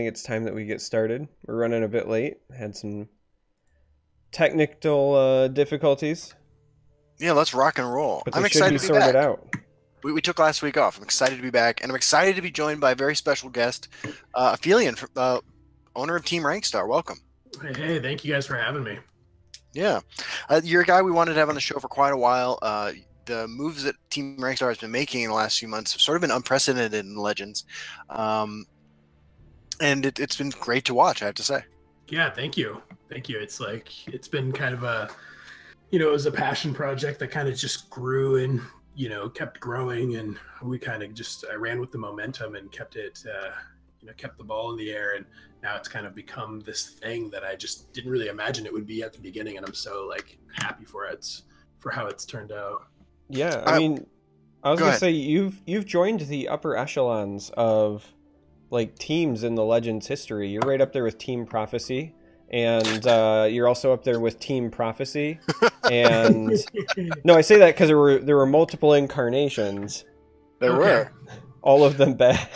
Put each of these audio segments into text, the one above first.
think it's time that we get started. We're running a bit late. Had some technical difficulties, Yeah, let's rock and roll. but they I'm should be excited to be sorted back. out. We took last week off. I'm excited to be back, and I'm excited to be joined by a very special guest, Aphelion, owner of Team Rankstar. Welcome. Hey, thank you guys for having me. Yeah, you're a guy we wanted to have on the show for quite a while. The moves that Team Rankstar has been making in the last few months have sort of been unprecedented in Legends, and it's been great to watch, I have to say. Yeah, thank you. Thank you. It's been kind of a, it was a passion project that kind of just grew and, kept growing, and we kind of I ran with the momentum and kept it, kept the ball in the air, and now it's kind of become this thing that I just didn't really imagine it would be at the beginning, and I'm so happy for how it's turned out. Yeah, I mean, I was Go gonna ahead. say you've joined the upper echelons of teams in the Legends history. You're right up there with Team Prophecy, and you're also up there with Team Prophecy. And no, I say that because there were multiple incarnations, There Okay. were. all of them bad.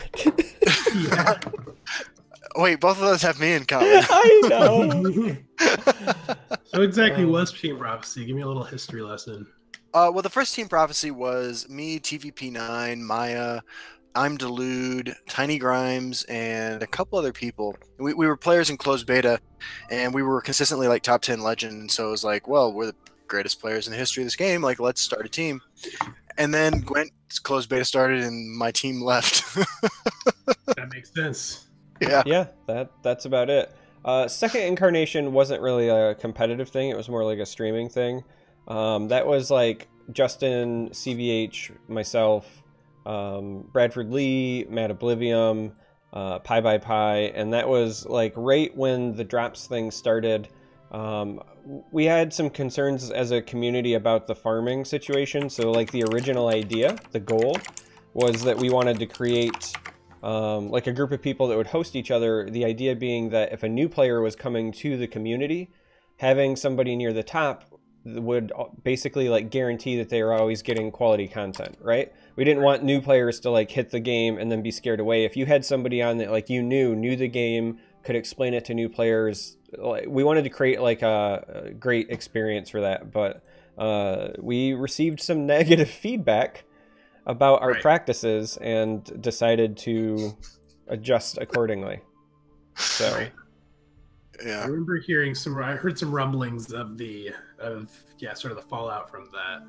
Yeah. Wait, both of those have me in common. I know. So exactly what's Team Prophecy? Give me a little history lesson. Well, the first Team Prophecy was me, TVP9, Maya, I'm Delude, Tiny Grimes, and a couple other people. We were players in closed beta, and we were consistently top 10 legend. And so it was like, well, we're the greatest players in the history of this game. Let's start a team. And then Gwent's closed beta started, and my team left. That makes sense. Yeah. Yeah, that's about it. Second incarnation wasn't really a competitive thing. It was more like a streaming thing. That was Justin, CVH, myself, Bradford Lee, Matt Oblivium, Pi by Pi, and that was right when the drops thing started. We had some concerns as a community about the farming situation. So the original idea, the goal, was that we wanted to create a group of people that would host each other. The idea being that if a new player was coming to the community, having somebody near the top would basically guarantee that they were always getting quality content, right? We didn't want new players to hit the game and then be scared away. If you had somebody on that you knew the game, could explain it to new players, we wanted to create a great experience for that. But we received some negative feedback about our Right. practices and decided to adjust accordingly. So Right. I Yeah. remember I heard some rumblings of sort of the fallout from that,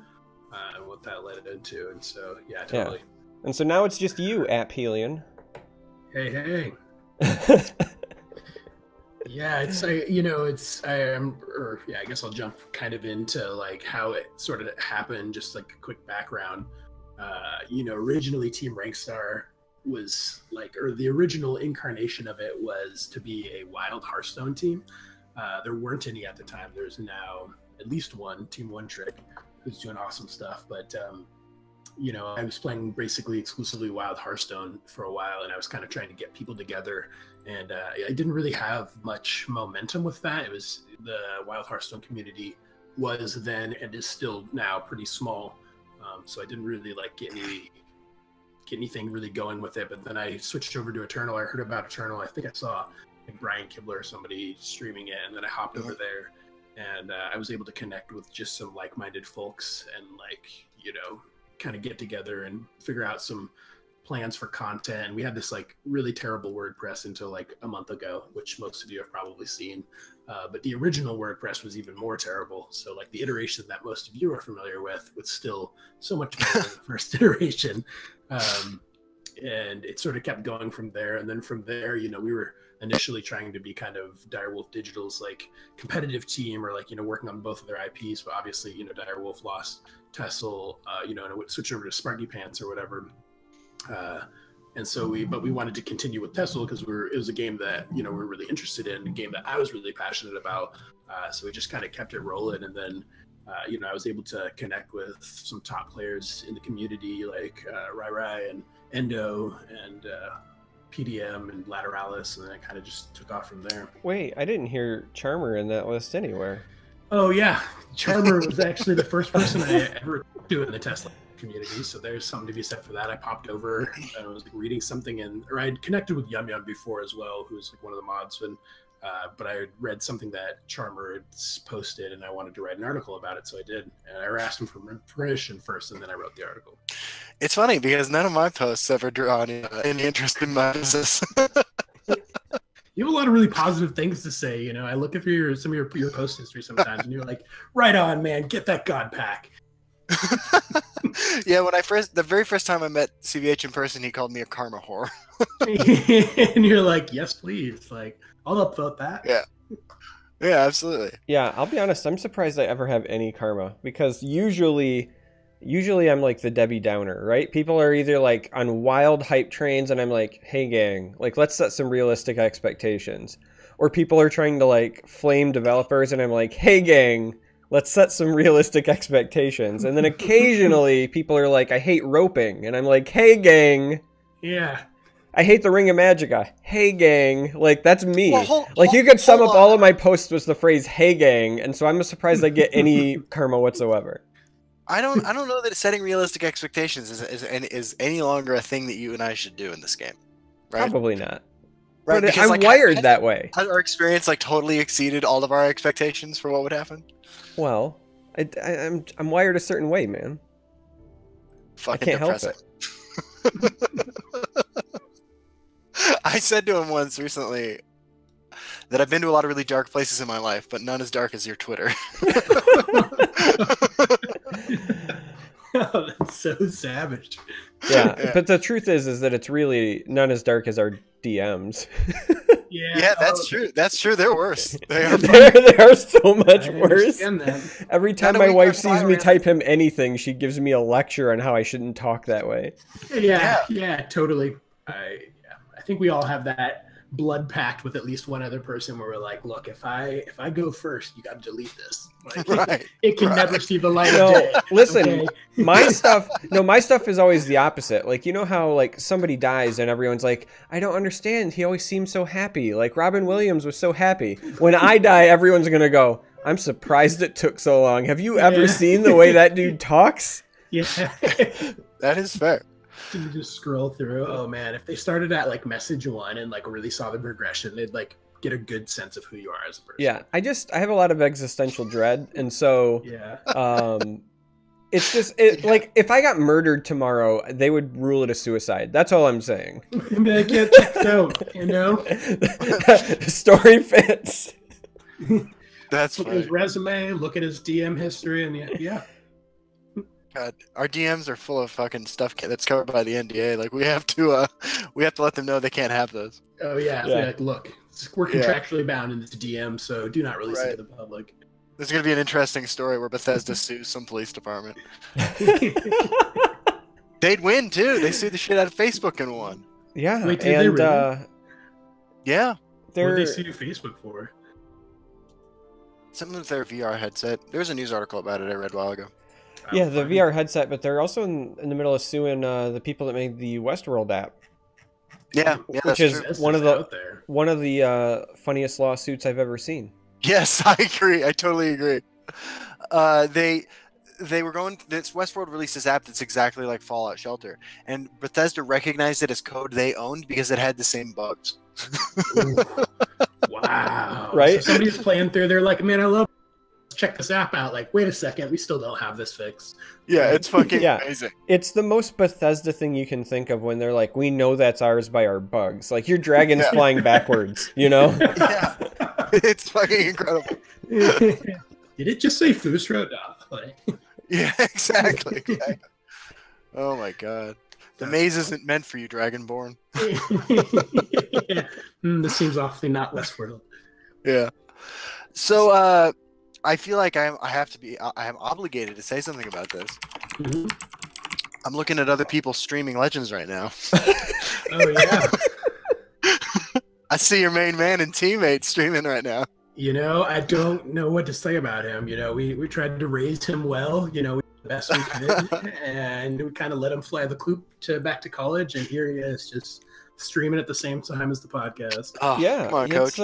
what that led into, and so yeah, totally. and so now it's just you, Aphelion. Hey. Yeah, I guess I'll jump kind of into how it sort of happened, just a quick background. Originally Team Rankstar was or the original incarnation of it was to be a wild Hearthstone team. There weren't any at the time. There's now at least one, Team One Trick, who's doing awesome stuff. But I was playing basically exclusively wild Hearthstone for a while, and I was kind of trying to get people together. And I didn't really have much momentum with that. It was the wild Hearthstone community was then and is still now pretty small. So I didn't really get anything really going with it. But then I switched over to Eternal. I heard about Eternal. I think I saw Brian Kibler or somebody streaming it, and then I hopped over there, and I was able to connect with just some like-minded folks and kind of get together and figure out some plans for content. And we had this really terrible WordPress until a month ago, which most of you have probably seen. But the original WordPress was even more terrible. So the iteration that most of you are familiar with was still so much better than the first iteration. And it sort of kept going from there. And then from there, we were initially trying to be kind of Direwolf Digital's competitive team, or working on both of their IPs. But obviously, Direwolf lost Tessel, and it would switch over to Sparky Pants or whatever. And so we wanted to continue with Tessel because it was a game that we're really interested in, a game that I was really passionate about. So we just kind of kept it rolling, and then I was able to connect with some top players in the community like Rai Rai and Endo and PDM and Lateralis, and then it kind of just took off from there. Wait, I didn't hear Charmer in that list anywhere. Oh yeah, Charmer was actually the first person I ever do in the Tesla. community, so there's something to be said for that. I popped over, I was like, reading something, or I'd connected with Yum Yum before as well, who's like one of the mods, and but I had read something that Charmer had posted, and I wanted to write an article about it, so I did. And I asked him for permission first, and then I wrote the article. It's funny because none of my posts ever draw any interest in my business. You have a lot of really positive things to say. You know, I look at some of your post history sometimes, and you're like, "Right on, man, get that God pack." Yeah, when the very first time I met CVH in person, he called me a karma whore. And you're like, "Yes, please." Like, I'll upvote that. Yeah. Yeah, absolutely. Yeah, I'll be honest. I'm surprised I ever have any karma because usually I'm like the Debbie Downer, right? People are either like on wild hype trains and I'm like, hey gang, like let's set some realistic expectations. Or people are trying to like flame developers and I'm like, hey gang, let's set some realistic expectations. And then occasionally people are like, I hate roping. And I'm like, hey gang. Yeah. I hate the Ring of Magica. Hey gang. Like that's me. Well, you could sum up all of my posts with the phrase hey gang. And so I'm surprised I get any karma whatsoever. I don't know that setting realistic expectations is any longer a thing that you and I should do in this game, right? Probably not. Right, but because, I'm wired that way. Has our experience like totally exceeded all of our expectations for what would happen? Well, I'm wired a certain way, man. Fucking I can't depressing. help it. I said to him once recently that I've been to a lot of really dark places in my life, but none as dark as your Twitter. Oh, that's so savage. Yeah, but the truth is that it's really none as dark as our DMs. Yeah, that's true. That's true. They're worse. They are. They are so much worse. That. Every time my wife sees me type him anything, she gives me a lecture on how I shouldn't talk that way. Yeah, totally. I think we all have that blood pact with at least one other person where we're like, look, if I go first, you got to delete this. Like, right. It can never see the light of day. Listen, okay? my stuff is always the opposite. Like, you know how like somebody dies and everyone's like, I don't understand. He always seems so happy. Like Robin Williams was so happy. When I die, everyone's going to go, I'm surprised it took so long. Have you ever seen the way that dude talks? Yeah. That is fair. You just scroll through. Oh man, if they started at like message 1 and like really saw the progression, they'd like get a good sense of who you are as a person. Yeah, I have a lot of existential dread, and so it's just like if I got murdered tomorrow, they would rule it a suicide. That's all I'm saying. Like, yeah, checked out, you know. The story fits. That's look funny. at his resume, look at his DM history, and yeah. God, our DMs are full of fucking stuff that's covered by the NDA. Like we have to let them know they can't have those. Oh yeah. Like, look, we're contractually bound in this DM, so do not release it to the public. There's gonna be an interesting story where Bethesda sues some police department. They'd win too. They sued the shit out of Facebook and won. Yeah. Wait, did they really? Yeah. What did they sue Facebook for? Something with their VR headset. There was a news article about it I read a while ago. Yeah, the VR headset, but they're also in the middle of suing the people that made the Westworld app. Yeah, which is one of the funniest lawsuits I've ever seen. Yes, I agree. I totally agree. They were going. This Westworld released this app that's exactly like Fallout Shelter, and Bethesda recognized it as code they owned because it had the same bugs. Wow! Right? So somebody's playing through. They're like, "Man, I love. Check this app out." Like, wait a second, we still don't have this fixed. Yeah, it's fucking amazing. It's the most Bethesda thing you can think of when they're like, we know that's ours by our bugs. Like, your dragon's flying backwards, you know? Yeah, it's fucking incredible. Did it just say Fusro? No. Like... Yeah, exactly. Oh my god. The maze isn't meant for you, Dragonborn. This seems awfully not Westworld. Yeah. So, I feel like I am obligated to say something about this. Mm-hmm. I'm looking at other people streaming Legends right now. Oh yeah. I see your main man and teammate streaming right now. You know, I don't know what to say about him. You know, we tried to raise him well. You know, we did the best we could, and we kind of let him fly the coop back to college, and here he is, just streaming at the same time as the podcast. Oh, yeah, come on, Coach.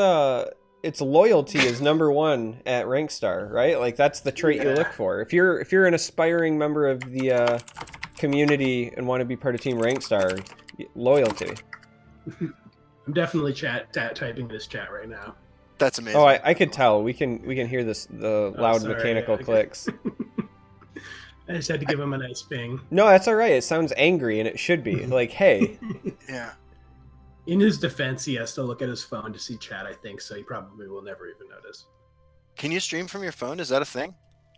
It's loyalty is #1 at Rankstar, right? Like that's the trait you look for. If you're an aspiring member of the community and want to be part of Team Rankstar, loyalty. I'm definitely typing this chat right now. That's amazing. Oh, I could tell. We can hear the loud mechanical clicks. I just had to give him a nice ping. No, that's all right. It sounds angry, and it should be. Like, hey. Yeah. In his defense, he has to look at his phone to see chat, I think, so he probably will never even notice. Can you stream from your phone? Is that a thing?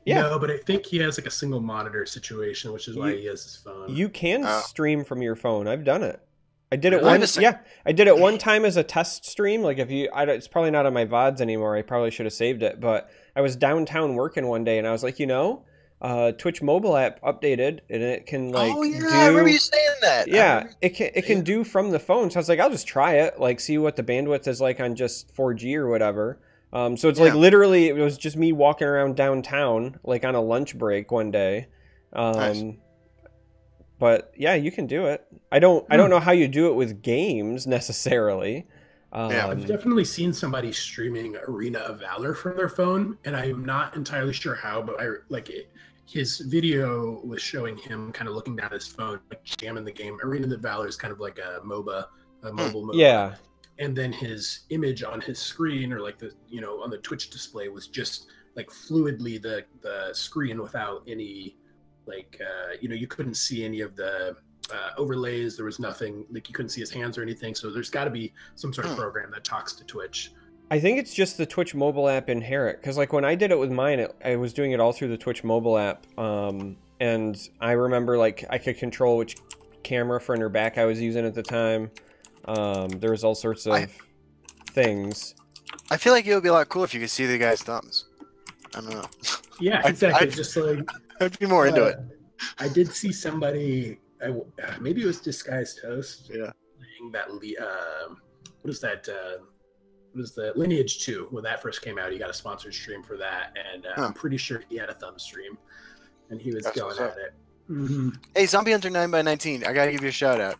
Yeah. No, but I think he has like a single monitor situation, which is why he has his phone. You can stream from your phone. I've done it. I did it I did it one time as a test stream. Like it's probably not on my VODs anymore. I probably should have saved it, but I was downtown working one day and I was like, Twitch mobile app updated and it can like I remember you saying that. Yeah, it can do from the phone. So I was like, I'll just try it, like see what the bandwidth is like on just 4G or whatever. So it's like literally it was just me walking around downtown like on a lunch break one day. Nice. But yeah, you can do it. I don't know how you do it with games necessarily. I've definitely seen somebody streaming Arena of Valor from their phone, and I'm not entirely sure how, but his video was showing him kind of looking down at his phone, like jamming the game. Arena of Valor is kind of like a mobile MOBA. Yeah. And then his image on his screen, or like on the Twitch display, was just like fluidly the screen without any you couldn't see any of the overlays. There was nothing, like you couldn't see his hands or anything. So there's got to be some sort of program that talks to Twitch. I think it's just the Twitch mobile app inherent, because like when I did it with mine, I was doing it all through the Twitch mobile app, and I remember like I could control which camera front or back I was using at the time. There was all sorts of things. I feel like it would be a lot cooler if you could see the guy's thumbs. I don't know. Yeah, exactly. Just like I'd be more into it. I did see somebody. Maybe it was Disguised Toast. Yeah. Playing that. What is that? What is the Lineage 2? When that first came out, he got a sponsored stream for that, and I'm pretty sure he had a thumb stream, and he was going at it. Mm-hmm. Hey, Zombie Hunter 9x19, I gotta give you a shout out.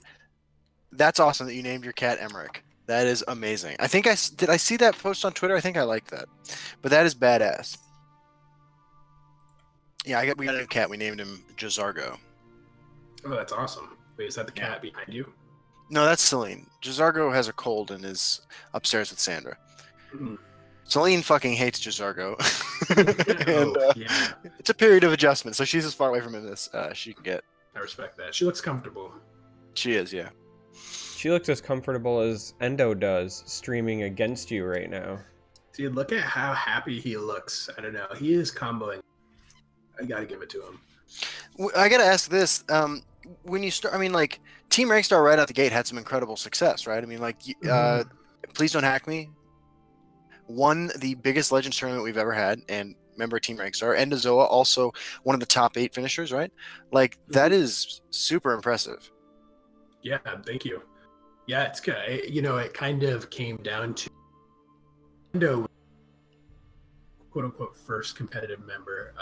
That's awesome that you named your cat Emmerich. That is amazing. I think I see that post on Twitter. I think I like that, but that is badass. Yeah, we got a new cat. We named him Jazargo. Oh, that's awesome. Wait, is that the cat behind you? No, that's Celine. Jazargo has a cold and is upstairs with Sandra. Mm-hmm. Celine fucking hates Jazargo. And, it's a period of adjustment, so she's as far away from him as she can get. I respect that. She looks comfortable. She is, yeah. She looks as comfortable as Endo does streaming against you right now. Dude, look at how happy he looks. I don't know. He is comboing. I gotta give it to him. I gotta ask this. When you start, I mean, like, Team Rankstar right out the gate had some incredible success, right? I mean, like, Please Don't Hack Me won the biggest Legends tournament we've ever had, and member of Team Rankstar. Endozoa, also one of the top 8 finishers, right? Like, that is super impressive. Yeah, thank you. Yeah, it's good. It kind of came down to Endo, quote unquote, first competitive member.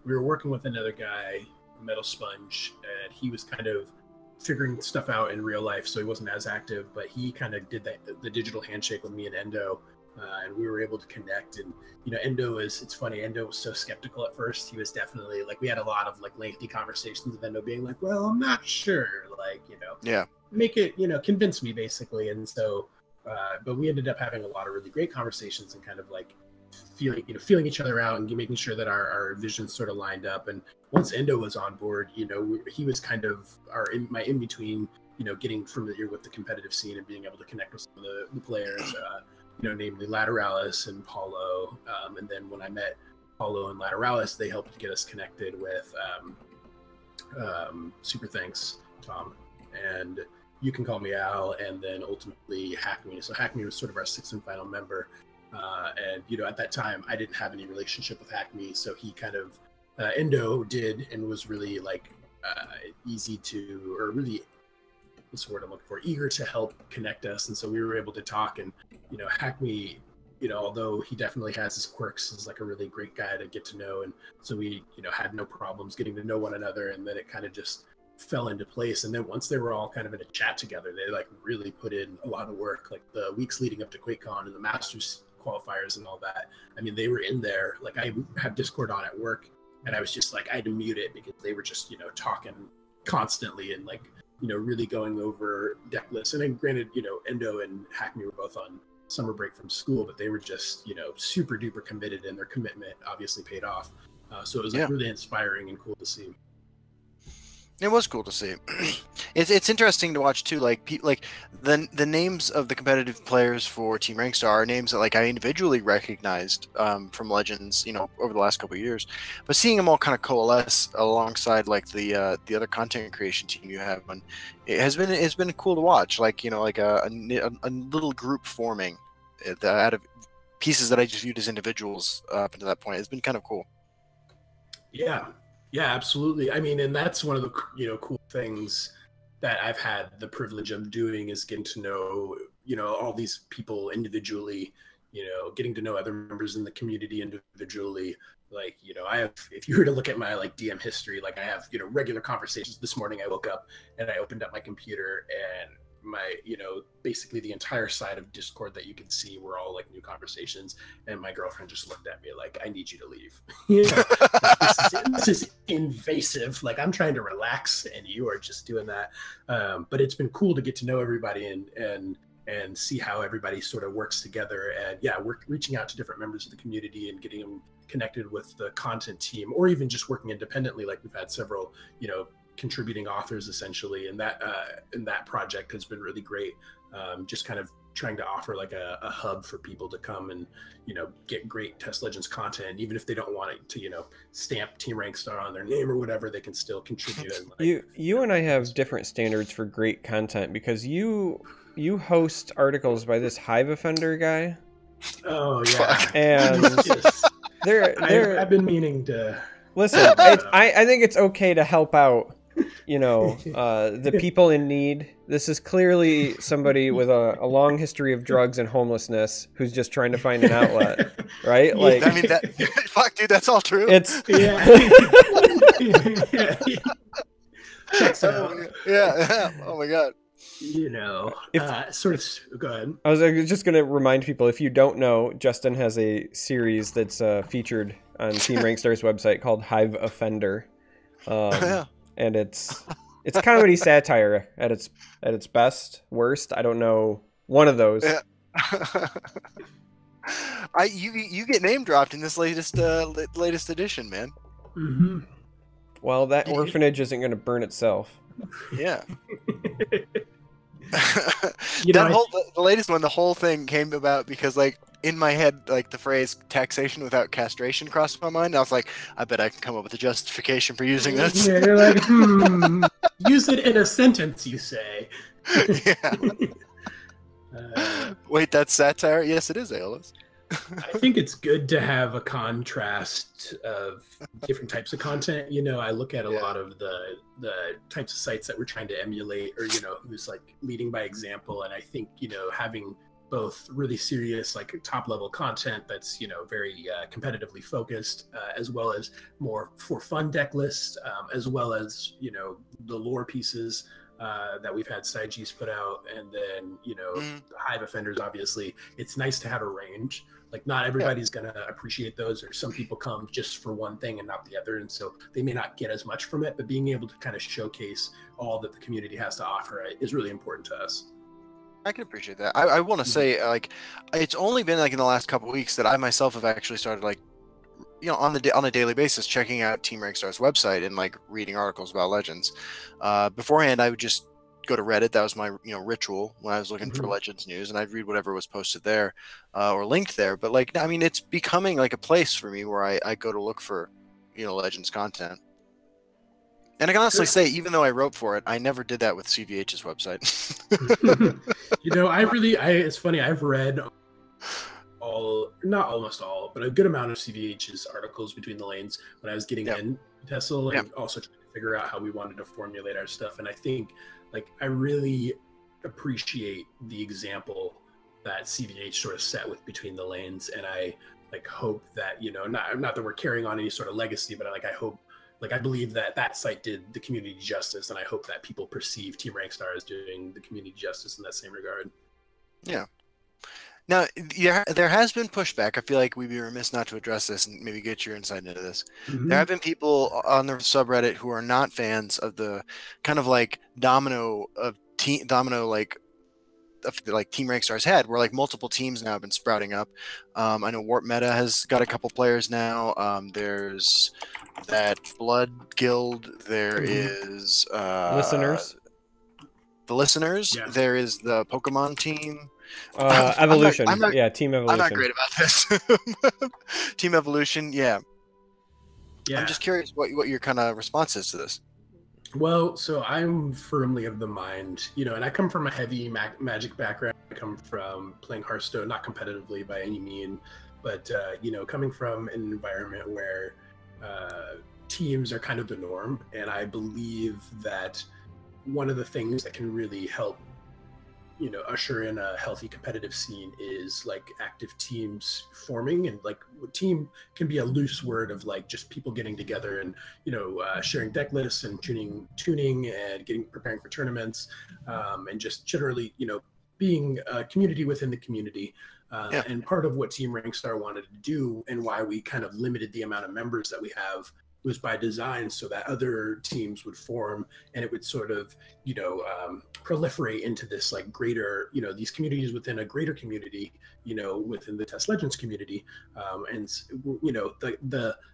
We were working with another guy, Metal Sponge, and he was kind of figuring stuff out in real life, so he wasn't as active, but he kind of did the digital handshake with me and Endo, and we were able to connect. And it's funny, Endo was so skeptical at first. He was definitely like, we had a lot of like lengthy conversations with Endo being like, well, I'm not sure, make it, convince me basically. And so but we ended up having a lot of really great conversations and kind of like feeling each other out and making sure that our visions sort of lined up. And once Endo was on board, he was kind of my in-between, getting familiar with the competitive scene and being able to connect with some of the players, namely Lateralis and Paulo. And then when I met Paulo and Lateralis, they helped get us connected with Super Thanks, Tom. And You Can Call Me Al, and then ultimately Hack Me. So Hack Me was sort of our 6th and final member. And at that time I didn't have any relationship with Hack Me, so he kind of Endo did, and was really like easy to, or really, what's the word I'm looking for, eager to help connect us. And so we were able to talk. And Hack Me, although he definitely has his quirks, is like a really great guy to get to know. And so we had no problems getting to know one another, and then it kind of just fell into place. And then once they were all kind of in a chat together, they like really put in a lot of work, like the weeks leading up to QuakeCon and the Masters qualifiers and all that. I mean, they were in there. Like, I have Discord on at work, and I was just like, I had to mute it because they were just talking constantly and like, you know, really going over deck lists. And then granted, you know, Endo and Hackney were both on summer break from school, but they were just, you know, super duper committed, and their commitment obviously paid off. So it was like really inspiring and cool to see. It was cool to see. It's interesting to watch too. Like the names of the competitive players for Team Rankstar are names that like I individually recognized from Legends, you know, over the last couple of years. But seeing them all kind of coalesce alongside like the other content creation team you have, and it's been cool to watch. Like, you know, like a little group forming out of pieces that I just viewed as individuals up until that point. It's been kind of cool. Yeah. Yeah, absolutely. I mean, and that's one of the, you know, cool things that I've had the privilege of doing, is getting to know, you know, all these people individually, you know, getting to know other members in the community individually. Like, you know, I have, if you were to look at my like DM history, like I have, you know, regular conversations. This morning I woke up and I opened up my computer, and my, you know, basically the entire side of Discord that you can see were all like new conversations, and my girlfriend just looked at me like, I need you to leave. You know, this is invasive. Like, I'm trying to relax and you are just doing that. But it's been cool to get to know everybody and see how everybody sort of works together. And yeah, we're reaching out to different members of the community and getting them connected with the content team, or even just working independently. Like, we've had several, you know, contributing authors essentially, and that project has been really great. Just kind of trying to offer like a hub for people to come and, you know, get great Test Legends content, even if they don't want it to, you know, stamp Team Rankstar on their name or whatever, they can still contribute. And, like, you and I have different standards for great content, because you host articles by this Hive Offender guy. Oh yeah, and I've been meaning to listen. I think it's okay to help out, you know, the people in need. This is clearly somebody with a long history of drugs and homelessness who's just trying to find an outlet, right? Yeah, like, I mean, that fuck, dude, that's all true. It's checks out. Yeah. Oh my god. You know, sort of. Go ahead. I was just going to remind people, if you don't know, Justin has a series that's featured on Team Rankstar's website called Hive Offender. And it's comedy satire at its best, worst. I don't know, one of those. Yeah. You get name dropped in this latest edition, man. Mm-hmm. Well, that orphanage isn't going to burn itself. Yeah. The latest one, the whole thing came about because, like, in my head, like, the phrase taxation without castration crossed my mind. I was like, I bet I can come up with a justification for using this. Yeah, you're like, use it in a sentence, you say. Yeah. Wait, that's satire? Yes, it is, Aeolus. I think it's good to have a contrast of different types of content. You know, I look at a lot of the types of sites that we're trying to emulate, or, you know, who's like leading by example. And I think, you know, having both really serious, like, top level content that's, you know, very competitively focused, as well as more for fun deck lists, as well as, you know, the lore pieces that we've had Saiji's put out, and then, you know, Hive Offenders. Obviously, it's nice to have a range. Like, not everybody's gonna appreciate those, or some people come just for one thing and not the other, and so they may not get as much from it. But being able to kind of showcase all that the community has to offer is really important to us. I can appreciate that. I want to say, like, it's only been like in the last couple of weeks that I myself have actually started, like, you know, on a daily basis, checking out Team Rankstar's website and, like, reading articles about Legends. Beforehand, I would just go to Reddit. That was my, you know, ritual when I was looking for Legends news, and I'd read whatever was posted there or linked there. But, like, I mean, it's becoming like a place for me where I go to look for, you know, Legends content. And I can honestly say, even though I wrote for it, I never did that with CVH's website. You know, it's funny, I've read not almost all, but a good amount of CVH's articles between the lanes when I was getting in Tessel, and also trying to figure out how we wanted to formulate our stuff. And I think, like, I really appreciate the example that CVH sort of set with Between the Lanes, and I, like, hope that, you know, not that we're carrying on any sort of legacy, but I believe that site did the community justice, and I hope that people perceive Team Rankstar as doing the community justice in that same regard. Yeah. Now, there has been pushback. I feel like we'd be remiss not to address this and maybe get your insight into this. Mhm. There have been people on the subreddit who are not fans of the kind of like domino like Team Rankstar's had, where like multiple teams now have been sprouting up. I know Warp Meta has got a couple players now. There's that Blood Guild. There is Listeners. the listeners. Yeah. There is the Pokemon team. Evolution. I'm not- Yeah, Team Evolution. I'm not great about this. Team Evolution, yeah. Yeah. I'm just curious what your kind of response is to this. Well, so I'm firmly of the mind, and I come from a heavy Magic background. I come from playing Hearthstone, not competitively by any mean, but coming from an environment where teams are kind of the norm, and I believe that one of the things that can really help usher in a healthy competitive scene is like active teams forming, and like team can be a loose word of like just people getting together and sharing deck lists and tuning and preparing for tournaments, and just generally being a community within the community. And part of what Team Rankstar wanted to do and why we kind of limited the amount of members that we have was by design, so that other teams would form and it would sort of proliferate into this like greater these communities within a greater community within the Test Legends community. And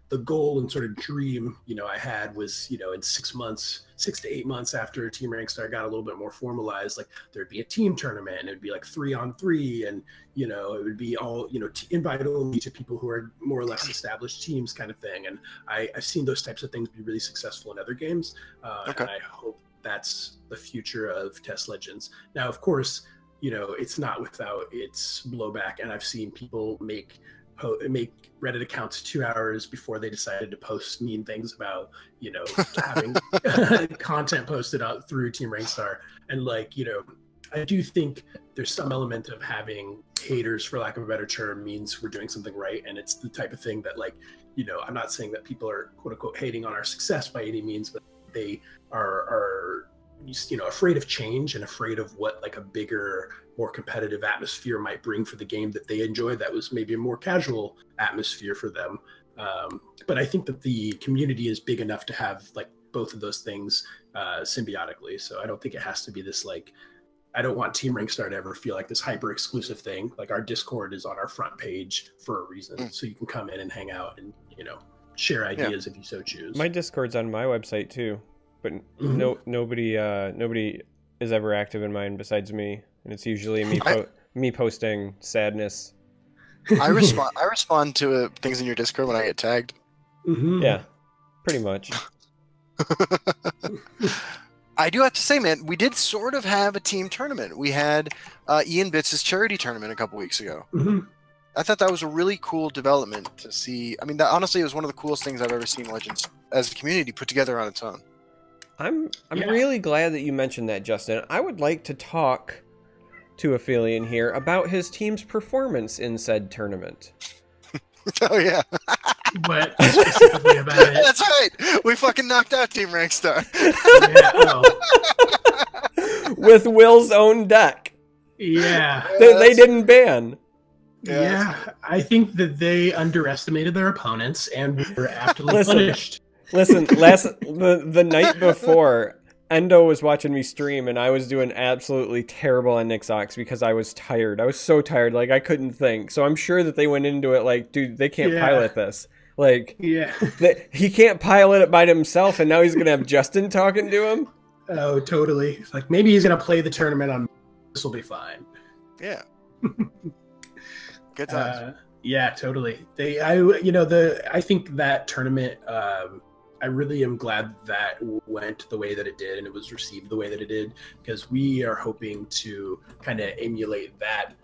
the goal and sort of dream I had was in 6 to 8 months after Team Rankstar got a little bit more formalized, like there'd be a team tournament and it'd be like 3-on-3, and it would be all invite only to people who are more or less established teams kind of thing. And I've seen those types of things be really successful in other games, and I hope that's the future of Test Legends. Now, of course, it's not without its blowback, and I've seen people make Reddit accounts 2 hours before they decided to post mean things about having content posted out through Team Rankstar. And I do think there's some element of having haters, for lack of a better term, means we're doing something right. And it's the type of thing that I'm not saying that people are quote unquote hating on our success by any means, but they are afraid of change and afraid of what like a bigger, more competitive atmosphere might bring for the game that they enjoy, that was maybe a more casual atmosphere for them. But I think that the community is big enough to have like both of those things symbiotically. So I don't think it has to be this I don't want Team Rankstar to ever feel like this hyper exclusive thing. Like our Discord is on our front page for a reason, so you can come in and hang out and share ideas if you so choose. My Discord's on my website too, but nobody is ever active in mine besides me, and it's usually me posting sadness. I respond to things in your Discord when I get tagged. Yeah, pretty much. I do have to say, man, we did sort of have a team tournament. We had Ian Bits' charity tournament a couple weeks ago. I thought that was a really cool development to see. I mean, that honestly was one of the coolest things I've ever seen Legends as a community put together on its own. I'm really glad that you mentioned that, Justin. I would like to talk to Aphelion here about his team's performance in said tournament. Oh, yeah. But specifically about it. That's right. We fucking knocked out Team Rankstar. With Will's own deck. Yeah. They didn't ban. Yeah, I think that they underestimated their opponents and were aptly punished. Listen, the night before, Endo was watching me stream, and I was doing absolutely terrible on Nixox because I was tired. I was so tired, like I couldn't think. So I'm sure that they went into it like, dude, they can't pilot this. Like, he can't pilot it by himself, and now he's gonna have Justin talking to him. Oh, totally. It's like maybe he's gonna play the tournament on. This will be fine. Yeah. Good times. Yeah, totally. I think that tournament. I really am glad that went the way that it did and it was received the way that it did, because we are hoping to kind of emulate that.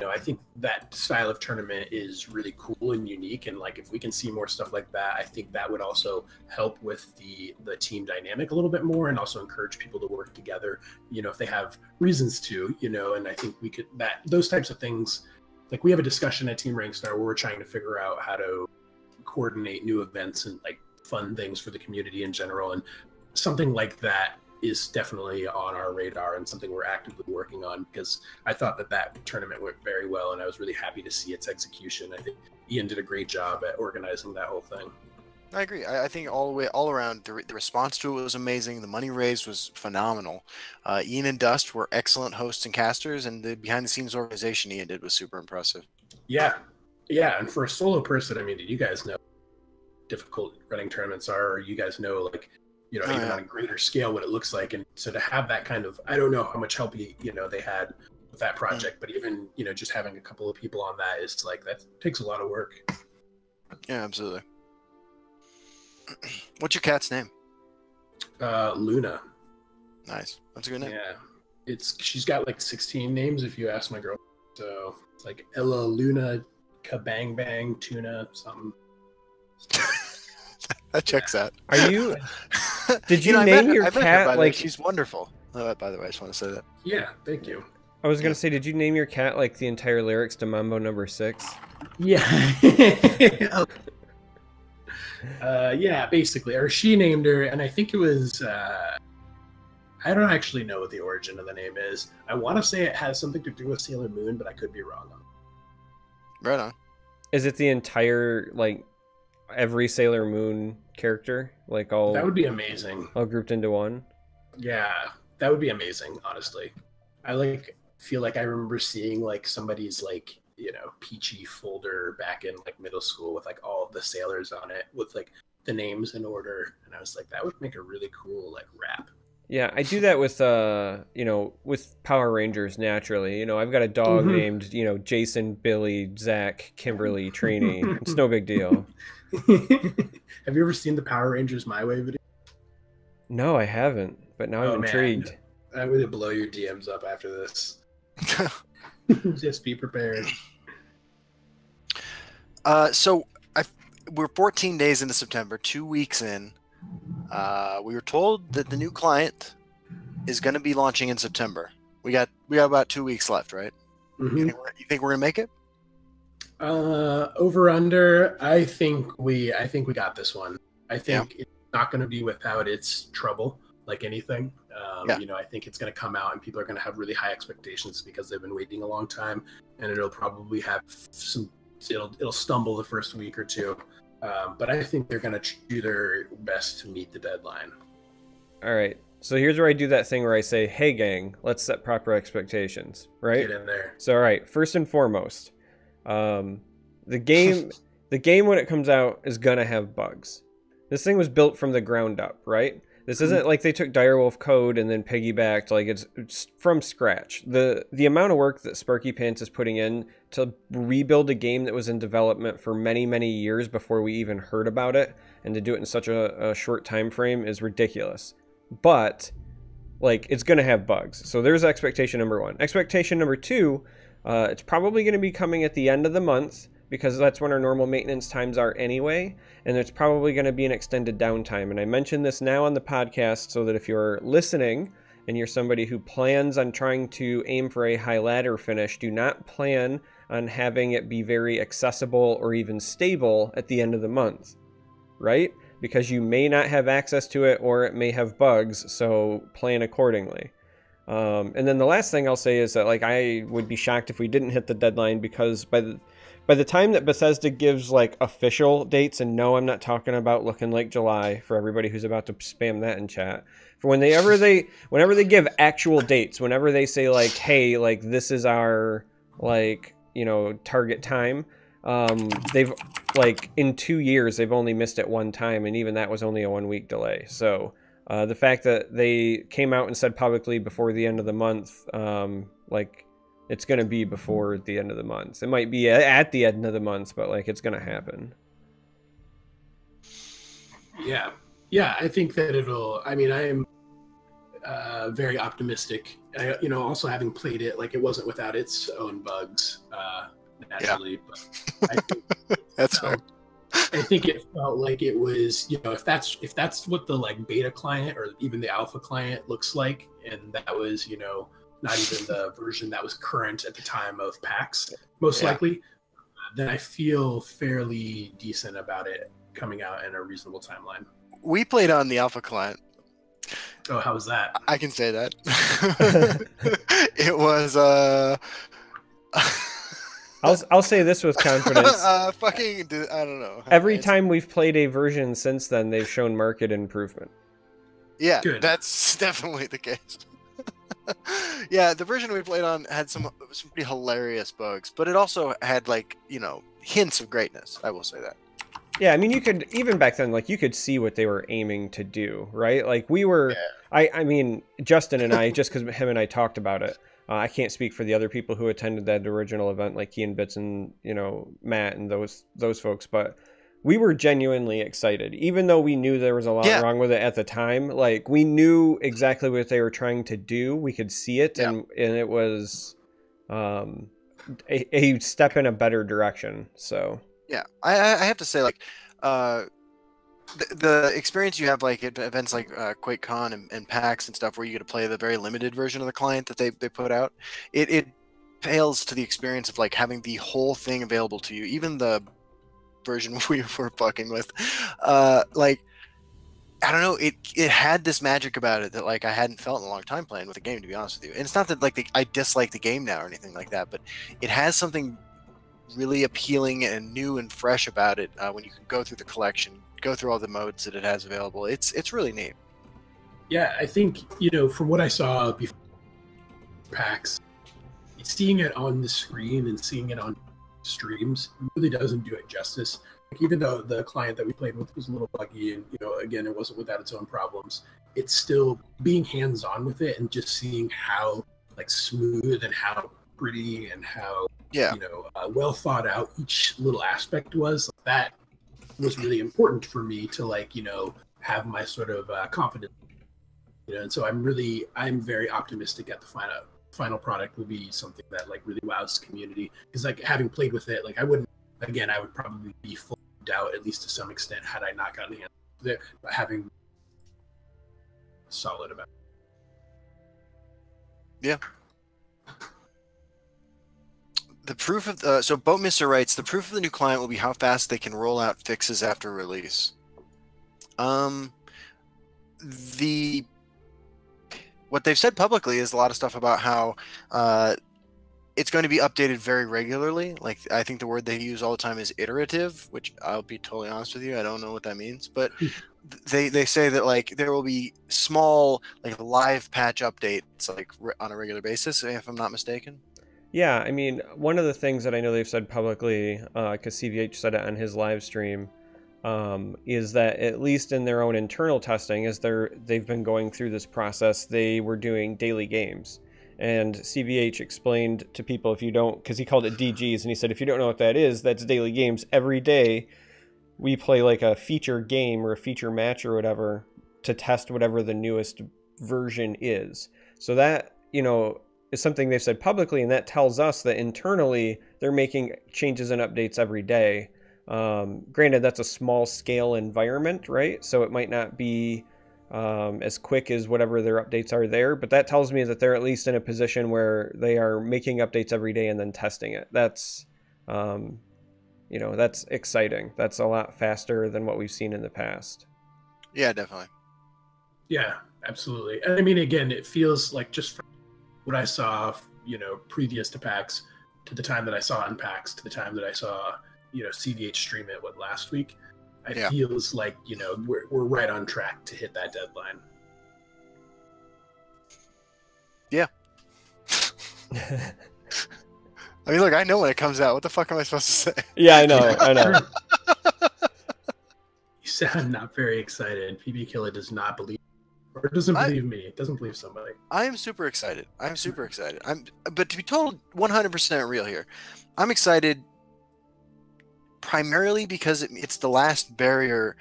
I think that style of tournament is really cool and unique, and like if we can see more stuff like that, I think that would also help with the team dynamic a little bit more, and also encourage people to work together. If they have reasons to. And I think we could those types of things. Like we have a discussion at Team Rankstar where we're trying to figure out how to coordinate new events and like fun things for the community in general, and something like that is definitely on our radar and something we're actively working on, because I thought that tournament went very well, and I was really happy to see its execution. I think Ian did a great job at organizing that whole thing. I agree. I think all around, the response to it was amazing. The money raised was phenomenal. Ian and Dust were excellent hosts and casters, and the behind-the-scenes organization Ian did was super impressive. Yeah, yeah. And for a solo person, I mean, did you guys know how difficult running tournaments are? Or you guys know, like, you know, even on a greater scale, what it looks like? And so to have that kind of, I don't know how much help they had with that project, but even just having a couple of people on that is like, that takes a lot of work. Yeah, absolutely. What's your cat's name? Luna. Nice. That's a good name. Yeah. She's got like 16 names if you ask my girl. So it's like Ella, Luna, Kabang Bang, Tuna, something. That checks out. Are you? Did you name your cat like? She's wonderful. Oh, by the way, I just want to say that. Yeah, thank you. I was gonna say, did you name your cat like the entire lyrics to Mambo Number 6? Yeah. Yeah, basically. Or she named her, and I think it was, I don't actually know what the origin of the name is. I want to say it has something to do with Sailor Moon, but I could be wrong on it. Right on. Is it the entire, like, every Sailor Moon character? Like, all... That would be amazing. All grouped into one? Yeah, that would be amazing, honestly. I, feel like I remember seeing, like, somebody's, like, Peachy folder back in like middle school with like all of the sailors on it with like the names in order, and I was like, that would make a really cool like rap. Yeah, I do that with with Power Rangers naturally. I've got a dog named Jason, Billy, Zach, Kimberly, Trini. It's no big deal. Have you ever seen the Power Rangers My Way video? No, I haven't, but now I'm intrigued. I'm gonna blow your DMs up after this. Just be prepared. So we're 14 days into September, 2 weeks in. We were told that the new client is going to be launching in September. We got about 2 weeks left, right? Mm-hmm. You think we're going to make it? Over under. I think we got this one. I think it's not going to be without its trouble, like anything. I think it's going to come out and people are going to have really high expectations because they've been waiting a long time, and it'll probably have it'll stumble the first week or two. But I think they're going to do their best to meet the deadline. All right. So here's where I do that thing where I say, hey, gang, let's set proper expectations, right? Get in there. So, all right, first and foremost, the game when it comes out is going to have bugs. This thing was built from the ground up, right? This isn't like they took Direwolf code and then piggybacked. Like it's from scratch. The amount of work that Sparky Pants is putting in to rebuild a game that was in development for many, many years before we even heard about it, and to do it in such a short time frame is ridiculous. But like, it's going to have bugs. So there's expectation number one. Expectation number two, it's probably going to be coming at the end of the month, because that's when our normal maintenance times are anyway, and there's probably going to be an extended downtime. And I mention this now on the podcast so that if you're listening and you're somebody who plans on trying to aim for a high ladder finish, do not plan on having it be very accessible or even stable at the end of the month, right? Because you may not have access to it, or it may have bugs, so plan accordingly. And then the last thing I'll say is that, like, I would be shocked if we didn't hit the deadline, because by the time that Bethesda gives like official dates, and no, I'm not talking about looking like July for everybody who's about to spam that in chat. For whenever they give actual dates, whenever they say like, hey, like this is our like, target time, they've like in 2 years they've only missed it one time, and even that was only a 1 week delay. So the fact that they came out and said publicly before the end of the month, like, it's going to be before the end of the month. It might be at the end of the month, but like, it's going to happen. Yeah. Yeah. I think that I am very optimistic. Also having played it, like, it wasn't without its own bugs, naturally. But I think, that's fair. I think it felt like it was, if that's what the like beta client or even the alpha client looks like, and that was, not even the version that was current at the time of PAX, most likely, then I feel fairly decent about it coming out in a reasonable timeline. We played on the alpha client, Oh, how was that? I can say that. It was I'll say this with confidence. I don't know. Every time we've played a version since then, they've shown market improvement. Yeah, Good. that's definitely the case. Yeah, the version we played on had some pretty hilarious bugs, but it also had like, hints of greatness. I will say that. Yeah, I mean, you could, even back then, like, you could see what they were aiming to do, right? Like, we were, I mean, Justin and I, just because him and I talked about it, I can't speak for the other people who attended that original event, like Key and Bits and, Matt and those folks, but we were genuinely excited. Even though we knew there was a lot wrong with it at the time, like, we knew exactly what they were trying to do. We could see it, and it was a step in a better direction, so... Yeah, I have to say, like, the experience you have, like, at events like QuakeCon and PAX and stuff, where you get to play the very limited version of the client that they put out, it pales to the experience of, like, having the whole thing available to you, even the version we were fucking with. Like, I don't know, it had this magic about it that, like, I hadn't felt in a long time playing with a game, to be honest with you. And it's not that, like, I dislike the game now or anything like that, but it has something really appealing and new and fresh about it when you can go through the collection, go through all the modes that it has available. It's really neat. Yeah, I think, from what I saw before PAX, seeing it on the screen and seeing it on streams really doesn't do it justice. Like, even though the client that we played with was a little buggy and, again, it wasn't without its own problems, it's still being hands-on with it and just seeing how, like, smooth and how pretty and how well thought out each little aspect was. That was really important for me to, like, have my sort of confidence, and so I'm very optimistic that the final product will be something that, like, really wows the community, because, like, having played with it, like, I would probably be full of doubt, at least to some extent, had I not gotten the hands with it, but having solid about it. Yeah. The proof of the so Boatmister writes, the proof of the new client will be how fast they can roll out fixes after release. What they've said publicly is a lot of stuff about how it's going to be updated very regularly. Like, I think the word they use all the time is iterative, which I'll be totally honest with you, I don't know what that means, but they say that, like, there will be small, like, live patch updates, like, on a regular basis, if I'm not mistaken. Yeah, I mean, one of the things that I know they've said publicly, because CVH said it on his live stream, is that at least in their own internal testing, as they've been going through this process, they were doing daily games. And CVH explained to people, if you don't, because he called it DGs, and he said, if you don't know what that is, that's daily games. Every day we play, like, a feature game or a feature match or whatever to test whatever the newest version is. So that, is something they've said publicly, and that tells us that internally they're making changes and updates every day. Granted, that's a small scale environment, right? So it might not be as quick as whatever their updates are there, but that tells me that they're at least in a position where they are making updates every day and then testing it. That's, that's exciting. That's a lot faster than what we've seen in the past. Yeah, definitely. Yeah, absolutely. And I mean, again, it feels like, just from what I saw, previous to PAX, to the time that I saw it in PAX, to the time that I saw, CVH stream it, last week, it feels like, we're right on track to hit that deadline. Yeah. I mean, look, I know when it comes out. What the fuck am I supposed to say? Yeah, I know. You sound not very excited. PB Killer does not believe, or doesn't believe me. It doesn't believe somebody. I am super excited. But to be told 100% real here, I'm excited primarily because it's the last barrier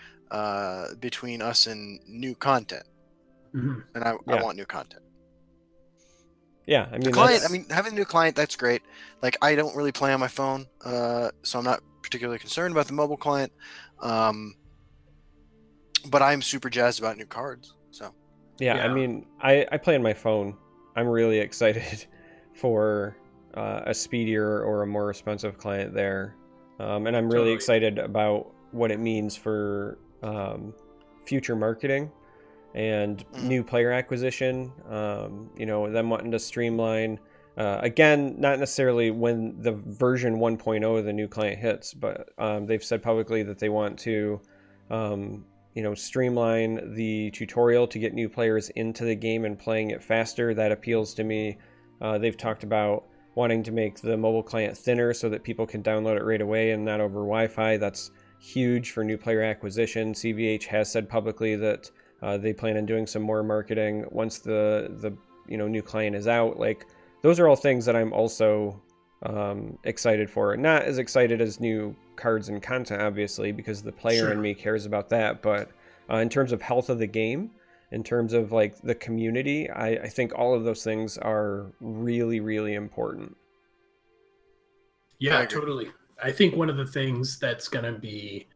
between us and new content, and I want new content. Yeah, I mean, the client. I mean, having a new client, that's great. Like, I don't really play on my phone, so I'm not particularly concerned about the mobile client. But I'm super jazzed about new cards. So. Yeah, I mean, I play on my phone. I'm really excited for a speedier or a more responsive client there. And I'm really excited about what it means for future marketing. and new player acquisition. You know, them wanting to streamline. Again, not necessarily when the version 1.0 of the new client hits, but they've said publicly that they want to, you know, streamline the tutorial to get new players into the game and playing it faster. That appeals to me. They've talked about wanting to make the mobile client thinner so that people can download it right away and not over Wi-Fi. That's huge for new player acquisition. CVH has said publicly that they plan on doing some more marketing once the you know, new client is out. Like, those are all things that I'm also excited for. Not as excited as new cards and content, obviously, because the player in me cares about that. But in terms of health of the game, in terms of like the community, I think all of those things are really, really important. Yeah, totally. I think one of the things that's going to be,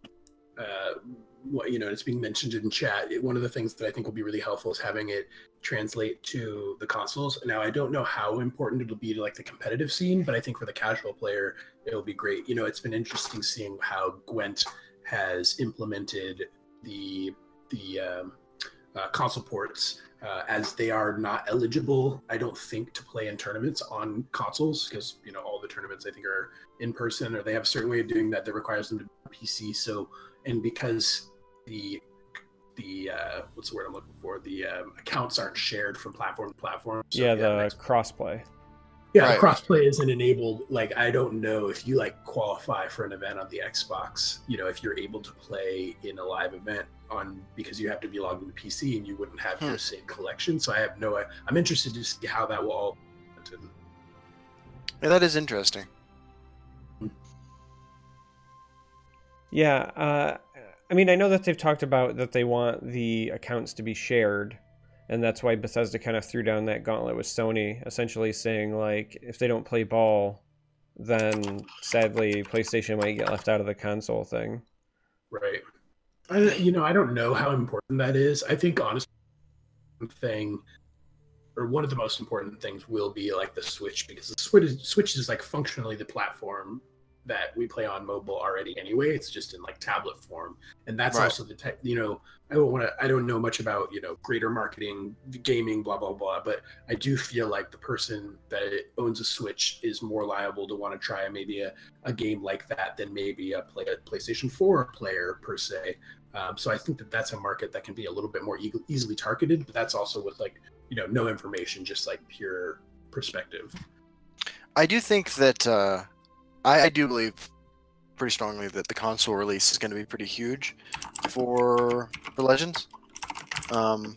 what, you know, it's being mentioned in chat, one of the things that I think will be really helpful is having it translate to the consoles. Now, I don't know how important it'll be to like the competitive scene, but I think for the casual player, it'll be great. You know, it's been interesting seeing how Gwent has implemented the console ports as they are not eligible, I don't think, to play in tournaments on consoles, because, you know, all the tournaments I think are in person, or they have a certain way of doing that requires them to be on PC. So, and because the what's the word I'm looking for? The accounts aren't shared from platform to platform. So yeah, the crossplay. Yeah, right. The crossplay isn't enabled. Like, I don't know if you like qualify for an event on the Xbox, you know, if you're able to play in a live event on, because you have to be logged into PC and you wouldn't have your same collection. So I have I'm interested to see how that will all. Yeah, that is interesting. Yeah, I mean, I know that they've talked about that they want the accounts to be shared. And that's why Bethesda kind of threw down that gauntlet with Sony, essentially saying, like, if they don't play ball, then sadly PlayStation might get left out of the console thing. Right. You know, I don't know how important that is. I think, honestly, one of the most important things will be like the Switch, because the Switch is like functionally the platform that we play on mobile already anyway. It's just in like tablet form, and that's also the tech. You know, I don't know much about, you know, greater marketing, gaming, blah blah blah, but I do feel like the person that owns a Switch is more liable to want to try maybe a game like that than maybe a PlayStation 4 player per se. So I think that that's a market that can be a little bit more easily targeted, but that's also with, like, you know, no information, just like pure perspective. I do think that I do believe pretty strongly that the console release is going to be pretty huge for Legends. And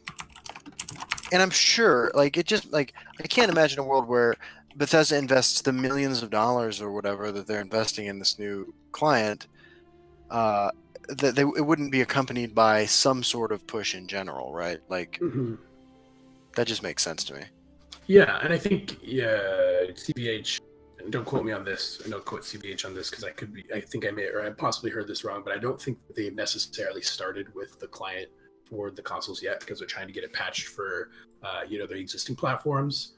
I'm sure, like, it just, like, I can't imagine a world where Bethesda invests the millions of dollars or whatever that they're investing in this new client, that it wouldn't be accompanied by some sort of push in general, right? Like, that just makes sense to me. Yeah, and I think, CBH, and don't quote me on this, and don't quote CBH on this, because I think I may, or I possibly heard this wrong, but I don't think that they necessarily started with the client for the consoles yet, because they're trying to get it patched for, you know, their existing platforms.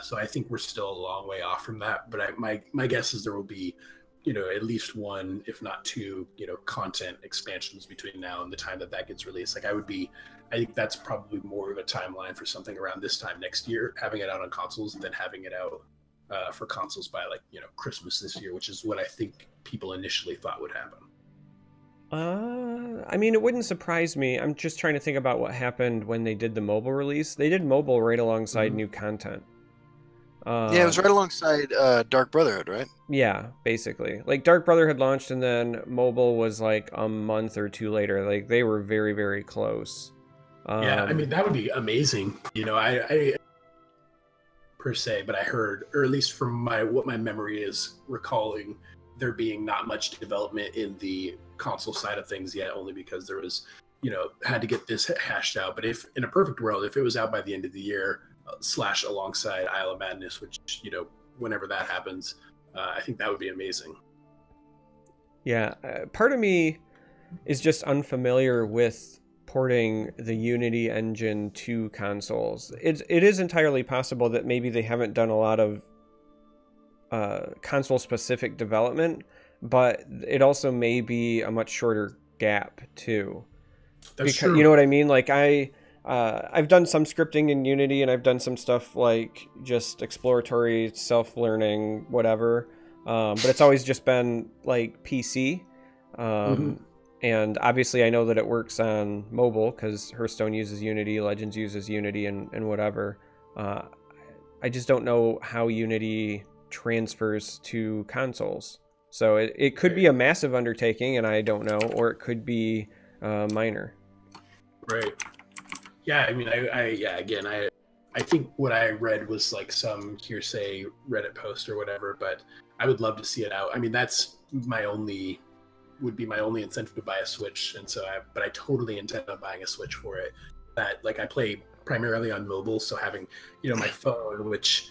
So I think we're still a long way off from that. But my guess is there will be, you know, at least one, if not two, you know, content expansions between now and the time that gets released. Like, I think that's probably more of a timeline for something around this time next year, having it out on consoles, than having it out for consoles by, like, you know, Christmas this year, which is what I think people initially thought would happen. I mean, it wouldn't surprise me. I'm just trying to think about what happened when they did the mobile release. They did mobile right alongside new content. Yeah, it was right alongside Dark Brotherhood, right? Yeah, basically. Like, Dark Brotherhood launched, and then mobile was like a month or two later. Like, they were very, very close. Yeah, I mean, that would be amazing. You know, I per se, but I heard, or at least from what my memory is recalling, there being not much development in the console side of things yet, only because there was, you know, had to get this hashed out. But if in a perfect world, if it was out by the end of the year, / alongside Isle of Madness, which, you know, whenever that happens, I think that would be amazing. Yeah, part of me is just unfamiliar with porting the Unity engine to consoles. It is entirely possible that maybe they haven't done a lot of console-specific development, but it also may be a much shorter gap too. That's true. You know what I mean? Like, I've done some scripting in Unity, and I've done some stuff like just exploratory, self-learning, whatever. But it's always just been like PC. And obviously I know that it works on mobile because Hearthstone uses Unity, Legends uses Unity, and whatever. I just don't know how Unity transfers to consoles. So it could be a massive undertaking, and I don't know, or it could be minor. Right. Yeah, I mean, I think what I read was like some hearsay Reddit post or whatever, but I would love to see it out. I mean, that's would be my only incentive to buy a Switch, and so but I totally intend on buying a Switch for it. That like I play primarily on mobile, so having my phone, which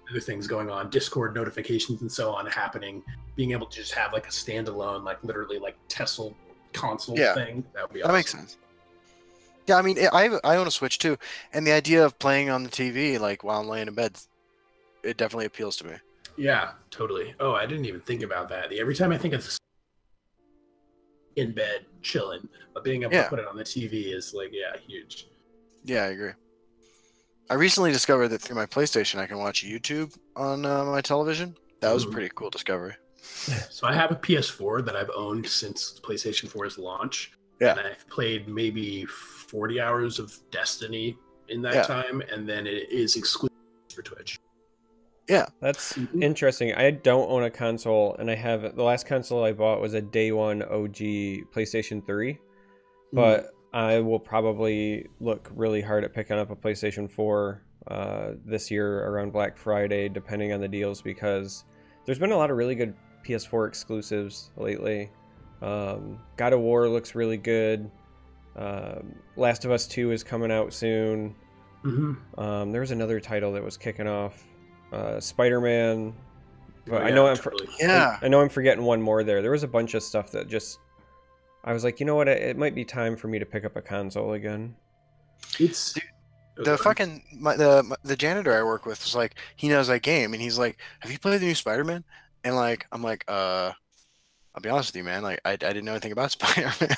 other things going on, Discord notifications and so on happening, being able to just have like a standalone, like literally like Tesla console thing, that would be awesome. That makes sense. Yeah, I mean, I own a Switch too, and the idea of playing on the TV like while I'm laying in bed, it definitely appeals to me. Yeah, totally. Oh, I didn't even think about that. Every time I think of in bed chilling, but being able to put it on the TV is like, huge. Yeah, I agree. I recently discovered that through my PlayStation I can watch YouTube on my television. That was a pretty cool discovery. So I have a PS4 that I've owned since PlayStation 4's launch. Yeah. And I've played maybe 40 hours of Destiny in that time, and then it is exclusive for Twitch. Yeah. That's interesting. I don't own a console, and the last console I bought was a day one OG PlayStation 3, but I will probably look really hard at picking up a PlayStation 4 this year around Black Friday, depending on the deals, because there's been a lot of really good PS4 exclusives lately. God of War looks really good. Last of Us 2 is coming out soon. There was another title that was kicking off. Spider-Man. I know I'm forgetting one more there. There was a bunch of stuff that just, I was like, you know what? It might be time for me to pick up a console again. It's the janitor I work with was like, he knows that game, and he's like, "Have you played the new Spider-Man?" And like, I'm like, I'll be honest with you, man. Like, I didn't know anything about Spider-Man,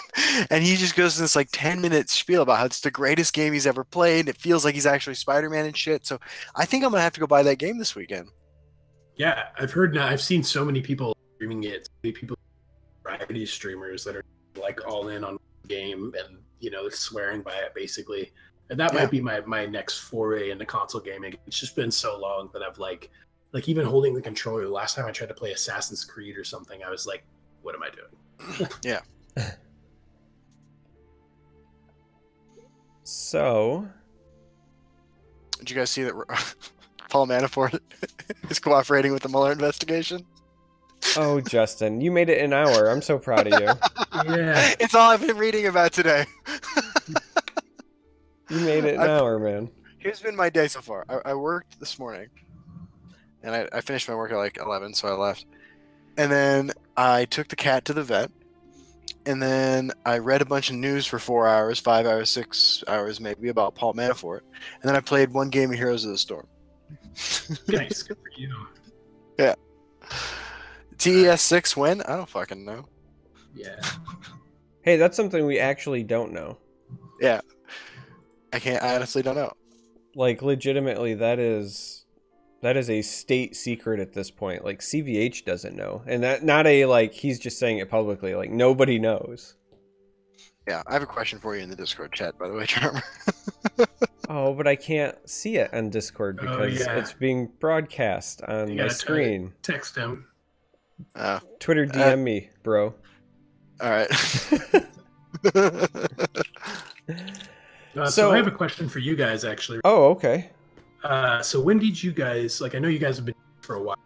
and he just goes in this like 10-minute spiel about how it's the greatest game he's ever played. It feels like he's actually Spider-Man and shit. So I think I'm gonna have to go buy that game this weekend. Yeah, I've seen so many people streaming it. So many people, variety streamers that are like all in on the game and swearing by it basically. And that might be my next foray into console gaming. It's just been so long that I've like even holding the controller. The last time I tried to play Assassin's Creed or something, I was like, what am I doing? Yeah. So, did you guys see that Paul Manafort is cooperating with the Mueller investigation? Oh, Justin, you made it an hour. I'm so proud of you. Yeah. It's all I've been reading about today. You made it an hour, man. Here's been my day so far. I worked this morning, and I finished my work at like 11, so I left. And then I took the cat to the vet, and then I read a bunch of news for 4 hours, 5 hours, 6 hours maybe, about Paul Manafort. And then I played one game of Heroes of the Storm. Nice, good for you. Yeah. TES 6 when? I don't fucking know. Yeah. Hey, that's something we actually don't know. Yeah. I honestly don't know. Like, legitimately, that is a state secret at this point. Like, CVH doesn't know. And that, not a, like, he's just saying it publicly. Like, nobody knows. Yeah, I have a question for you in the Discord chat, by the way, Charmer. Oh, but I can't see it on Discord because it's being broadcast on my screen. Text him. Twitter DM me, bro. All right. So I have a question for you guys, actually. Oh, okay. So when did you guys, like, I know you guys have been for a while.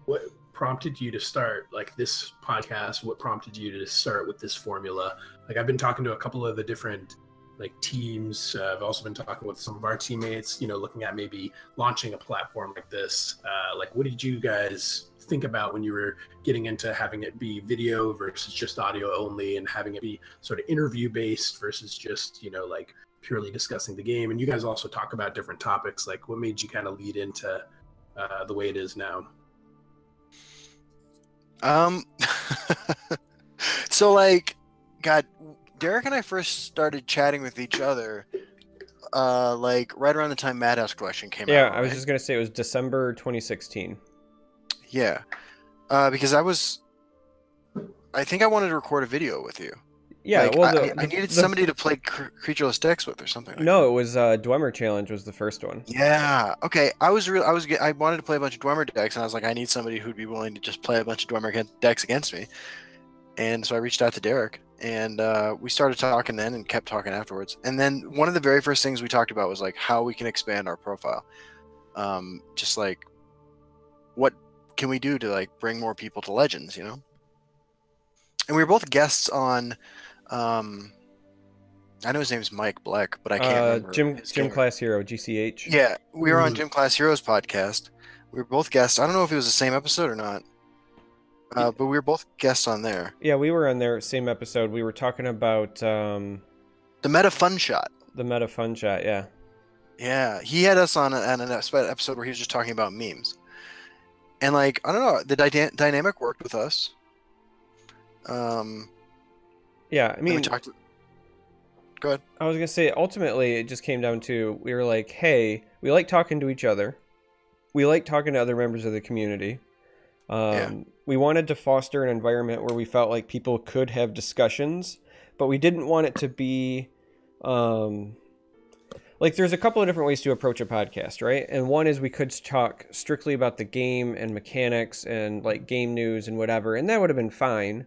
What prompted you to start, like, this podcast? What prompted you to start with this formula? Like, I've been talking to a couple of the different, like, teams. I've also been talking with some of our teammates, looking at maybe launching a platform like this. Like, what did you guys think about when you were getting into having it be video versus just audio only, and having it be sort of interview based versus just, like, purely discussing the game? And you guys also talk about different topics. Like, what made you kind of lead into the way it is now? So, like, God, Derek and I first started chatting with each other, like right around the time Madhouse Collection came out. Yeah, I was right? just gonna say it was December 2016. Yeah, because I think I wanted to record a video with you. Yeah, like, well, I needed somebody to play Creatureless Decks with or something. Like no, it was Dwemer Challenge was the first one. Yeah. Okay. I wanted to play a bunch of Dwemer decks, and I was like, I need somebody who'd be willing to just play a bunch of Dwemer decks against me. And so I reached out to Derek, and we started talking then, and kept talking afterwards. And then one of the very first things we talked about was like how we can expand our profile. Just like, what can we do to like bring more people to Legends? You know. And we were both guests on. I know his name's Mike Black, but I can't remember. Gym Class Hero, GCH. Yeah, we were on Gym Class Heroes podcast. We were both guests. I don't know if it was the same episode or not, but we were both guests on there. Yeah, we were on their same episode. We were talking about the Meta Fun Shot. The Meta Fun Shot, yeah. Yeah, he had us on an episode where he was just talking about memes, and like I don't know, the dynamic worked with us. Yeah, I mean, Go ahead. I was gonna say ultimately it just came down to we were like, hey, we like talking to each other, we like talking to other members of the community. We wanted to foster an environment where we felt like people could have discussions, but we didn't want it to be like there's a couple of different ways to approach a podcast, right? And one is we could talk strictly about the game and mechanics and like game news and whatever, and that would have been fine,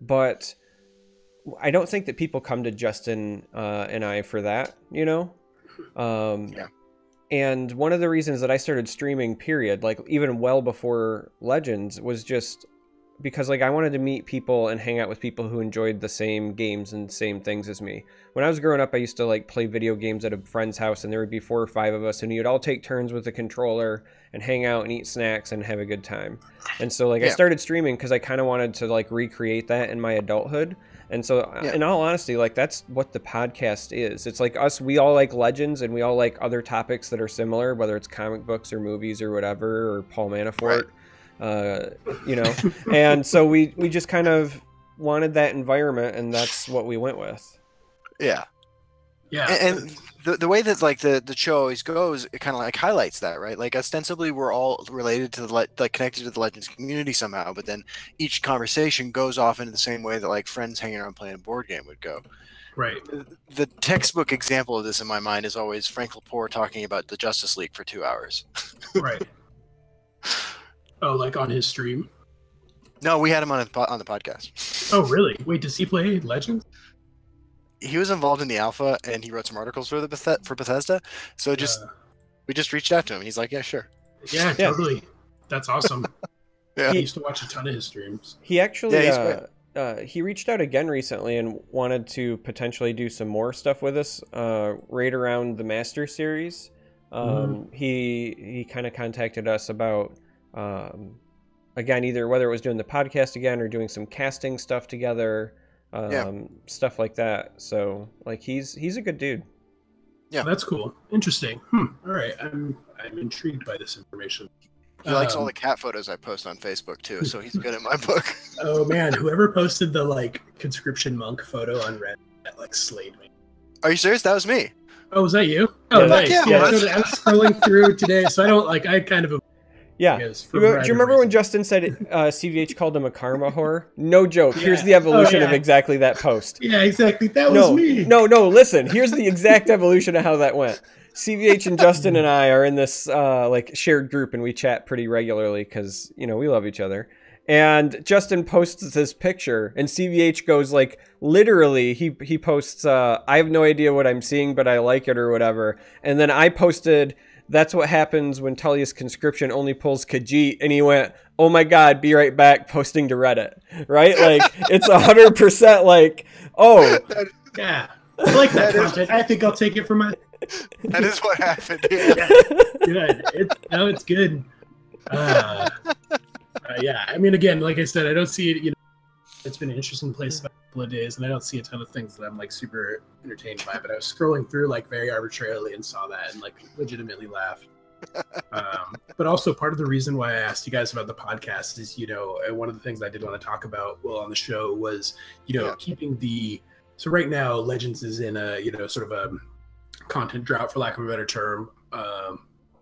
but I don't think that people come to Justin and I for that, you know? Yeah. And one of the reasons that I started streaming, period, like even well before Legends, was just because like I wanted to meet people and hang out with people who enjoyed the same games and same things as me. When I was growing up, I used to like play video games at a friend's house, and there would be 4 or 5 of us, and you'd all take turns with the controller and hang out and eat snacks and have a good time. And so like I started streaming because I kind of wanted to like recreate that in my adulthood. And so in all honesty, like that's what the podcast is. It's like us, we all like Legends, and we all like other topics that are similar, whether it's comic books or movies or whatever, or Paul Manafort, you know. And so we just kind of wanted that environment, and that's what we went with. Yeah. Yeah. And the way that like the show always goes, it kind of like highlights that, right? Like ostensibly we're all related to like connected to the Legends community somehow, but then each conversation goes off into the same way that like friends hanging around playing a board game would go. Right. The textbook example of this in my mind is always Frank Lepore talking about the Justice League for 2 hours. Right. Oh, like on his stream? No, we had him on the podcast. Oh, really? Wait, does he play Legends? He was involved in the alpha, and he wrote some articles for Bethesda. So we just reached out to him. He's like, "Yeah, sure." Yeah, totally. That's awesome. Yeah. I used to watch a ton of his streams. He actually he reached out again recently and wanted to potentially do some more stuff with us right around the Master Series. He kind of contacted us about again, either whether it was doing the podcast again or doing some casting stuff together. Stuff like that. So like he's a good dude. Yeah, that's cool. Interesting. All right, I'm intrigued by this information. He likes all the cat photos I post on Facebook too, so he's good in my book. Oh man, whoever posted the like conscription monk photo on Reddit, that like slayed me. Are you serious? That was me. Oh, was that you? Oh, nice. Yeah, I was scrolling through today, so I don't like. I kind of. Yeah. Do you remember when Justin said CVH called him a karma whore? No joke. Yeah. Here's the evolution of exactly that post. Yeah, exactly. That was me. No, listen. Here's the exact evolution of how that went. CVH and Justin and I are in this like shared group, and we chat pretty regularly because, you know, we love each other. And Justin posts this picture, and CVH goes like, literally, he posts, I have no idea what I'm seeing, but I like it or whatever. And then I posted, that's what happens when Tullius Conscription only pulls Khajiit, and he went, oh my god, be right back, posting to Reddit, right? Like, it's 100% like, oh. Yeah, I like that content. I think I'll take it for my... That is what happened, dude. Yeah, good. It's good. Yeah, I mean, again, like I said, I don't see it, you know, it's been an interesting place for a couple of days, and I don't see a ton of things that I'm like super entertained by, but I was scrolling through like very arbitrarily and saw that and like legitimately laughed. But also part of the reason why I asked you guys about the podcast is, you know, one of the things I did want to talk about on the show was, you know, keeping the So right now, Legends is in a sort of a content drought, for lack of a better term,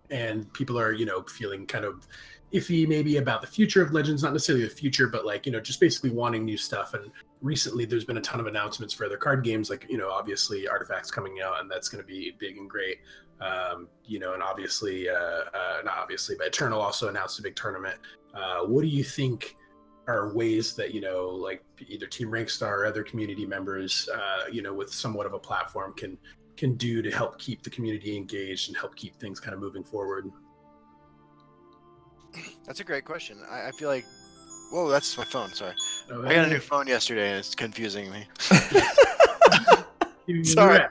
and people are feeling kind of iffy maybe about the future of Legends, not necessarily the future, but like just basically wanting new stuff. And recently, there's been a ton of announcements for other card games, like obviously Artifact's coming out, and that's going to be big and great. And obviously, not obviously, but Eternal also announced a big tournament. What do you think are ways that like either Team Rankstar or other community members, with somewhat of a platform can do to help keep the community engaged and help keep things kind of moving forward? That's a great question. I feel like, whoa, that's my phone. Sorry, Oh, I got a new phone yesterday, and it's confusing me. Sorry. Sorry.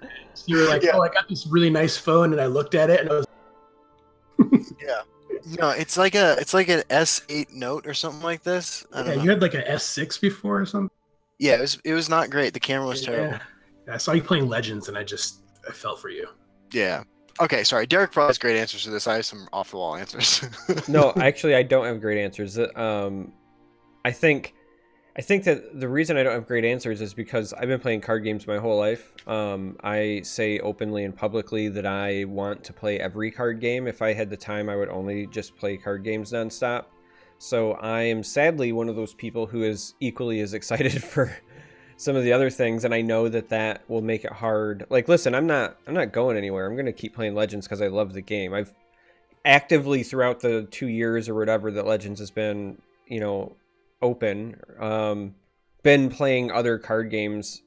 You were like, Yeah. oh, I got this really nice phone, and I looked at it, and I was Yeah. No, it's like an S8 Note or something like this. I don't know. you had like an S6 before or something. Yeah, it was not great. The camera was terrible. Yeah, I saw you playing Legends, and I felt for you. Yeah. Okay, sorry. Derek probably has great answers to this. I have some off the wall answers. No, actually, I don't have great answers. I think that the reason I don't have great answers is because I've been playing card games my whole life. I say openly and publicly that I want to play every card game. If I had the time, I would only just play card games nonstop. So I am sadly one of those people who is equally as excited for some of the other things, and I know that will make it hard. Like, listen, I'm not going anywhere. I'm going to keep playing Legends because I love the game. I've actively throughout the 2 years or whatever that Legends has been, open, been playing other card games.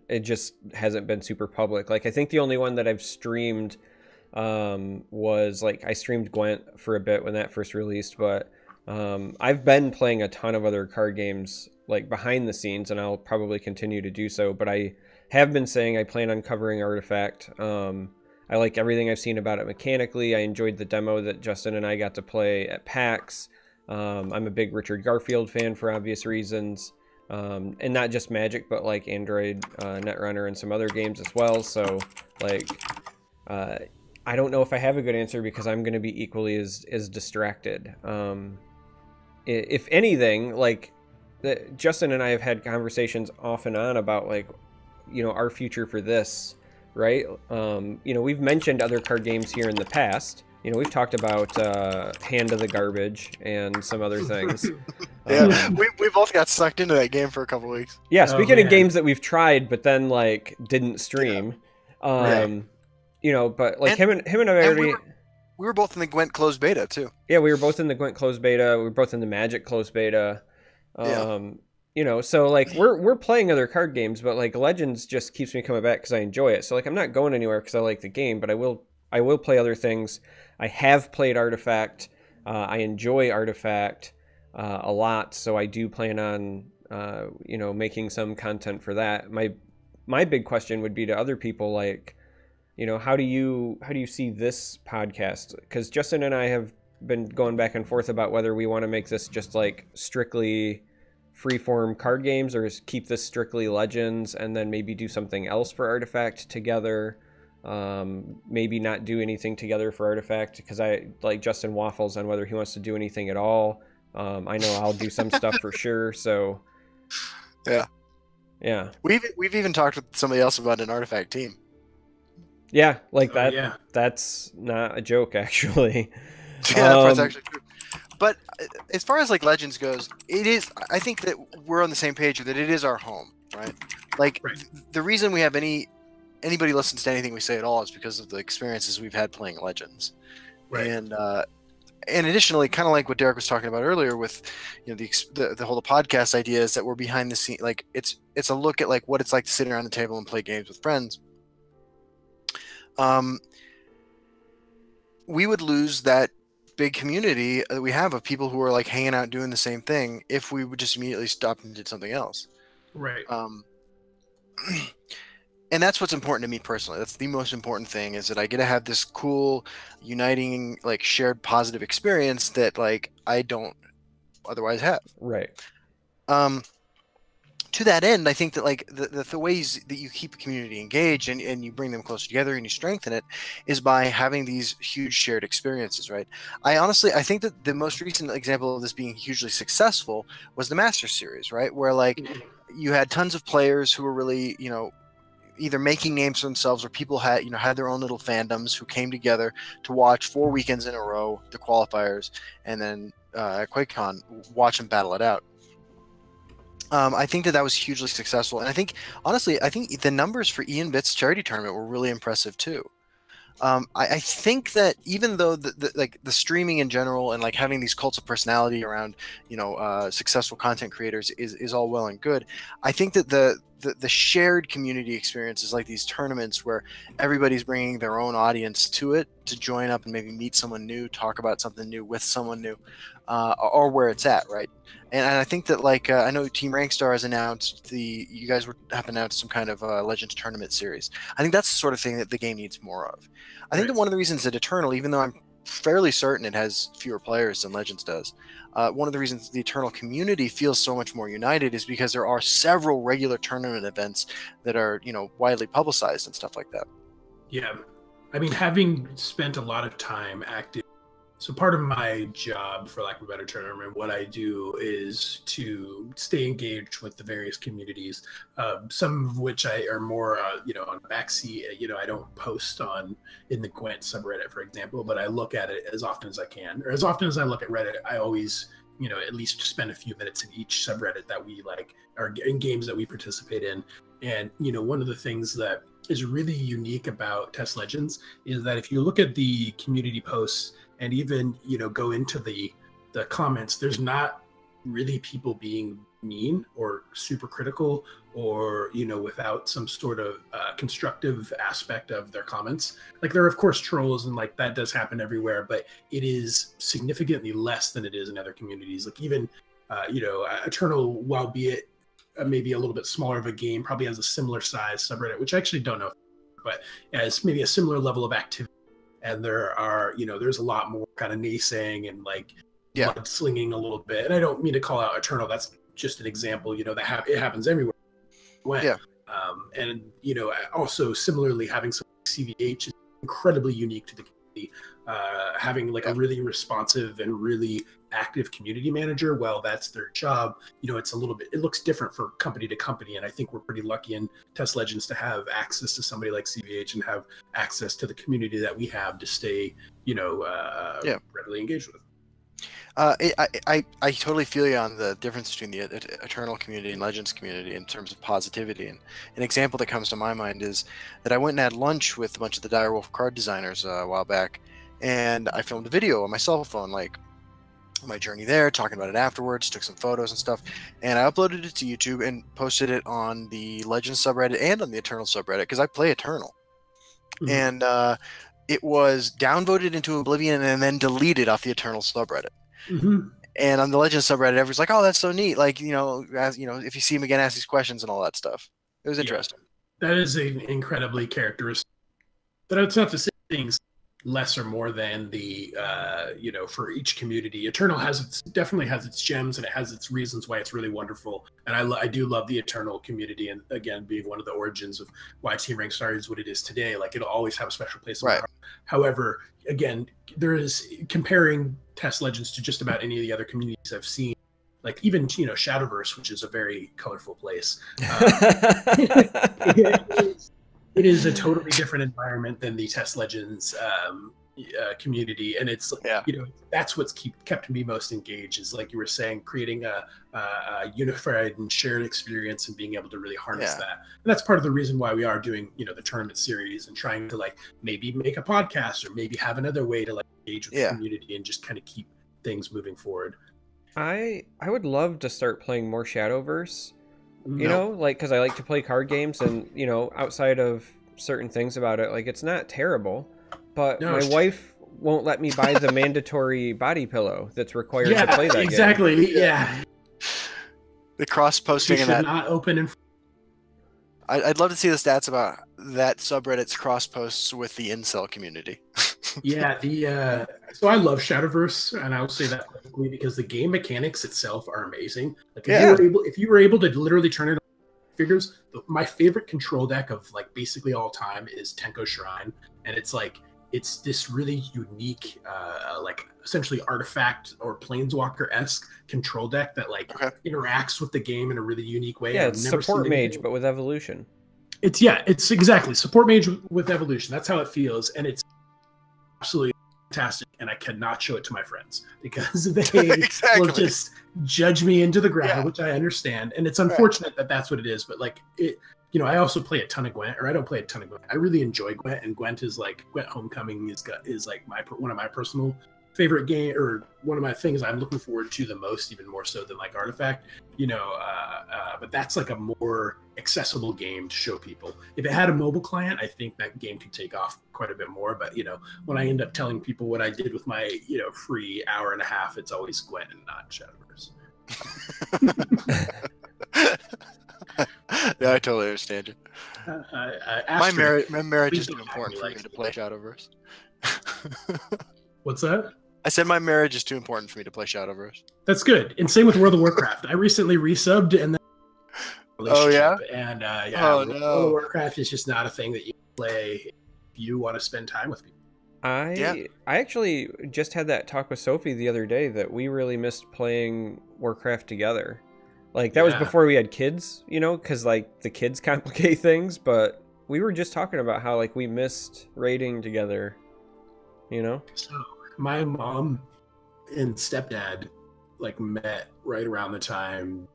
It just hasn't been super public. Like, I think the only one that I've streamed was like I streamed Gwent for a bit when that first released, but I've been playing a ton of other card games like behind the scenes, and I'll probably continue to do so. But I have been saying I plan on covering Artifact. I like everything I've seen about it mechanically. I enjoyed the demo that Justin and I got to play at PAX. I'm a big Richard Garfield fan for obvious reasons, and not just Magic, but like Android, Netrunner, and some other games as well. So like, I don't know if I have a good answer because I'm going to be equally as distracted. If anything, like Justin and I have had conversations off and on about like, our future for this, right? We've mentioned other card games here in the past. We've talked about Hand of the Garbage and some other things. Yeah, we both got sucked into that game for a couple weeks. Yeah, speaking man. of games that we've tried but then like didn't stream. Right. But like him and I already. We were both in the Gwent closed beta too. Yeah, we were both in the Gwent closed beta. We were both in the Magic closed beta. So like we're playing other card games, but like Legends just keeps me coming back because I enjoy it. So like I'm not going anywhere because I like the game, but I will play other things. I have played Artifact. I enjoy Artifact a lot, so I do plan on making some content for that. My big question would be to other people, like, how do you see this podcast? Because Justin and I have been going back and forth about whether we want to make this just like strictly freeform card games or just keep this strictly Legends and then maybe do something else for Artifact together. Maybe not do anything together for Artifact because I like Justin waffles on whether he wants to do anything at all. I know I'll do some stuff for sure. So yeah, we've even talked with somebody else about an Artifact team. Yeah, like that. Yeah. That's not a joke, actually. Yeah, that part's actually true. But as far as like Legends goes, it is. I think that we're on the same page that it is our home, right? Like Right. The reason we have anybody listens to anything we say at all is because of the experiences we've had playing Legends. Right. And additionally, kind of like what Derek was talking about earlier with the whole podcast idea is that we're behind the scene. Like it's a look at like what it's like to sit around the table and play games with friends. We would lose that big community that we have of people who are like hanging out doing the same thing if we would just immediately stop and did something else. Right. And that's what's important to me personally. That's the most important thing, is that I get to have this cool, uniting, like shared positive experience that like I don't otherwise have. Right. To that end, I think that like the ways that you keep a community engaged and you bring them closer together and you strengthen it is by having these huge shared experiences, right? I think that the most recent example of this being hugely successful was the Master Series, right? Where like you had tons of players who were really, either making names for themselves, or people had had their own little fandoms who came together to watch 4 weekends in a row the qualifiers, and then at QuakeCon watch them battle it out. I think that was hugely successful, and I think honestly, I think the numbers for Ian Bitt's charity tournament were really impressive too. I think that even though the streaming in general and like having these cults of personality around successful content creators is all well and good, I think that the shared community experiences like these tournaments where everybody's bringing their own audience to it to join up and maybe meet someone new, talk about something new with someone new, are where it's at, right? And I think that I know Team Rankstar has announced you guys have announced some kind of Legends tournament series. I think that's the sort of thing that the game needs more of. I think that one of the reasons that Eternal, even though I'm fairly certain it has fewer players than Legends does, one of the reasons the Eternal community feels so much more united is because there are several regular tournament events that are widely publicized and stuff like that. Yeah, I mean, having spent a lot of time active. So part of my job, for lack of a better term, and what I do is to stay engaged with the various communities, some of which are more, on the backseat. I don't post in the Gwent subreddit, for example, but I look at it as often as I can. Or as often as I look at Reddit, I always, at least spend a few minutes in each subreddit that we like, or in games that we participate in. And, one of the things that is really unique about Test Legends is that if you look at the community posts, and even go into the comments, there's not really people being mean or super critical or without some sort of constructive aspect of their comments. Like, there are of course trolls, and like that does happen everywhere, but it is significantly less than it is in other communities. Like even Eternal, while be it maybe a little bit smaller of a game, probably has a similar size subreddit, which I actually don't know, but as maybe a similar level of activity. And there are, there's a lot more kind of naysaying and slinging a little bit. And I don't mean to call out Eternal. That's just an example, that it happens everywhere. Yeah. And, also similarly having some CVH is incredibly unique to the community. Having a really responsive and really active community manager, well, that's their job. It's it looks different for company to company, and I think we're pretty lucky in Test Legends to have access to somebody like CVH and have access to the community that we have to stay, readily engaged with. I totally feel you on the difference between the Eternal community and Legends community in terms of positivity. And an example that comes to my mind is that I went and had lunch with a bunch of the Direwolf card designers a while back, and I filmed a video on my cell phone, my journey there, talking about it afterwards, took some photos and stuff, and I uploaded it to YouTube and posted it on the Legends subreddit and on the Eternal subreddit, because I play Eternal. Mm-hmm. And it was downvoted into oblivion and then deleted off the Eternal subreddit. Mm-hmm. And on the Legends subreddit, everyone's like, "Oh, that's so neat!" If you see him again, ask these questions and all that stuff. It was interesting. That is an incredibly characteristic. But it's not to say things less or more than the for each community. Eternal definitely has its gems, and it has its reasons why it's really wonderful. And I do love the Eternal community, and again, being one of the origins of why Team Rankstar is what it is today. It'll always have a special place in my heart. However, again, there is comparing Test Legends to just about any of the other communities I've seen. Even Shadowverse, which is a very colorful place. It is a totally different environment than the Test Legends community, and it's that's what's kept me most engaged. Is like you were saying, creating a unified and shared experience and being able to really harness that. And that's part of the reason why we are doing the tournament series and trying to maybe make a podcast or maybe have another way to engage with the community and just kind of keep things moving forward. I would love to start playing more Shadowverse. Because I like to play card games, and outside of certain things about it, it's not terrible, but my wife won't let me buy the mandatory body pillow that's required to play that exactly game. Yeah, the cross posting should and that not open in. I'd love to see the stats about that subreddit's cross posts with the incel community. So I love Shadowverse, and I will say that publicly because the game mechanics itself are amazing. If you were able to literally turn it on figures, my favorite control deck of basically all time is Tenko Shrine, and it's this really unique essentially artifact or planeswalker-esque control deck that interacts with the game in a really unique way. Yeah, it's support mage but with evolution. it's exactly support mage with evolution. That's how it feels, and it's absolutely fantastic. And I cannot show it to my friends because they Exactly. will just judge me into the ground, Yeah. which I understand. And it's unfortunate that that's what it is. But like it, you know, I also play a ton of Gwent, or I don't play a ton of Gwent. I really enjoy Gwent, and Gwent is like Gwent Homecoming is like one of my personal favorite game, or one of my things I'm looking forward to the most, even more so than like Artifact, you know. But that's like a more accessible game to show people. If it had a mobile client, I think that game could take off quite a bit more. But you know, when I end up telling people what I did with my, you know, free hour and a half, it's always Gwent and not Shadowverse. Yeah, I totally understand you. My marriage is too important for me to play Shadowverse. What's that? I said my marriage is too important for me to play Shadowverse. That's good. And same with World of Warcraft. I recently resubbed and then Oh yeah? And Oh, World no. of Warcraft is just not a thing that you play if you want to spend time with people. I actually just had that talk with Sophie the other day that we really missed playing Warcraft together. Like that was before we had kids, you know, because like the kids complicate things. But we were just talking about how like we missed raiding together, you know. So my mom and stepdad like met right around the time,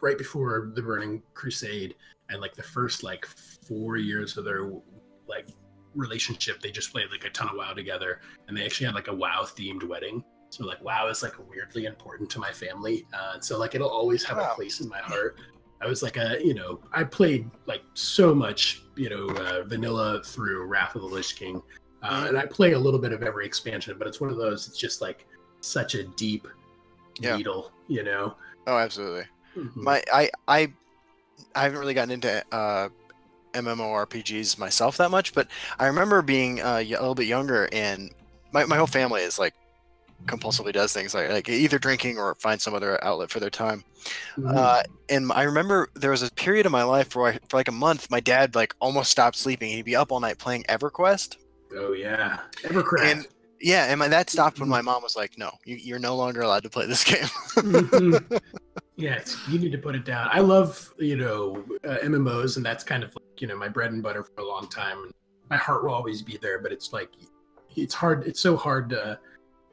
right before the Burning Crusade, and like the first like 4 years of their like relationship, they just played like a ton of WoW together, and they actually had like a WoW themed wedding. So like WoW is like weirdly important to my family, so like it'll always have a place in my heart. I was like I played like so much, vanilla through Wrath of the Lich King, and I play a little bit of every expansion, but it's one of those. It's just like such a deep needle, you know. Oh, absolutely. Mm-hmm. I haven't really gotten into MMORPGs myself that much, but I remember being a little bit younger, and my whole family is like compulsively does things like either drinking or find some other outlet for their time. And I remember there was a period of my life where for like a month, my dad like almost stopped sleeping. He'd be up all night playing EverQuest. Oh yeah, EverQuest. And that stopped when my mom was like, "No, you're no longer allowed to play this game." Yes, you need to put it down. I love MMOs, and that's kind of like my bread and butter for a long time. My heart will always be there, but it's like it's hard. It's so hard to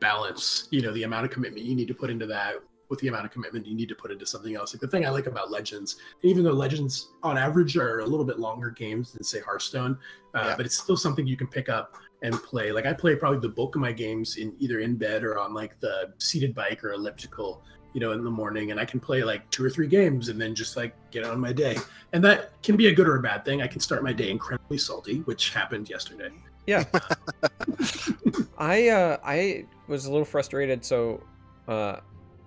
balance, the amount of commitment you need to put into that with the amount of commitment you need to put into something else. Like the thing I like about Legends, even though Legends on average are a little bit longer games than say Hearthstone, but it's still something you can pick up and play. Like I play probably the bulk of my games either in bed or on like the seated bike or elliptical, in the morning, and I can play like 2 or 3 games and then just like get on my day. And that can be a good or a bad thing. I can start my day incredibly salty, which happened yesterday. Yeah. I was a little frustrated. So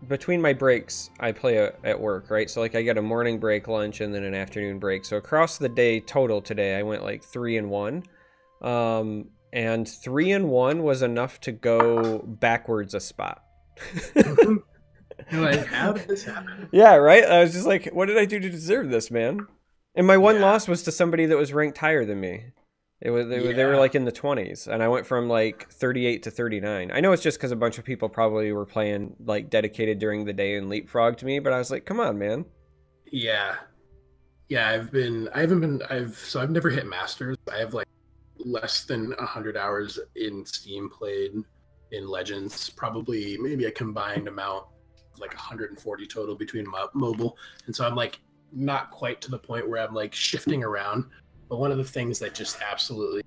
between my breaks, I play at work, right? So like I get a morning break, lunch, and then an afternoon break. So across the day total today, I went like 3 and 1. And 3 and 1 was enough to go backwards a spot. Like, how did this happen? Yeah, right? I was just like, what did I do to deserve this, man? And my one loss was to somebody that was ranked higher than me. They were like in the 20s, and I went from like 38 to 39. I know it's just because a bunch of people probably were playing like dedicated during the day and leapfrogged me, but I was like, come on, man. Yeah. I've never hit Masters. I have like less than 100 hours in Steam played in Legends, probably maybe a combined amount like 140 total between mobile, and so I'm like not quite to the point where I'm like shifting around. But one of the things that just absolutely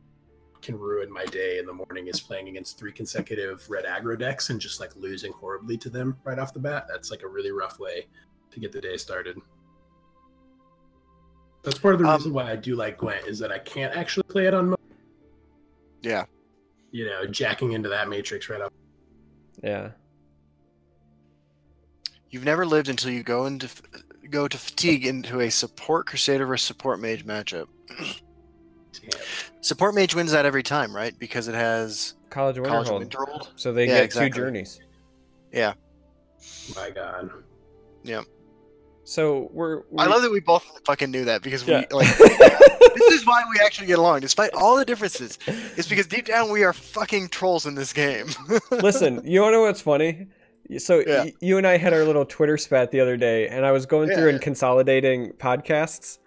can ruin my day in the morning is playing against 3 consecutive red aggro decks and just like losing horribly to them right off the bat. That's like a really rough way to get the day started. That's part of the reason why I do like Gwent, is that I can't actually play it on mobile. Yeah. Jacking into that matrix right off. Yeah. You've never lived until you go to fatigue into a support Crusader versus support mage matchup. Damn. Support mage wins that every time, right? Because it has College of Winterhold. So they get exactly. 2 journeys. Yeah. My God. Yeah. So I love that we both fucking knew that, because we like this is why we actually get along, despite all the differences. It's because deep down we are fucking trolls in this game. Listen, you want to know what's funny? So you and I had our little Twitter spat the other day, and I was going through and consolidating podcasts.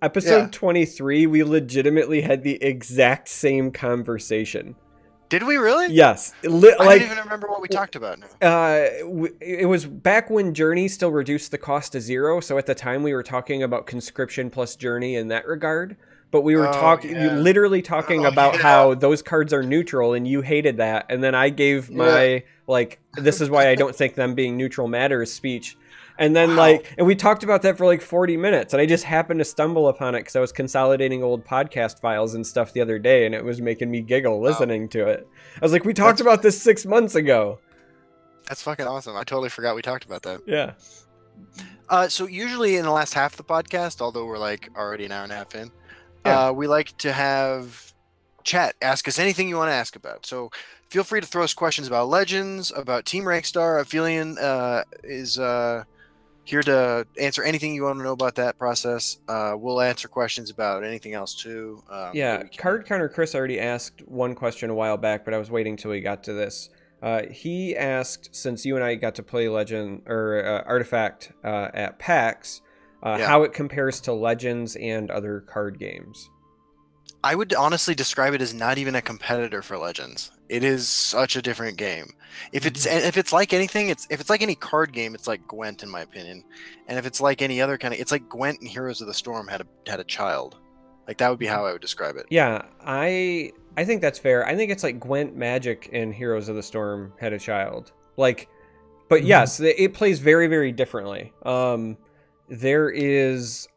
Episode 23, we legitimately had the exact same conversation. Did we really? Yes. I don't even remember what we talked about now. It was back when Journey still reduced the cost to 0, so at the time we were talking about conscription plus Journey in that regard. But we were literally talking about how those cards are neutral, and you hated that. And then I gave my, like, this is why I don't think them being neutral matters speech. And then, and we talked about that for like 40 minutes. And I just happened to stumble upon it because I was consolidating old podcast files and stuff the other day, and it was making me giggle listening to it. I was like, we talked about this 6 months ago. That's fucking awesome. I totally forgot we talked about that. Yeah. So usually in the last half of the podcast, although we're like already an hour and a half in, we like to have chat. Ask us anything you want to ask about. So feel free to throw us questions about Legends, about Team Rankstar. Aphelion is here to answer anything you want to know about that process. We'll answer questions about anything else too. Card Counter Chris already asked one question a while back, but I was waiting till we got to this. He asked, since you and I got to play Legend or Artifact at PAX, how it compares to Legends and other card games. I would honestly describe it as not even a competitor for Legends. It is such a different game. If it's like anything, if it's like any card game, it's like Gwent in my opinion. And if it's like any other kind of, it's like Gwent and Heroes of the Storm had a child. Like that would be how I would describe it. Yeah, I think that's fair. I think it's like Gwent, Magic, and Heroes of the Storm had a child. Like, but yes, it plays very, very differently. There is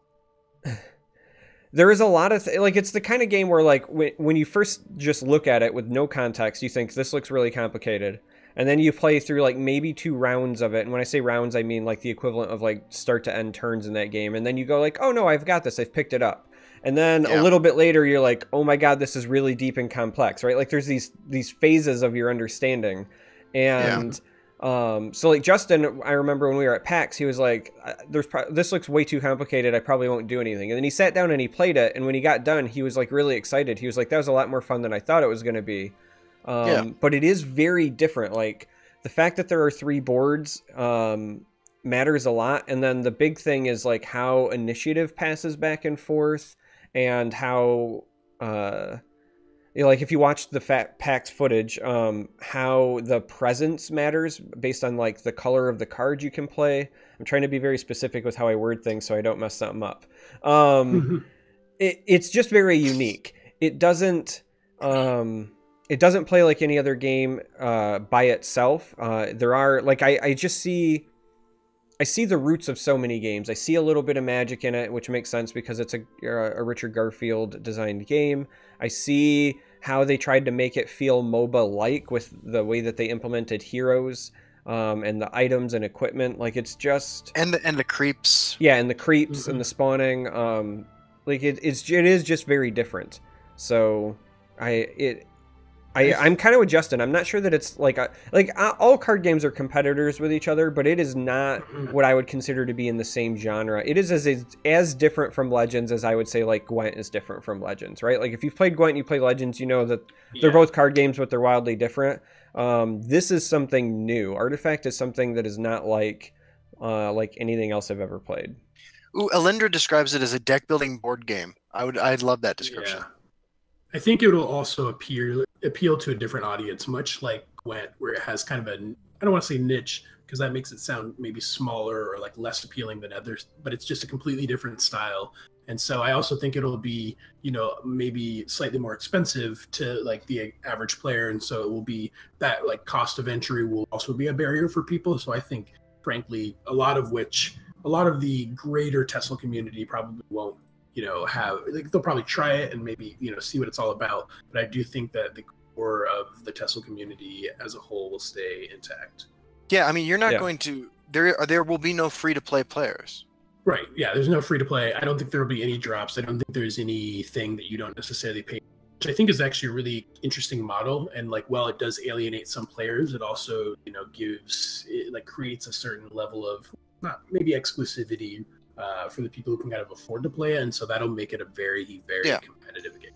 a lot of like, it's the kind of game where like when you first just look at it with no context, you think this looks really complicated, and then you play through like maybe 2 rounds of it. And when I say rounds, I mean like the equivalent of like start to end turns in that game, and then you go like, oh no, I've got this, I've picked it up. And then a little bit later you're like, oh my god, this is really deep and complex, right? Like there's these phases of your understanding. And so like Justin, I remember when we were at PAX, he was like, this looks way too complicated, I probably won't do anything. And then he sat down and he played it, and when he got done, he was like really excited. He was like, that was a lot more fun than I thought it was going to be. But it is very different. Like the fact that there are 3 boards matters a lot. And then the big thing is like how initiative passes back and forth, and how like if you watch the PAX footage, how the presence matters based on like the color of the card you can play. I'm trying to be very specific with how I word things so I don't mess something up. It's just very unique. It doesn't play like any other game by itself. There are like I see the roots of so many games. I see a little bit of Magic in it, which makes sense because it's a Richard Garfield designed game. I see how they tried to make it feel MOBA-like with the way that they implemented heroes and the items and equipment. Like it's just and the creeps. Yeah, and the creeps and the spawning. Like it is just very different. So I'm kind of with Justin. I'm not sure that it's like all card games are competitors with each other, but it is not what I would consider to be in the same genre. It is as different from Legends as I would say like Gwent is different from Legends, right? Like if you've played Gwent and you play Legends, you know that they're both card games, but they're wildly different. This is something new. Artifact is something that is not like anything else I've ever played. Ooh, Alindra describes it as a deck building board game. I'd love that description. Yeah. I think it will also appeal to a different audience, much like Gwent, where it has kind of I don't want to say niche, because that makes it sound maybe smaller or like less appealing than others, but it's just a completely different style. And so I also think it'll be, maybe slightly more expensive to like the average player. And so it will be that like cost of entry will also be a barrier for people. So I think, frankly, a lot of the greater Tesla community probably won't, they'll probably try it and maybe, see what it's all about. But I do think that the core of the Tesla community as a whole will stay intact. Yeah, I mean, you're not going to, there will be no free-to-play players. Right, yeah, there's no free-to-play. I don't think there will be any drops. I don't think there's anything that you don't necessarily pay, which I think is actually a really interesting model. And like, while it does alienate some players, it also, creates a certain level of, not maybe exclusivity, for the people who can kind of afford to play it, and so that'll make it a very, very competitive game.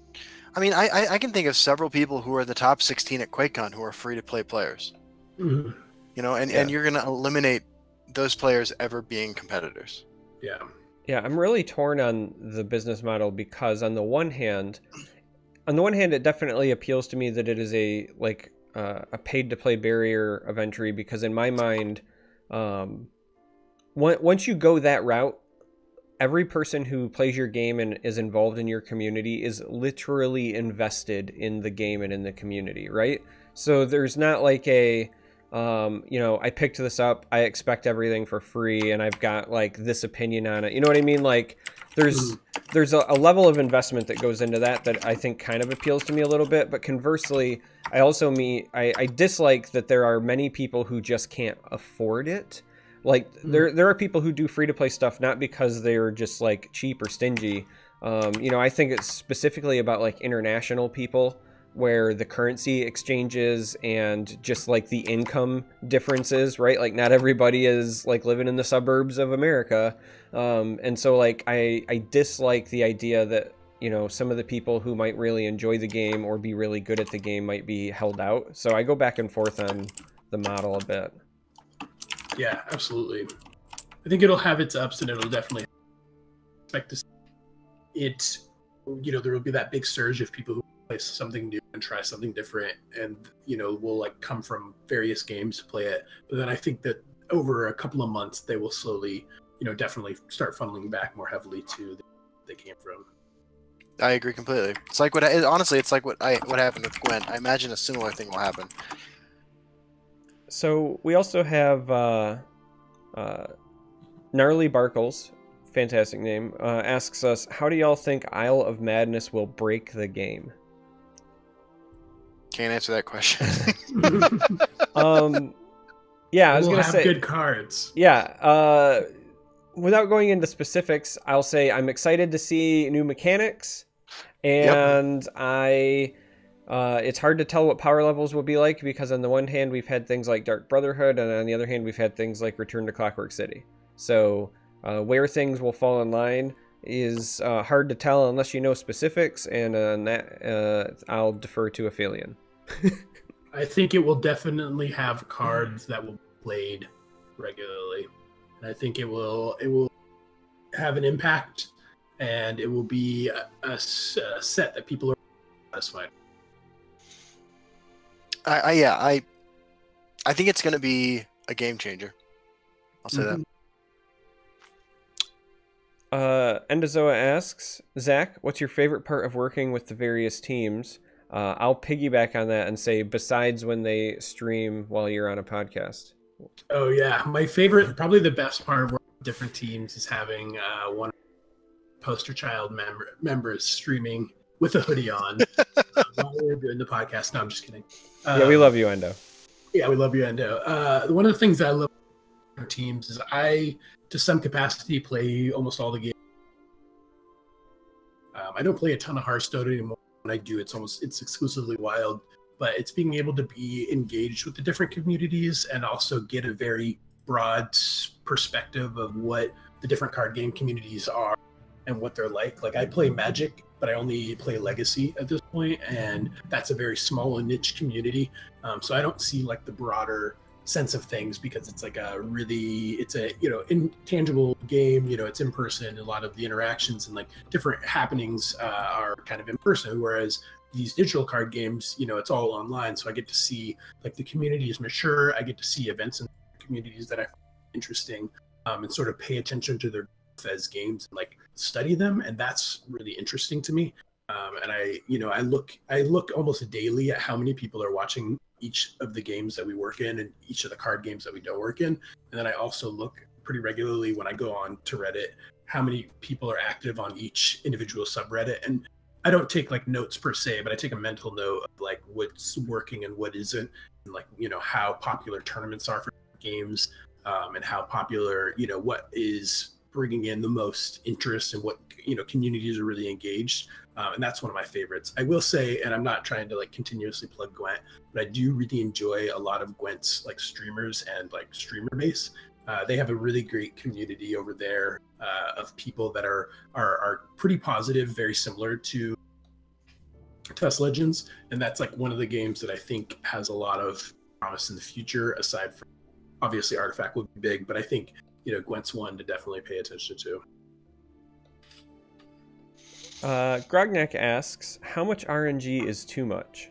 I mean, I can think of several people who are the top 16 at QuakeCon who are free-to-play players. And you're going to eliminate those players ever being competitors. Yeah. Yeah, I'm really torn on the business model because on the one hand, it definitely appeals to me that it is a paid to play barrier of entry, because in my mind, once you go that route, every person who plays your game and is involved in your community is literally invested in the game and in the community, right? So there's not like I picked this up, I expect everything for free, and I've got like this opinion on it. You know what I mean? Like there's a level of investment that goes into that I think kind of appeals to me a little bit. But conversely, I dislike that there are many people who just can't afford it. Like there are people who do free to play stuff not because they're just like cheap or stingy. I think it's specifically about like international people, where the currency exchanges and just like the income differences, right? Like not everybody is like living in the suburbs of America. And so like I dislike the idea that, some of the people who might really enjoy the game or be really good at the game might be held out. So I go back and forth on the model a bit. Yeah, absolutely. I think it'll have its ups, and it'll definitely expect to see it. There will be that big surge of people who play something new and try something different, and will like come from various games to play it. But then I think that over a couple of months, they will slowly, definitely start funneling back more heavily to they came from. I agree completely. It's like honestly, it's like what happened with Gwent. I imagine a similar thing will happen. So we also have Gnarly Barkles, fantastic name, asks us, how do y'all think Isle of Madness will break the game? Can't answer that question. Yeah, I was gonna say good cards. Yeah, without going into specifics, I'll say I'm excited to see new mechanics, and it's hard to tell what power levels will be like, because on the one hand we've had things like Dark Brotherhood, and on the other hand we've had things like Return to Clockwork City. So where things will fall in line is hard to tell unless you know specifics, and on that I'll defer to Aphelion. I think it will definitely have cards that will be played regularly, and I think it will have an impact, and it will be a set that people are satisfied. I think it's going to be a game changer. I'll say that. Endozoa asks, Zach, what's your favorite part of working with the various teams? I'll piggyback on that and say, besides when they stream while you're on a podcast. Oh yeah, my favorite, probably the best part of working with different teams is having one poster child members streaming with a hoodie on while we're doing the podcast. No, I'm just kidding. Yeah, we love you, Endo. Yeah, we love you, Endo. One of the things that I love about teams is I, to some capacity, play almost all the games. I don't play a ton of Hearthstone anymore. When I do, it's exclusively Wild. But it's being able to be engaged with the different communities and also get a very broad perspective of what the different card game communities are and what they're like. Like I play Magic, but I only play Legacy at this point, and that's a very small and niche community. So I don't see like the broader sense of things, because it's like it's a intangible game. It's in person. A lot of the interactions and like different happenings are kind of in person, whereas these digital card games, it's all online. So I get to see like the community is mature. I get to see events in communities that I find interesting, and sort of pay attention to their as games and like study them, and that's really interesting to me. And I look almost daily at how many people are watching each of the games that we work in and each of the card games that we don't work in. And then I also look pretty regularly when I go on to Reddit how many people are active on each individual subreddit. And I don't take like notes per se, but I take a mental note of like what's working and what isn't, and like how popular tournaments are for games, and how popular what is bringing in the most interest and what communities are really engaged. And that's one of my favorites. I will say, and I'm not trying to like continuously plug Gwent, but I do really enjoy a lot of Gwent's like streamers and like streamer base. They have a really great community over there of people that are pretty positive, very similar to Test Legends, and that's like one of the games that I think has a lot of promise in the future. Aside from obviously Artifact will be big, but I think Gwent's one to definitely pay attention to. Grognak asks, how much RNG is too much?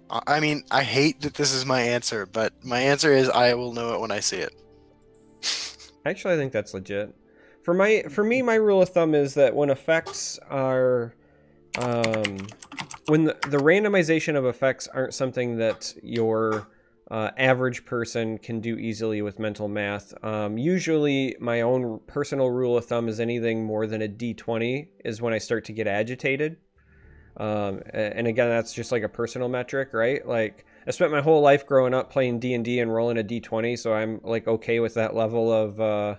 I mean, I hate that this is my answer, but my answer is I will know it when I see it. Actually, I think that's legit. For me, my rule of thumb is that when effects are, when the randomization of effects aren't something that your average person can do easily with mental math. Usually, my own personal rule of thumb is anything more than a D20 is when I start to get agitated. And again, that's just like a personal metric, right? Like, I spent my whole life growing up playing D&D and rolling a D20, so I'm like okay with that level of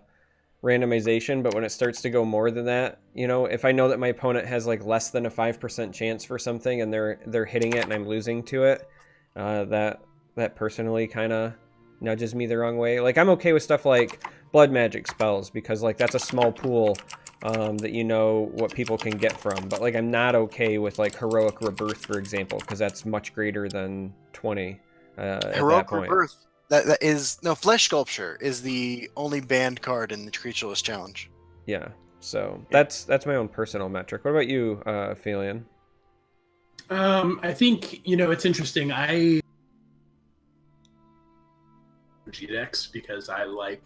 randomization. But when it starts to go more than that, you know, if I know that my opponent has like less than a 5% chance for something and they're hitting it and I'm losing to it, that personally kind of nudges me the wrong way. Like, I'm okay with stuff like blood magic spells because like that's a small pool that you know what people can get from. But like, I'm not okay with like heroic rebirth, for example, because that's much greater than 20 at that point. Rebirth. That is no, Flesh Sculpture is the only banned card in the Creatureless Challenge. Yeah, so that's my own personal metric. What about you, Aphelion? I think, you know, it's interesting. I decks because I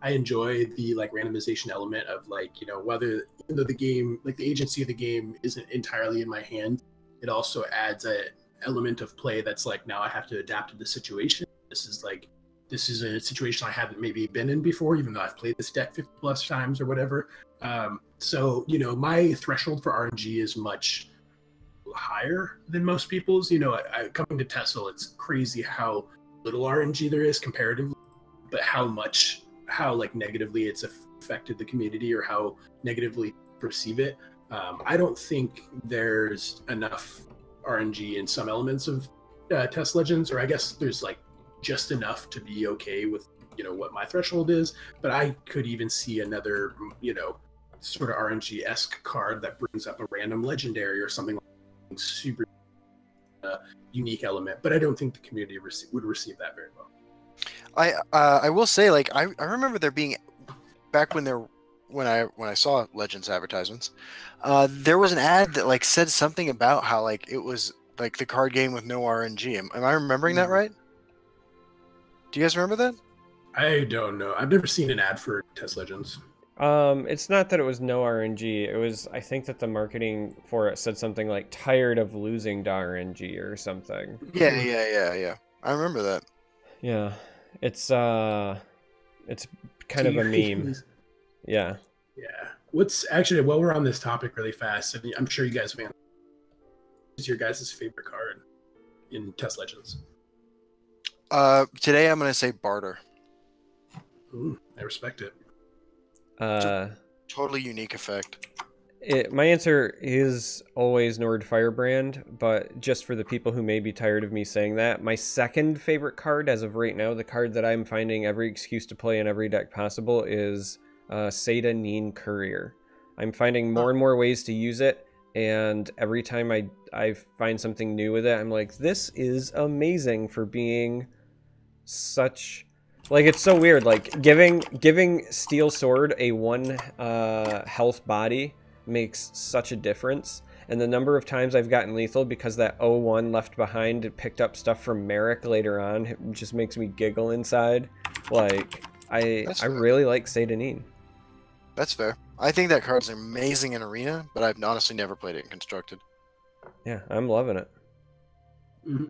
enjoy the like randomization element of like, you know, whether even though the game, like the agency of the game isn't entirely in my hand, it also adds a element of play that's like, now I have to adapt to the situation. This is a situation I haven't maybe been in before, even though I've played this deck 50 plus times or whatever. So, you know, my threshold for RNG is much higher than most people's. You know, coming to Tesla, it's crazy how little RNG there is comparatively, but how like negatively it's affected the community or how negatively perceive it. I don't think there's enough RNG in some elements of Test Legends, or I guess there's like just enough to be okay with, you know, what my threshold is. But I could even see another, you know, sort of RNG-esque card that brings up a random legendary or something like super unique element. But I don't think the community would receive that very well. I will say, like, I remember there being back when I saw Legends advertisements, there was an ad that like said something about how like it was like the card game with no RNG. Am I remembering that right? Do you guys remember that? I don't know. I've never seen an ad for Test Legends. It's not that it was no RNG. It was, I think that the marketing for it said something like tired of losing to RNG or something. Yeah. I remember that. Yeah. It's kind of a meme. Yeah. Yeah. What's actually, while we're on this topic really fast, and I'm sure you guys have, what's your guys' favorite card in Test Legends? Today I'm going to say Barter. Ooh, I respect it. Totally unique effect. My answer is always Nord Firebrand, but just for the people who may be tired of me saying that, my second favorite card as of right now, the card that I'm finding every excuse to play in every deck possible, is Seda Neen Courier. I'm finding more and more ways to use it, and every time I find something new with it, I'm like, this is amazing for being such... Like, it's so weird, like, giving Steel Sword a 1 health body makes such a difference. And the number of times I've gotten lethal because that 0-1 left behind picked up stuff from Merrick later on, it just makes me giggle inside. Like, I really like Seda Neen. That's fair. I think that card's amazing in Arena, but I've honestly never played it in Constructed. Yeah, I'm loving it. Mm-hmm.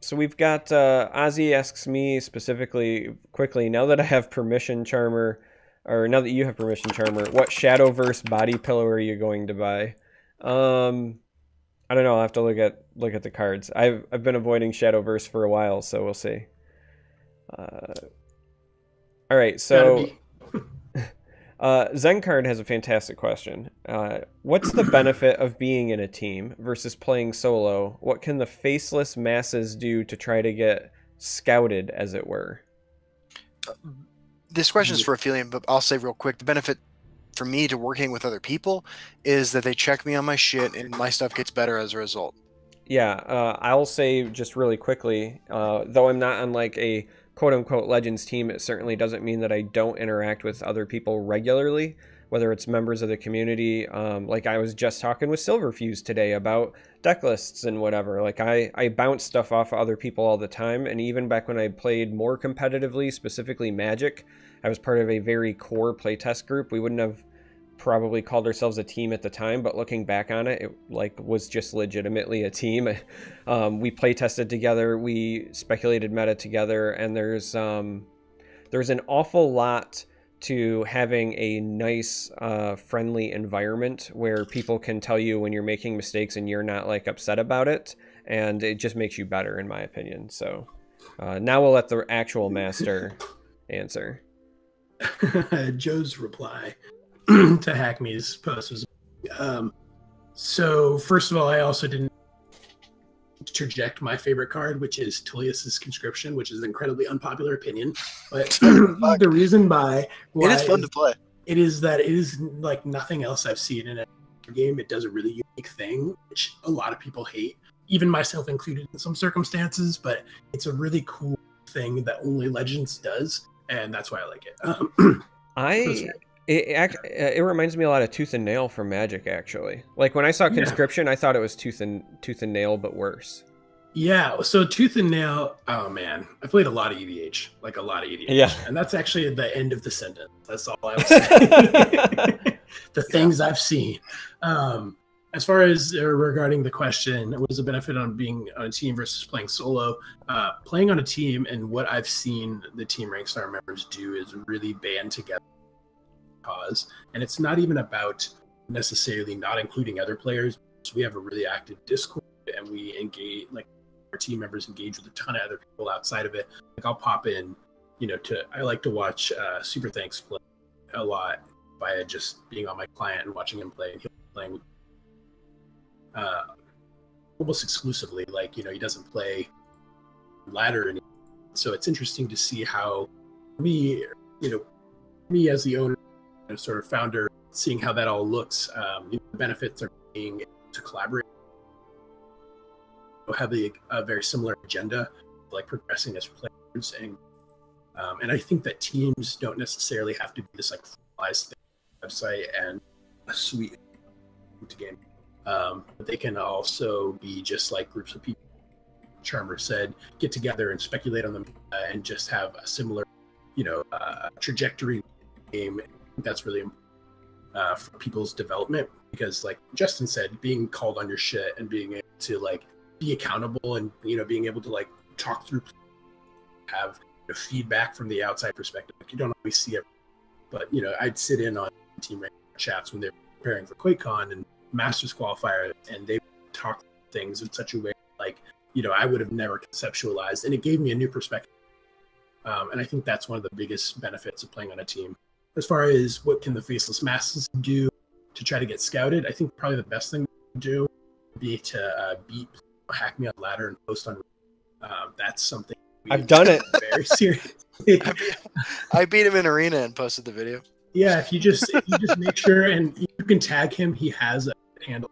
So we've got, Ozzy asks me specifically, quickly, now that I have Permission Charmer, or now that you have Permission Charmer, what Shadowverse body pillow are you going to buy? I don't know, I'll have to look at the cards. I've been avoiding Shadowverse for a while, so we'll see. Alright, so... Zencard has a fantastic question. What's the benefit of being in a team versus playing solo? What can the faceless masses do to try to get scouted, as it were? This question is for Aphelion, but I'll say real quick, the benefit for me to working with other people is that they check me on my shit and my stuff gets better as a result. Yeah, I'll say just really quickly, though I'm not on like a quote-unquote Legends team, it certainly doesn't mean that I don't interact with other people regularly, whether it's members of the community. Like I was just talking with Silverfuse today about deck lists and whatever. Like I bounce stuff off of other people all the time, and even back when I played more competitively, specifically Magic, I was part of a very core playtest group. We wouldn't have probably called ourselves a team at the time, but looking back on it, it like was just legitimately a team. We play tested together, we speculated meta together, and there's an awful lot to having a nice friendly environment where people can tell you when you're making mistakes and you're not like upset about it, and it just makes you better, in my opinion. So now we'll let the actual master answer. Joe's reply to Hackney's post was, so first of all, I also didn't interject my favorite card, which is Tullius's Conscription, which is an incredibly unpopular opinion, but the reason why it is fun to play. It is that it is like nothing else I've seen in a game. It does a really unique thing, which a lot of people hate, even myself included in some circumstances, but it's a really cool thing that only Legends does, and that's why I like it. It reminds me a lot of Tooth and Nail from Magic, actually. Like when I saw Conscription, I thought it was Tooth and Nail, but worse. Yeah, so Tooth and Nail, oh man, I played a lot of EDH, like a lot of EDH. Yeah. And that's actually the end of the sentence. That's all I was saying. The things I've seen. As far as regarding the question, what is the benefit on being on a team versus playing solo? Playing on a team, and what I've seen the Team Rankstar members do is really band together cause, and it's not even about necessarily not including other players. So we have a really active Discord, and we engage, like our team members engage with a ton of other people outside of it. Like I'll pop in, I like to watch Super Thanks play a lot by just being on my client and watching him play, and he'll be playing with almost exclusively. Like he doesn't play ladder anymore. So it's interesting to see how me as the owner, sort of founder, seeing how that all looks. The benefits are being able to collaborate, have a very similar agenda, like progressing as players, and I think that teams don't necessarily have to be this like formalized website and a suite to game. But they can also be just like groups of people. Charmer said, get together and speculate on them, and just have a similar, trajectory game. That's really important for people's development, because like Justin said, being called on your shit and being able to like be accountable, and being able to like talk through, have feedback from the outside perspective. Like, you don't always see it, but I'd sit in on team chats when they're preparing for QuakeCon and Masters qualifier, and they talk things in such a way like I would have never conceptualized, and it gave me a new perspective. And I think that's one of the biggest benefits of playing on a team. As far as what can the Faceless Masses do to try to get scouted, I think probably the best thing to do would be to beat Hack Me on Ladder and post on. That's something I've done it very seriously. I beat him in Arena and posted the video. Yeah, if you just make sure, and you can tag him, he has a handle.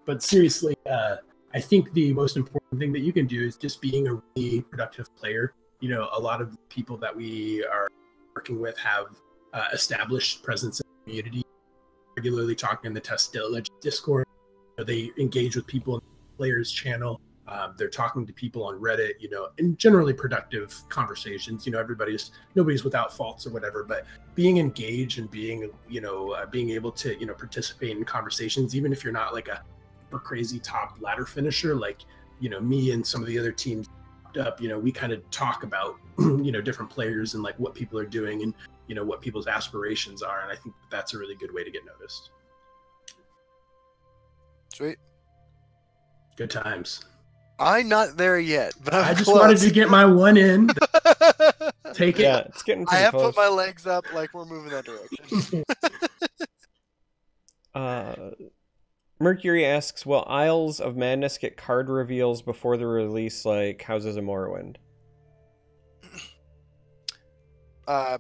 But seriously, I think the most important thing that you can do is just being a really productive player. A lot of people that we are working with have established presence in the community, regularly talking in the Test Discord. They engage with people in the players channel. They're talking to people on Reddit, and generally productive conversations. Nobody's without faults or whatever, but being engaged and being able to, participate in conversations, even if you're not like a super crazy top ladder finisher, like, me and some of the other teams up, we kind of talk about, different players and like what people are doing and, what people's aspirations are. And I think that's a really good way to get noticed. Sweet. Good times. I'm not there yet, but I just wanted to get my one in. Take it. Yeah, it's getting pretty I have close. put my legs up, like we're moving that direction. Mercury asks, will Isles of Madness get card reveals before the release like Houses of Morrowind?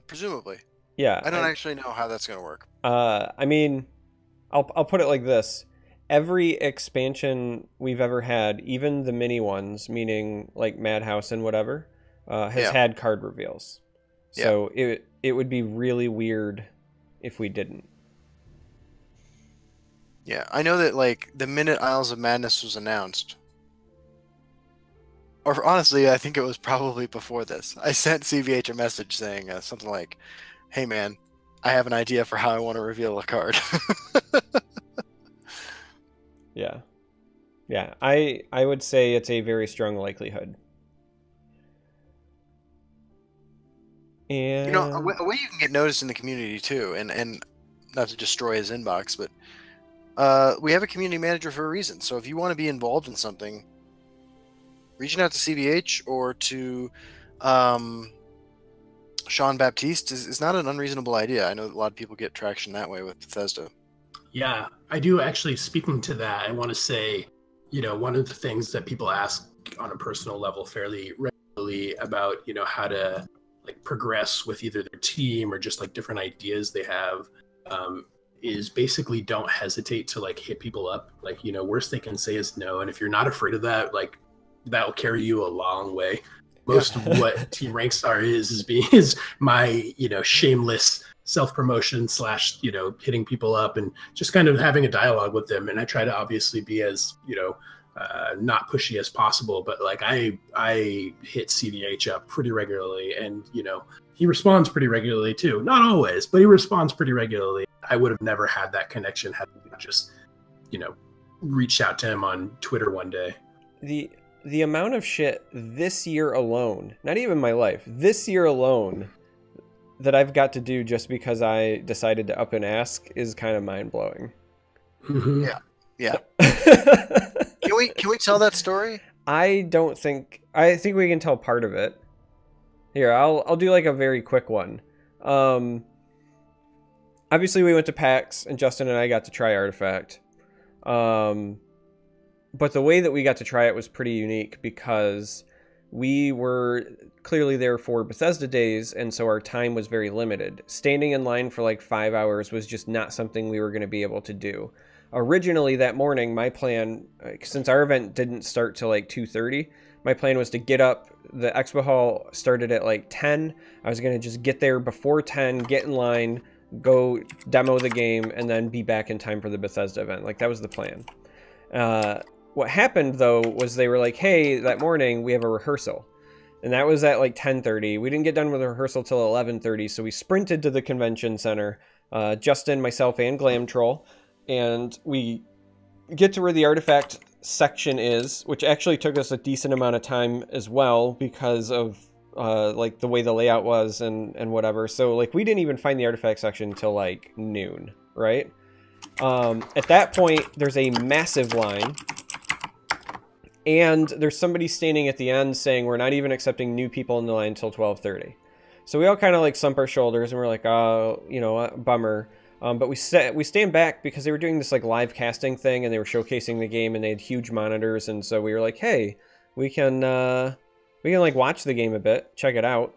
Presumably. Yeah. I don't actually know how that's going to work. I mean, I'll put it like this. Every expansion we've ever had, even the mini ones, meaning like Madhouse and whatever, has had card reveals. So it would be really weird if we didn't. Yeah, I know that like the minute Isles of Madness was announced, or honestly, I think it was probably before this, I sent CVH a message saying something like, "Hey man, I have an idea for how I want to reveal a card." Yeah, I would say it's a very strong likelihood. And You know, a way you can get noticed in the community too, and not to destroy his inbox, but we have a community manager for a reason. So if you want to be involved in something, reaching out to CVH or to Sean Baptiste is not an unreasonable idea. I know a lot of people get traction that way with Bethesda. Yeah, I do actually. Speaking to that, I want to say, you know, one of the things that people ask on a personal level fairly regularly about, you know, how to like progress with either their team or just like different ideas they have, is basically don't hesitate to like hit people up. Like, you know, worst they can say is no. And if you're not afraid of that, like that will carry you a long way. Most of what Team Rankstar is my, you know, shameless self-promotion / you know, hitting people up and just kind of having a dialogue with them. And I try to obviously be as, you know, not pushy as possible, but like I hit CDH up pretty regularly, and you know, he responds pretty regularly too. Not always, but he responds pretty regularly. I would have never had that connection had I just, you know, reached out to him on Twitter one day. The amount of shit this year alone, not even my life, this year alone, that I've got to do just because I decided to up and ask is kind of mind-blowing. Mm-hmm. Yeah. Can we tell that story? I think we can tell part of it. Here, I'll do like a very quick one. Obviously we went to PAX and Justin and I got to try Artifact. But the way that we got to try it was pretty unique because we were clearly there for Bethesda days, and so our time was very limited. Standing in line for like 5 hours was just not something we were going to be able to do. Originally that morning, my plan, since our event didn't start till like 2:30, my plan was to get up. The expo hall started at like 10. I was going to just get there before 10, get in line, go demo the game, and then be back in time for the Bethesda event. Like, that was the plan. What happened, though, was they were like, hey, that morning we have a rehearsal. And that was at like 10:30. We didn't get done with the rehearsal till 11:30, so we sprinted to the convention center, Justin, myself, and Glam Troll. And we get to where the Artifact section is, which actually took us a decent amount of time as well because of like the way the layout was and whatever. So like we didn't even find the Artifact section until like noon, right? At that point, there's a massive line. And there's somebody standing at the end saying we're not even accepting new people in the line until 12:30. So we all kind of like slump our shoulders and we're like, oh, you know, bummer. But we stand back because they were doing this like live casting thing and they were showcasing the game and they had huge monitors, and so we were like, hey, we can like watch the game a bit, check it out.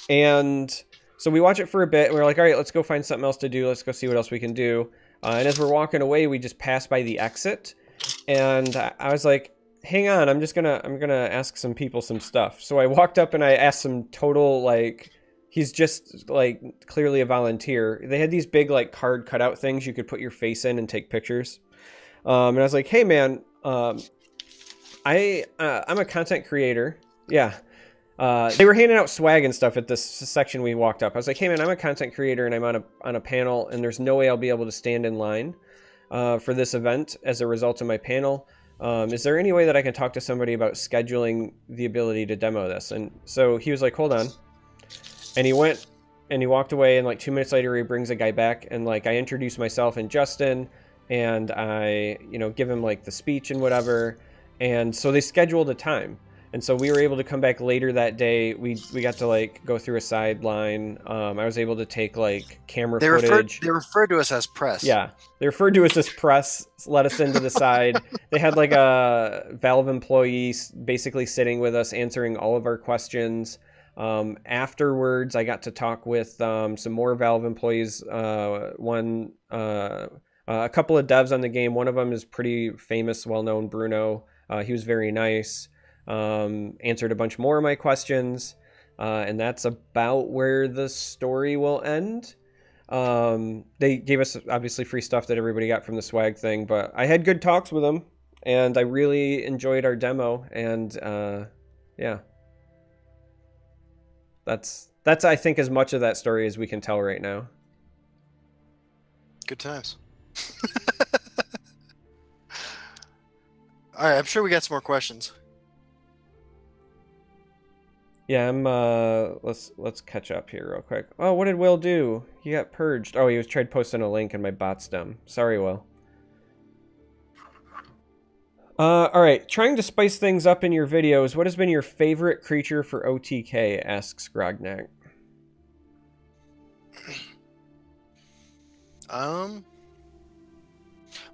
And so we watch it for a bit and we're like, all right, let's go find something else to do. Let's go see what else we can do. And as we're walking away, we just pass by the exit. And I was like, hang on, I'm gonna ask some people some stuff. So I walked up and I asked some total, like, he's just like clearly a volunteer. They had these big like card cutout things you could put your face in and take pictures. And I was like, hey man, I'm a content creator. Yeah. They were handing out swag and stuff at this section we walked up. I was like, hey man, I'm a content creator and I'm on a panel and there's no way I'll be able to stand in line for this event as a result of my panel. Is there any way that I can talk to somebody about scheduling the ability to demo this? And so he was like, hold on. And he went and he walked away, and like 2 minutes later he brings a guy back, and like I introduce myself and Justin, and I, you know, give him like the speech and whatever. And so they scheduled a time. And so we were able to come back later that day. We got to like go through a sideline. I was able to take like camera footage. They referred to us as press. Yeah, they referred to us as press. Let us into the side. They had like a Valve employee basically sitting with us, answering all of our questions. Afterwards, I got to talk with some more Valve employees. A couple of devs on the game. One of them is pretty famous, well-known, Bruno. He was very nice. answered a bunch more of my questions, and that's about where the story will end. They gave us obviously free stuff that everybody got from the swag thing, but I had good talks with them, and I really enjoyed our demo, and yeah. That's I think as much of that story as we can tell right now. Good times. All right, I'm sure we got some more questions. Yeah, I'm let's catch up here real quick. Oh, what did Will do? He got purged. Oh, he was tried posting a link in my bot's dumb. Sorry, Will. All right, trying to spice things up in your videos, what has been your favorite creature for OTK, asks Grognak.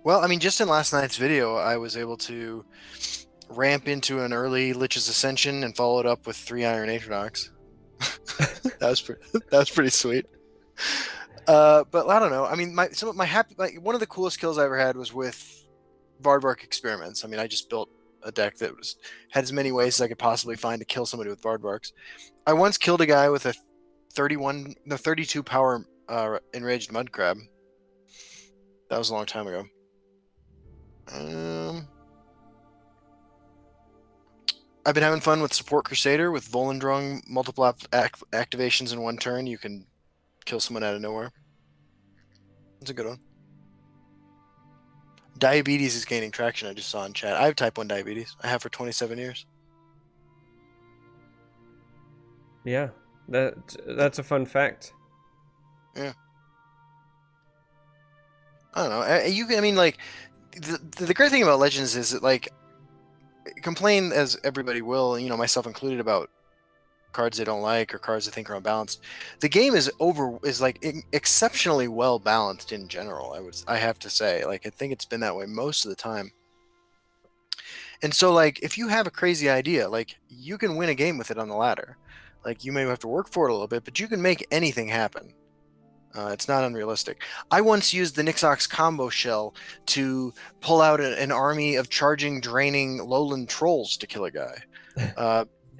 Well, I mean, just in last night's video, I was able to ramp into an early Lich's Ascension and follow it up with 3 Iron Atronox. that was pretty sweet. But I don't know. I mean, one of the coolest kills I ever had was with Bardbark Experiments. I mean, I just built a deck that had as many ways as I could possibly find to kill somebody with Bardbarks. I once killed a guy with a 32 power Enraged Mudcrab. That was a long time ago. I've been having fun with Support Crusader with Volendrung, multiple activations in one turn. You can kill someone out of nowhere. That's a good one. Diabetes is gaining traction, I just saw in chat. I have type 1 diabetes. I have for 27 years. Yeah, that's a fun fact. Yeah. I don't know. I mean, like, the great thing about Legends is that, like, complain as everybody will, you know, myself included, about cards they don't like or cards they think are unbalanced. The game is like exceptionally well balanced in general. I have to say, like, I think it's been that way most of the time. And so, like, if you have a crazy idea, like, you can win a game with it on the ladder. Like, you may have to work for it a little bit, but you can make anything happen. It's not unrealistic. I once used the Nixox combo shell to pull out an army of charging, draining lowland trolls to kill a guy.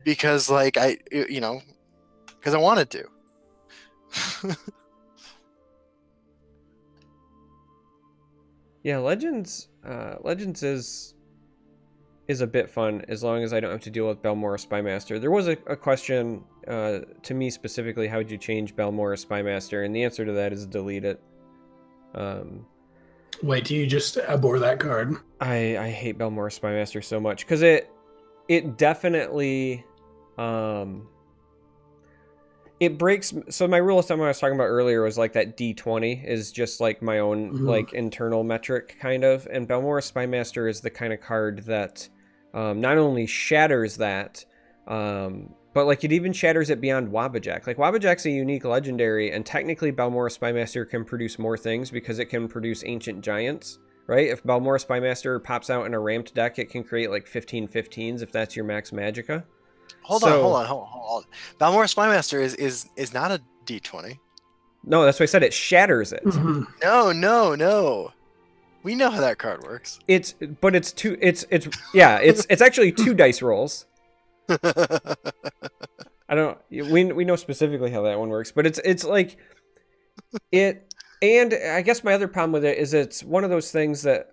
Because, like, because I wanted to. Yeah, Legends is a bit fun as long as I don't have to deal with Balmora Spymaster. There was a question to me specifically, how would you change Balmora Spymaster? And the answer to that is delete it. Wait, do you just abhor that card? I hate Balmora Spymaster so much because it definitely it breaks. So my rule of thumb I was talking about earlier was like that D20 is just like my own like internal metric kind of, and Balmora Spymaster is the kind of card that not only shatters that, but like it even shatters it beyond Wabajack. Like Wabajack's a unique legendary, and technically Balmora Spymaster can produce more things because it can produce Ancient Giants, right? If Balmora Spymaster pops out in a ramped deck, it can create like 15/15s if that's your max Magicka. Hold on. Balmora Spymaster is not a D20. No, that's why I said it shatters it. No. We know how that card works. It's actually 2 dice rolls. We know specifically how that one works, but it's like it. And I guess my other problem with it is it's one of those things that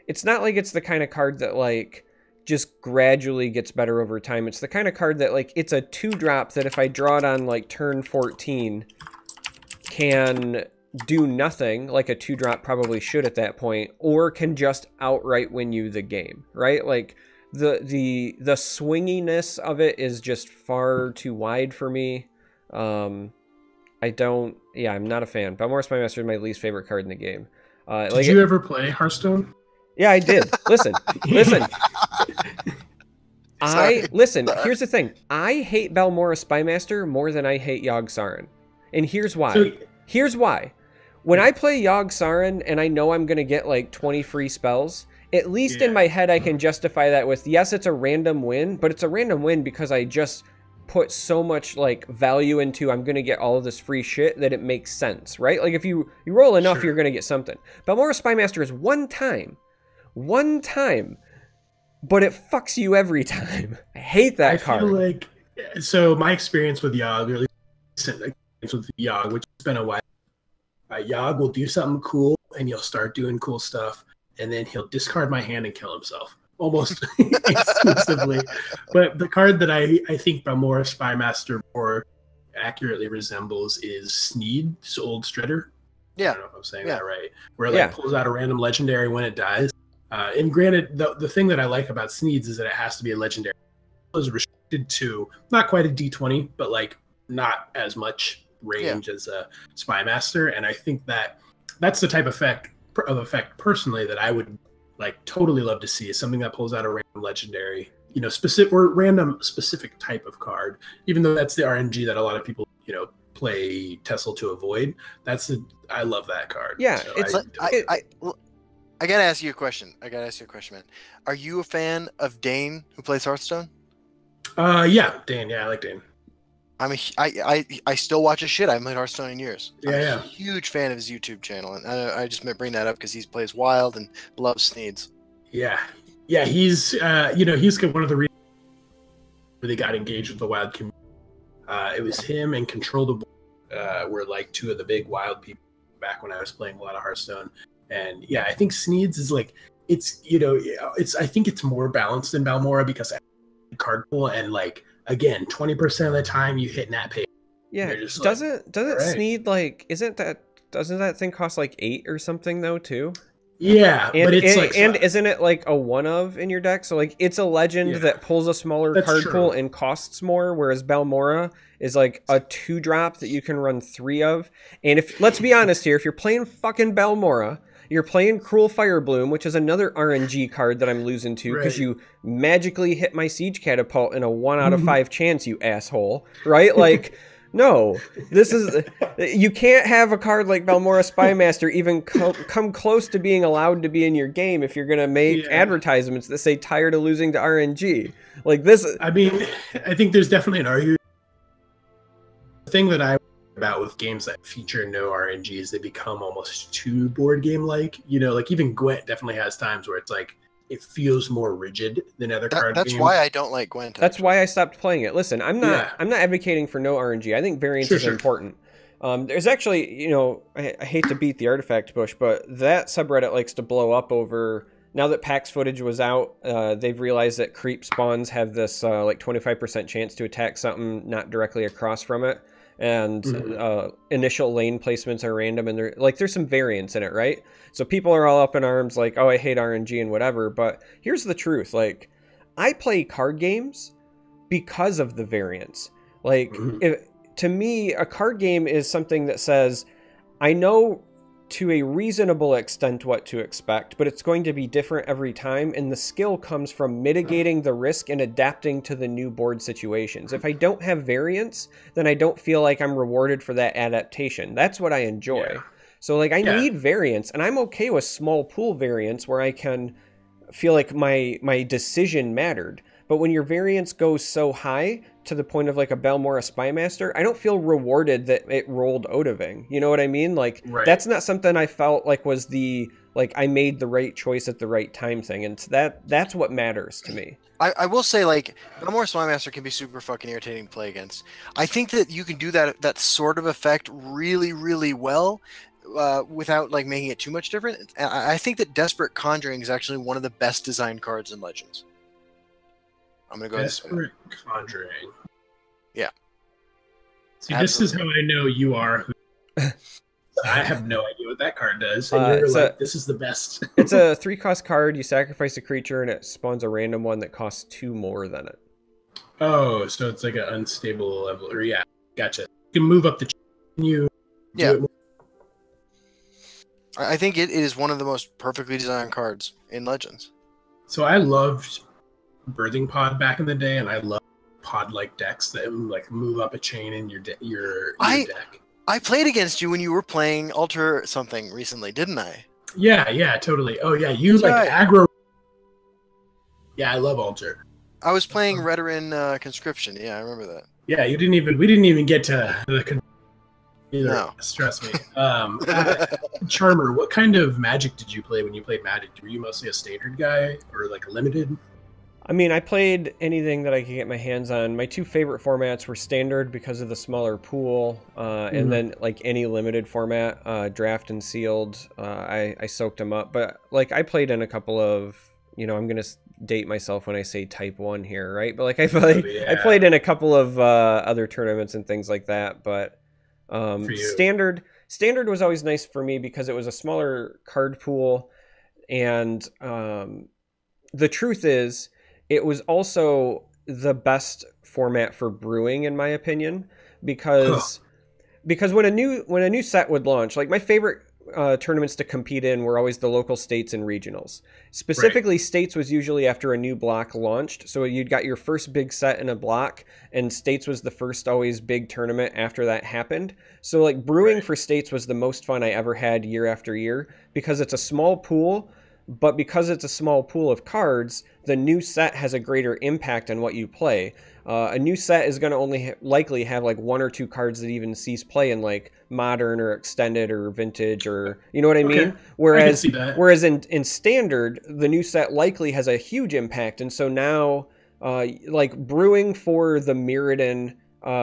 it's not like it's the kind of card that like just gradually gets better over time. It's the kind of card that like it's a 2-drop that if I draw it on like turn 14 can do nothing, like a 2-drop probably should at that point, or can just outright win you the game, right? Like the swinginess of it is just far too wide for me. I'm not a fan. Balmora Spymaster is my least favorite card in the game. Did you ever play Hearthstone? Yeah, I did. Listen. Here's the thing. I hate Balmora Spymaster more than I hate Yogg-Saron. And here's why. When I play Yogg-Saron and I know I'm going to get like 20 free spells, at least in my head I can justify that with, yes, it's a random win, but it's a random win because I just put so much like value into I'm going to get all of this free shit that it makes sense, right? Like if you roll enough, you're going to get something. Balmora Spymaster is one time but it fucks you every time. I hate that card. I feel like, so my experience with Yogg, or at least recent experience with Yogg, which has been a while, Yogg will do something cool, and you'll start doing cool stuff, and then he'll discard my hand and kill himself, almost exclusively. But the card that I think Balmora Spymaster more accurately resembles is Sneed's Old Stritter. Yeah. I don't know if I'm saying that right. Where it like pulls out a random legendary when it dies. And granted, the thing that I like about Sneed's is that it has to be a legendary. It was restricted to not quite a D20, but like not as much range as a Spymaster. And I think that that's the type of effect personally that I would like totally love to see, is something that pulls out a random legendary, you know, specific or random specific type of card, even though that's the RNG that a lot of people, you know, play Tessel to avoid. I love that card. Yeah, so I gotta ask you a question. Man. Are you a fan of Dane, who plays Hearthstone? Yeah, Dane. Yeah, I like Dane. I still watch his shit. I haven't played Hearthstone in years. I'm a huge fan of his YouTube channel, and I just bring that up because he plays Wild and loves Sneeds. Yeah, he's he's one of the reasons they got engaged with the Wild community. It was him and Control the Board were like two of the big Wild people back when I was playing a lot of Hearthstone. And yeah, I think Sneeds is like, I think it's more balanced than Balmora because card pool, and like again, 20% of the time you hit nat pay. Yeah, doesn't Sneed like doesn't that thing cost like 8 or something though too? Yeah, but it's isn't it like a one of in your deck? So like it's a legend that pulls a smaller card pool and costs more, whereas Balmora is like a 2-drop that you can run 3 of. And if let's be honest here, if you're playing fucking Balmora, you're playing Cruel Firebloom, which is another RNG card that I'm losing to because you magically hit my Siege Catapult in a 1 out of 5 chance, you asshole. Right? Like, no. You can't have a card like Balmora Spymaster even come close to being allowed to be in your game if you're going to make advertisements that say tired of losing to RNG. Like this. I mean, I think there's definitely an argument. The thing that I about with games that feature no RNG is they become almost too board game like. You know, like even Gwent definitely has times where it's like it feels more rigid than other card games. That's why I don't like Gwent. That's why I stopped playing it. Listen, I'm not advocating for no RNG. I think variance is important. There's actually, you know, I hate to beat the artifact bush, but that subreddit likes to blow up over, now that PAX footage was out, they've realized that creep spawns have this like 25% chance to attack something not directly across from it. And initial lane placements are random, and there's some variance in it, right? So people are all up in arms like, oh, I hate RNG and whatever, but here's the truth. Like, I play card games because of the variance. Like, to me, a card game is something that says, I know to a reasonable extent what to expect, but it's going to be different every time, and the skill comes from mitigating the risk and adapting to the new board situations. If I don't have variance, then I don't feel like I'm rewarded for that adaptation. That's what I enjoy. So like I need variance, and I'm okay with small pool variance where I can feel like my decision mattered. But when your variance goes so high to the point of like a Balmora Spymaster, I don't feel rewarded that it rolled Odoving. You know what I mean? Like that's not something I felt like was the like I made the right choice at the right time thing, and that's what matters to me. I will say, like, Balmora Spymaster can be super fucking irritating to play against. I think that you can do that sort of effect really, really well without like making it too much different. I think that Desperate Conjuring is actually one of the best designed cards in Legends. I'm gonna go Desperate Conjuring. Yeah. See, this is how I know you are. I have no idea what that card does. And you're like, this is the best. It's a 3-cost card. You sacrifice a creature, and it spawns a random one that costs 2 more than it. Oh, so it's like an unstable level. Or yeah, gotcha. You can move up the chain. I think it is one of the most perfectly designed cards in Legends. So I loved Birthing Pod back in the day, and I love pod-like decks that like move up a chain in your deck. I played against you when you were playing Alter something recently, didn't I? Yeah, totally. Oh yeah, you like aggro. Yeah, I love Alter. I was playing Redoran Conscription. Yeah, I remember that. Yeah, we didn't even get to the either. No. Stress me. Charmer, what kind of Magic did you play when you played Magic? Were you mostly a standard guy or like a limited? I mean, I played anything that I could get my hands on. My two favorite formats were Standard because of the smaller pool, and then like any limited format, Draft and Sealed. I soaked them up, but like I played in a couple of, I'm gonna date myself when I say Type 1 here, right? But like I played in a couple of other tournaments and things like that. But Standard was always nice for me because it was a smaller card pool, and the truth is, it was also the best format for brewing, in my opinion, because when a new set would launch, like my favorite tournaments to compete in were always the local states and regionals. Specifically, states was usually after a new block launched, so you'd got your first big set in a block, and states was the first always big tournament after that happened. So like brewing for states was the most fun I ever had year after year, because it's a small pool. But because it's a small pool of cards, the new set has a greater impact on what you play. A new set is going to only likely have like one or two cards that even sees play in like modern or extended or vintage, or you know what I mean? Whereas in standard, the new set likely has a huge impact. And so now like brewing for the Mirrodin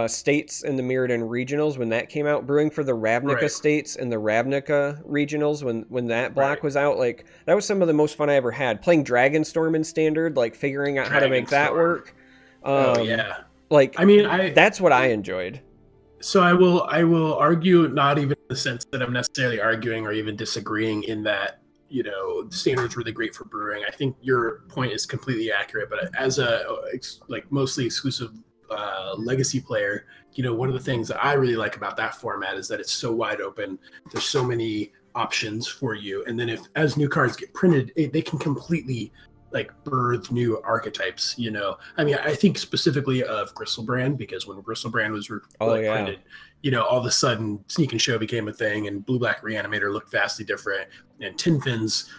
states and the Mirrodin regionals, when that came out, brewing for the Ravnica states and the Ravnica regionals when that block was out, like that was some of the most fun I ever had. Playing Dragonstorm in standard, like figuring out how to make that work. Like I mean, that's what I enjoyed. So I will argue, not even in the sense that I'm necessarily arguing or even disagreeing in that, standard's really great for brewing. I think your point is completely accurate, but as a like mostly exclusive legacy player, one of the things that I really like about that format is that it's so wide open. There's so many options for you, and then as new cards get printed, they can completely like birth new archetypes. I mean, I think specifically of Gristlebrand, because when Gristlebrand was printed, all of a sudden Sneak and Show became a thing, and Blue Black Reanimator looked vastly different, and Tin Fins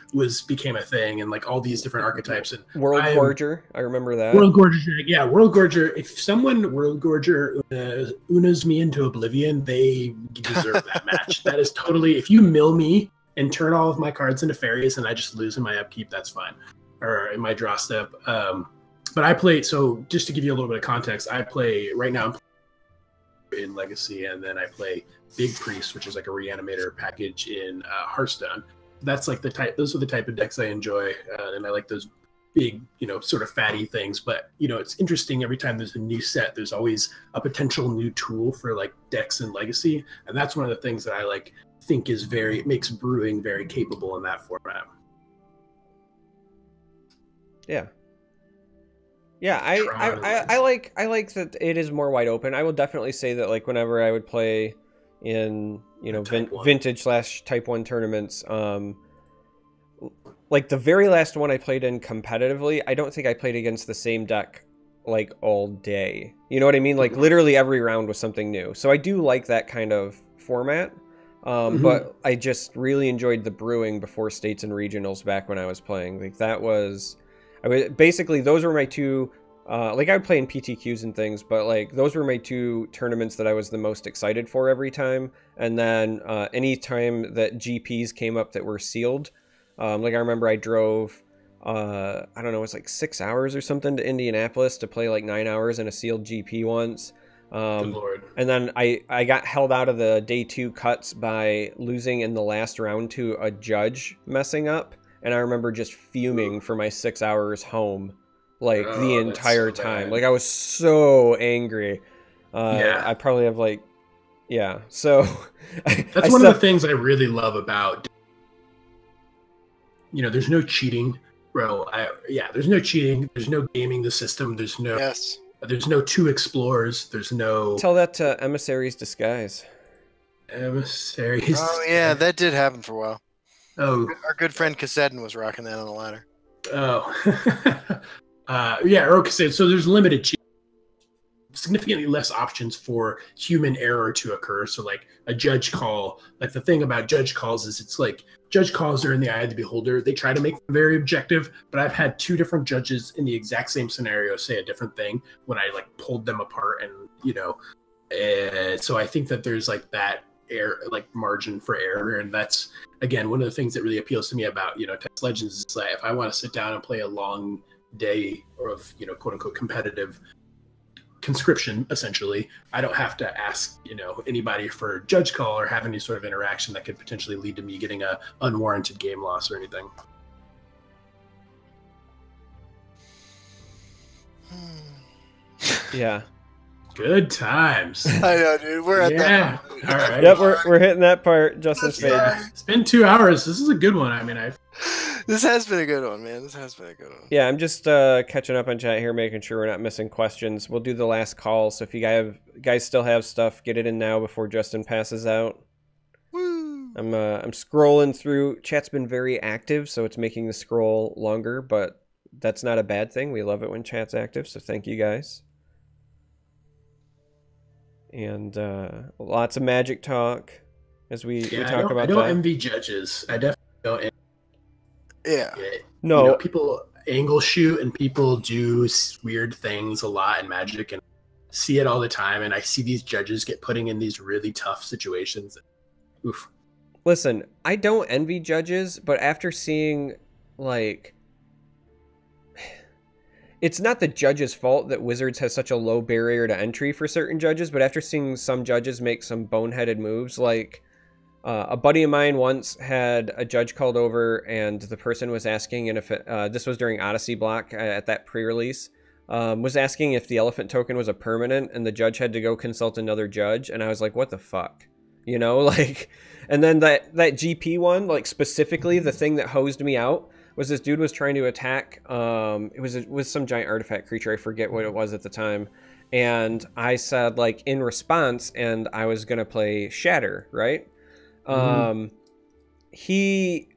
became a thing, and like all these different archetypes. And World Gorger, I remember that. World Gorger, World Gorger. If someone World Gorger unas me into oblivion, they deserve that match. That is totally. If you mill me and turn all of my cards into fairies, and I just lose in my upkeep, that's fine, or in my draw step. But I play. So just to give you a little bit of context, I play right now. In Legacy, and then I play Big Priest, which is like a Reanimator package in Hearthstone. That's like those are the type of decks I enjoy, and I like those big, sort of fatty things. But it's interesting, every time there's a new set, there's always a potential new tool for like decks in Legacy, and that's one of the things that I think makes brewing very capable in that format. Yeah, I like that it is more wide open. I will definitely say that like whenever I would play in vintage / Type 1 tournaments, like the very last one I played in competitively, I don't think I played against the same deck like all day. You know what I mean? Like literally every round was something new. So I do like that kind of format. But I just really enjoyed the brewing before states and regionals back when I was playing. Like that was... basically, those were my two, like I would play in PTQs and things, but like those were my two tournaments that I was the most excited for every time. And then any time that GPs came up that were sealed, like I remember I drove, I don't know, it was like 6 hours or something to Indianapolis to play like 9 hours in a sealed GP once. Good Lord. And then I got held out of the day 2 cuts by losing in the last round to a judge messing up. And I remember just fuming for my 6 hours home, like the entire time. Like I was so angry. I probably have like, So that's one of the things I really love about. There's no cheating, bro. There's no cheating. There's no gaming the system. There's no. Yes. There's no 2 explorers. There's no. Tell that to Emissary's Disguise. Emissary's. Oh yeah, that did happen for a while. Oh, our good friend Kassedin was rocking that on the ladder. Oh, okay. So there's limited cheat, significantly less options for human error to occur. So like a judge call, like the thing about judge calls is it's like judge calls are in the eye of the beholder. They try to make them very objective, but I've had 2 different judges in the exact same scenario say a different thing when I like pulled them apart, and so I think that there's like that margin for error, and that's again one of the things that really appeals to me about Text Legends is like if I want to sit down and play a long day of, you know, quote unquote competitive conscription, essentially, I don't have to ask, you know, anybody for judge call or have any sort of interaction that could potentially lead to me getting a unwarranted game loss or anything. Yeah. Good times. I know, dude. We're at that. All right. Yep, we're hitting that part. Justin's fade. Yeah, it's been 2 hours. This is a good one. I mean, This has been a good one, man. This has been a good one. Yeah, I'm just catching up on chat here, making sure we're not missing questions. We'll do the last call, so if you guys still have stuff, get it in now before Justin passes out. Woo! I'm scrolling through. Chat's been very active, so it's making the scroll longer, but that's not a bad thing. We love it when chat's active, so thank you guys. And lots of Magic talk as we talk about that. I don't envy judges. I definitely don't envy. Yeah. No. You know, people angle shoot and people do weird things a lot in Magic, and see it all the time. And I see these judges get putting in these really tough situations. Oof. Listen, I don't envy judges, but after seeing, like, it's not the judge's fault that Wizards has such a low barrier to entry for certain judges, but after seeing some judges make some boneheaded moves, like a buddy of mine once had a judge called over and the person was asking, and if this was during Odyssey block at that pre-release, was asking if the elephant token was a permanent, and the judge had to go consult another judge, and I was like, what the fuck? You know, like, and then that GP one, like, specifically the thing that hosed me out was this dude was trying to attack, it was some giant artifact creature, I forget what it was at the time, and I said, like, in response, and I was gonna play Shatter, right? He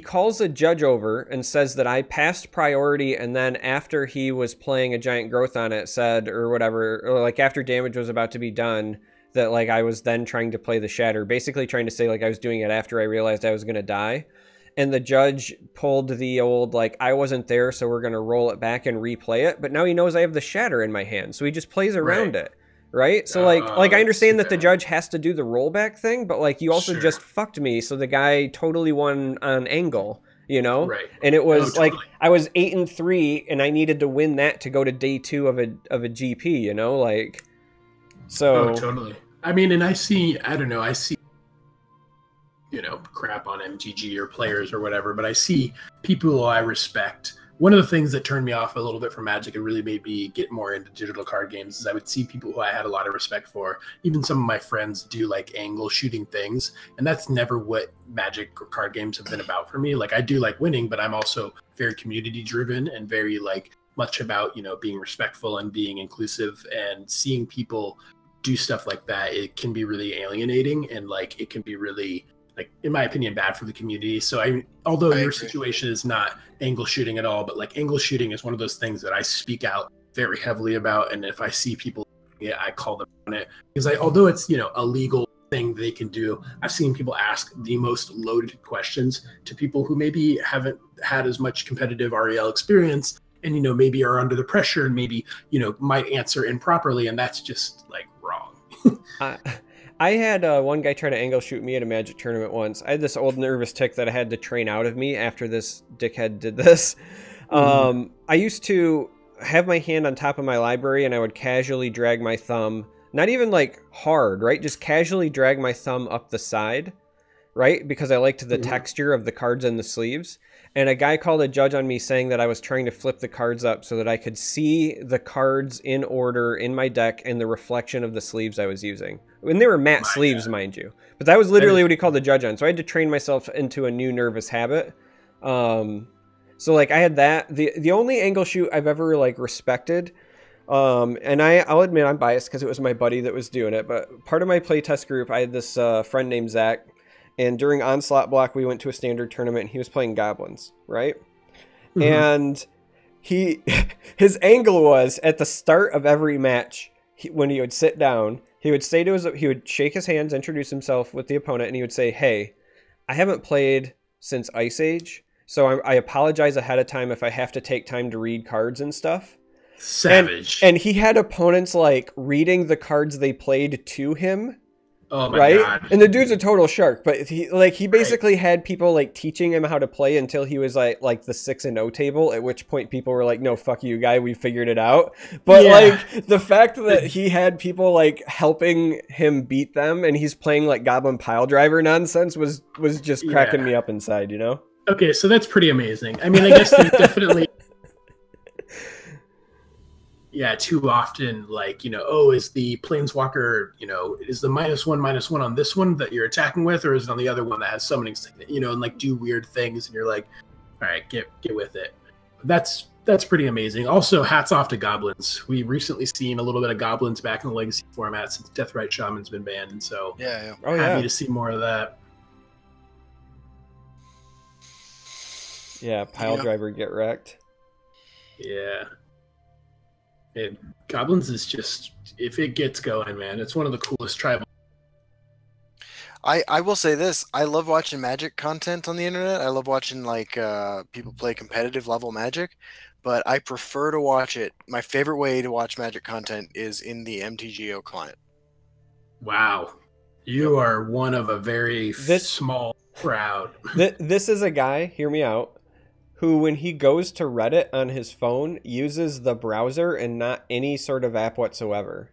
calls a judge over and says that I passed priority, and then after he was playing a giant growth on it, said, or whatever, or like after damage was about to be done, that like I was then trying to play the Shatter, basically trying to say like I was doing it after I realized I was gonna die. And the judge pulled the old, like, I wasn't there, so we're going to roll it back and replay it. But now he knows I have the Shatter in my hand, so he just plays around it, right? So, like I understand that the judge has to do the rollback thing, but, like, you also just fucked me, so the guy totally won on angle, you know? Right. And it was, totally. like, I was 8-3, and I needed to win that to go to day 2 of a GP, you know? Like, so... Oh, totally. I mean, and I see, you know, crap on MTG or players or whatever, but I see people who I respect. One of the things that turned me off a little bit from Magic and really made me get more into digital card games is I would see people who I had a lot of respect for. Even some of my friends do like angle shooting things, and that's never what Magic or card games have been about for me. Like, I do like winning, but I'm also very community driven and very like much about, you know, being respectful and being inclusive, and seeing people do stuff like that, it can be really alienating, and like it can be really, like, in my opinion, bad for the community. So although your situation is not angle shooting at all, but like angle shooting is one of those things that I speak out very heavily about. And if I see people, I call them on it, because although it's, you know, a legal thing they can do, I've seen people ask the most loaded questions to people who maybe haven't had as much competitive REL experience, and, you know, maybe are under the pressure and maybe, you know, might answer improperly. And that's just like wrong. I had one guy try to angle shoot me at a Magic tournament once. I had this old nervous tick that I had to train out of me after this dickhead did this. I used to have my hand on top of my library, and I would casually drag my thumb, not even like hard, right? Just casually drag my thumb up the side, right? Because I liked the texture of the cards in the sleeves. And a guy called a judge on me saying that I was trying to flip the cards up so that I could see the cards in order in my deck and the reflection of the sleeves I was using. And they were matte sleeves, mind you. But that was literally what he called the judge on. So I had to train myself into a new nervous habit. So, like, I had that. The only angle shoot I've ever, like, respected, and I'll admit I'm biased because it was my buddy that was doing it, but part of my playtest group, I had this friend named Zach. And during Onslaught Block, we went to a standard tournament, and he was playing Goblins, right? And his angle was, at the start of every match, when he would sit down, he would shake his hands, introduce himself with the opponent, and he would say, "Hey, I haven't played since Ice Age, so I apologize ahead of time if I have to take time to read cards and stuff." Savage. And he had opponents, like, reading the cards they played to him Oh my right? god! And the dude's a total shark, but he basically had people like teaching him how to play until he was like the 6-0 table. At which point, people were like, "No, fuck you, guy. We figured it out." But like the fact that he had people like helping him beat them, and he's playing like Goblin Pile Driver nonsense was just cracking me up inside, you know? Okay, so that's pretty amazing. I mean, I guess there's definitely. Yeah, too often, like, you know, oh, is the planeswalker, you know, is the -1/-1 on this one that you're attacking with, or is it on the other one that has summoning, you know, and like do weird things, and you're like, all right, get with it. That's pretty amazing. Also, hats off to goblins. We've recently seen a little bit of goblins back in the legacy format since Deathrite Shaman's been banned, and so happy to see more of that. Yeah, Pile Driver get wrecked. Yeah. Goblins is just, if it gets going, man, it's one of the coolest tribal. I will say this: I love watching Magic content on the internet. I love watching like people play competitive level Magic, but I prefer to watch it. My favorite way to watch Magic content is in the MTGO client. Wow, you are one of a very small crowd. This is a guy. Hear me out. Who, when he goes to Reddit on his phone, uses the browser and not any sort of app whatsoever.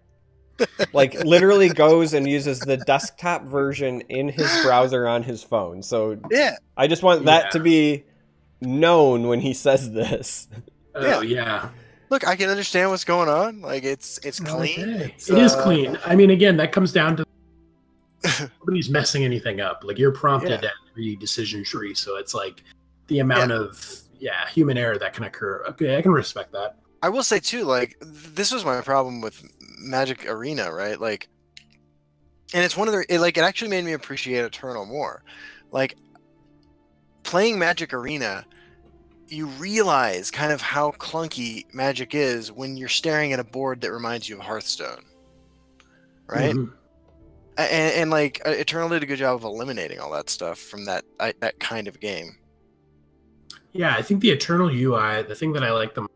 Like, literally goes and uses the desktop version in his browser on his phone. So, I just want that to be known when he says this. Oh, yeah. Look, I can understand what's going on. Like, it's clean. Okay. It is clean. I mean, again, that comes down to nobody's messing anything up. Like, you're prompted at every decision tree, so it's like, the amount of human error that can occur. Okay, I can respect that. I will say too, like, this was my problem with Magic Arena, right? Like, and it's one of the it actually made me appreciate Eternal more. Like, playing Magic Arena, you realize kind of how clunky Magic is when you're staring at a board that reminds you of Hearthstone, right? Mm-hmm. And like Eternal did a good job of eliminating all that stuff from that kind of game. Yeah, I think the Eternal UI, the thing that I like the most,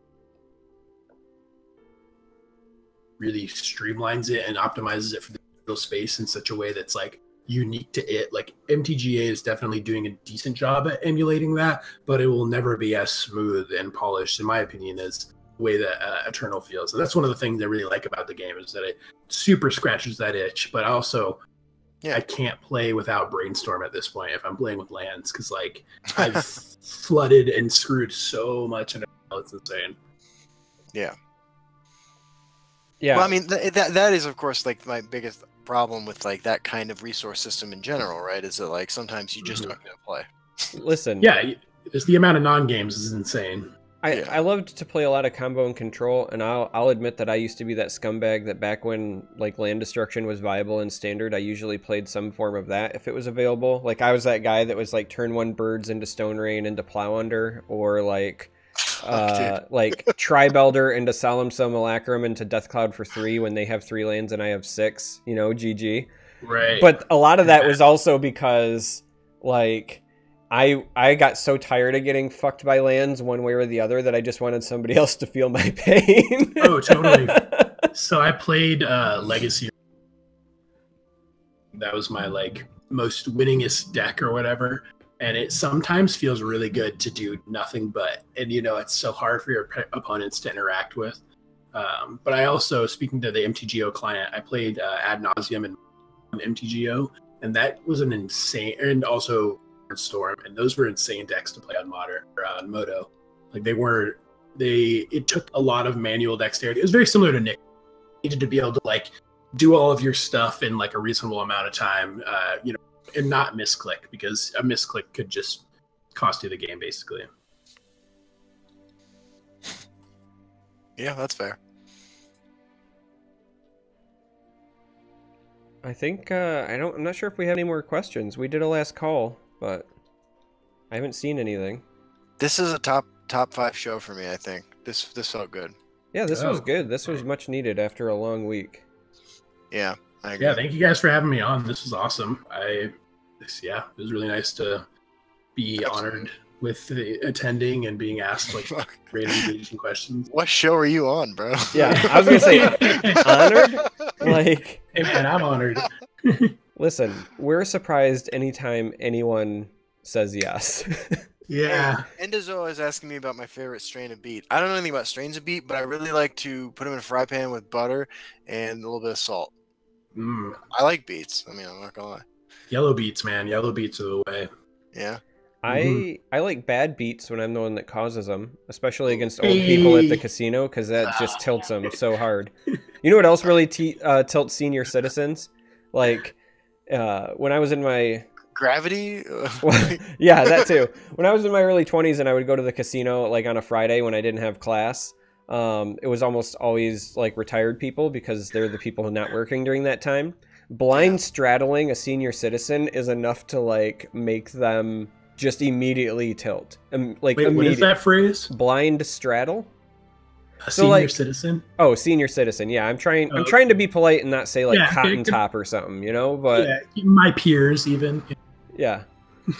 really streamlines it and optimizes it for the digital space in such a way that's like unique to it. Like MTGA is definitely doing a decent job at emulating that, but it will never be as smooth and polished, in my opinion, as the way that Eternal feels. And that's one of the things I really like about the game, is that it super scratches that itch, but also I can't play without Brainstorm at this point if I'm playing with lands, because like I've flooded and screwed so much, and it's insane. Yeah. Yeah. Well, I mean, that is, of course, like my biggest problem with like that kind of resource system in general, right? Is that like sometimes you just don't get to play. Listen. Yeah, it's the amount of non-games is insane. I loved to play a lot of combo and control, and I'll admit that I used to be that scumbag that back when like land destruction was viable in standard, I usually played some form of that if it was available. Like I was that guy that was like turn 1 birds into Stone Rain into Plow Under, or like like Tribelder into Solemn Simulacrum into Death Cloud for 3 when they have 3 lands and I have 6, you know, GG. Right. But a lot of that was also because like I got so tired of getting fucked by lands one way or the other that I just wanted somebody else to feel my pain. Oh, totally. So I played Legacy. That was my like most winningest deck or whatever. And it sometimes feels really good to do nothing but, and you know, it's so hard for your opponents to interact with. But I also, speaking to the MTGO client, I played Ad Nauseam and MTGO, and that was an insane, and also Storm, and those were insane decks to play on Modern or on Moto. Like it took a lot of manual dexterity. It was very similar to Nick. You needed to be able to like do all of your stuff in like a reasonable amount of time, you know, and not misclick, because a misclick could just cost you the game basically. Yeah, that's fair. I think I'm not sure if we have any more questions. We did a last call, but I haven't seen anything. This is a top 5 show for me, I think. This felt good. Yeah, this was good. This was much needed after a long week. Yeah, I agree. Yeah, thank you guys for having me on. This was awesome. It was really nice to be honored with attending and being asked like great engaging questions. What show are you on, bro? Yeah, I was gonna say honored. Like, hey man, I'm honored. Listen, we're surprised anytime anyone says yes. Yeah. Hey, Endozo is asking me about my favorite strain of beet. I don't know anything about strains of beet, but I really like to put them in a fry pan with butter and a little bit of salt. Mm. I like beets. I mean, I'm not gonna lie. Yellow beets, man. Yellow beets are the way. Yeah. I like bad beats when I'm the one that causes them, especially against old people at the casino, because that just tilts them so hard. You know what else really tilts senior citizens? Like when I was in my Gravity. yeah, that too. When I was in my early 20s and I would go to the casino like on a Friday when I didn't have class, it was almost always like retired people because they're the people who are not working during that time. Blind straddling a senior citizen is enough to like make them just immediately tilt. Like, wait, what is that phrase? Blind straddle? A senior citizen? Oh, senior citizen. Yeah, I'm trying to be polite and not say like cotton top or something, you know, but yeah, my peers even. Yeah.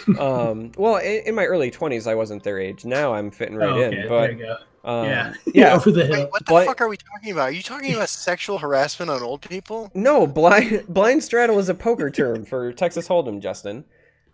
Well, in my early 20s I wasn't their age. Now I'm fitting right in, but there you go. yeah. Over the hill. Wait, what the fuck are we talking about? Are you talking about sexual harassment on old people? No, blind straddle is a poker term for Texas Hold'em, Justin.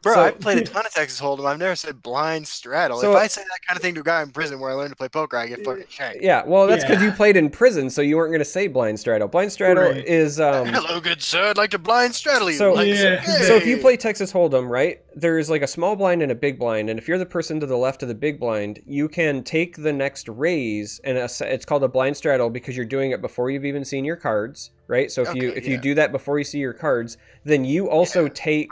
Bro, So- I've played a ton of Texas Hold'em. I've never said blind straddle. So- if I say that kind of thing to a guy in prison where I learned to play poker, I get fucking shanked. Yeah, well, that's because Yeah. you played in prison, so you weren't going to say blind straddle. Blind straddle Right. is Hello, good sir. I'd like to blind straddle you. So- Like, Yeah. So if you hey. play Texas Hold'em, right, there's like a small blind and a big blind, and if you're the person to the left of the big blind, you can take the next raise, and it's called a blind straddle because you're doing it before you've even seen your cards, right? So if you Okay, do that before you see your cards, then you also take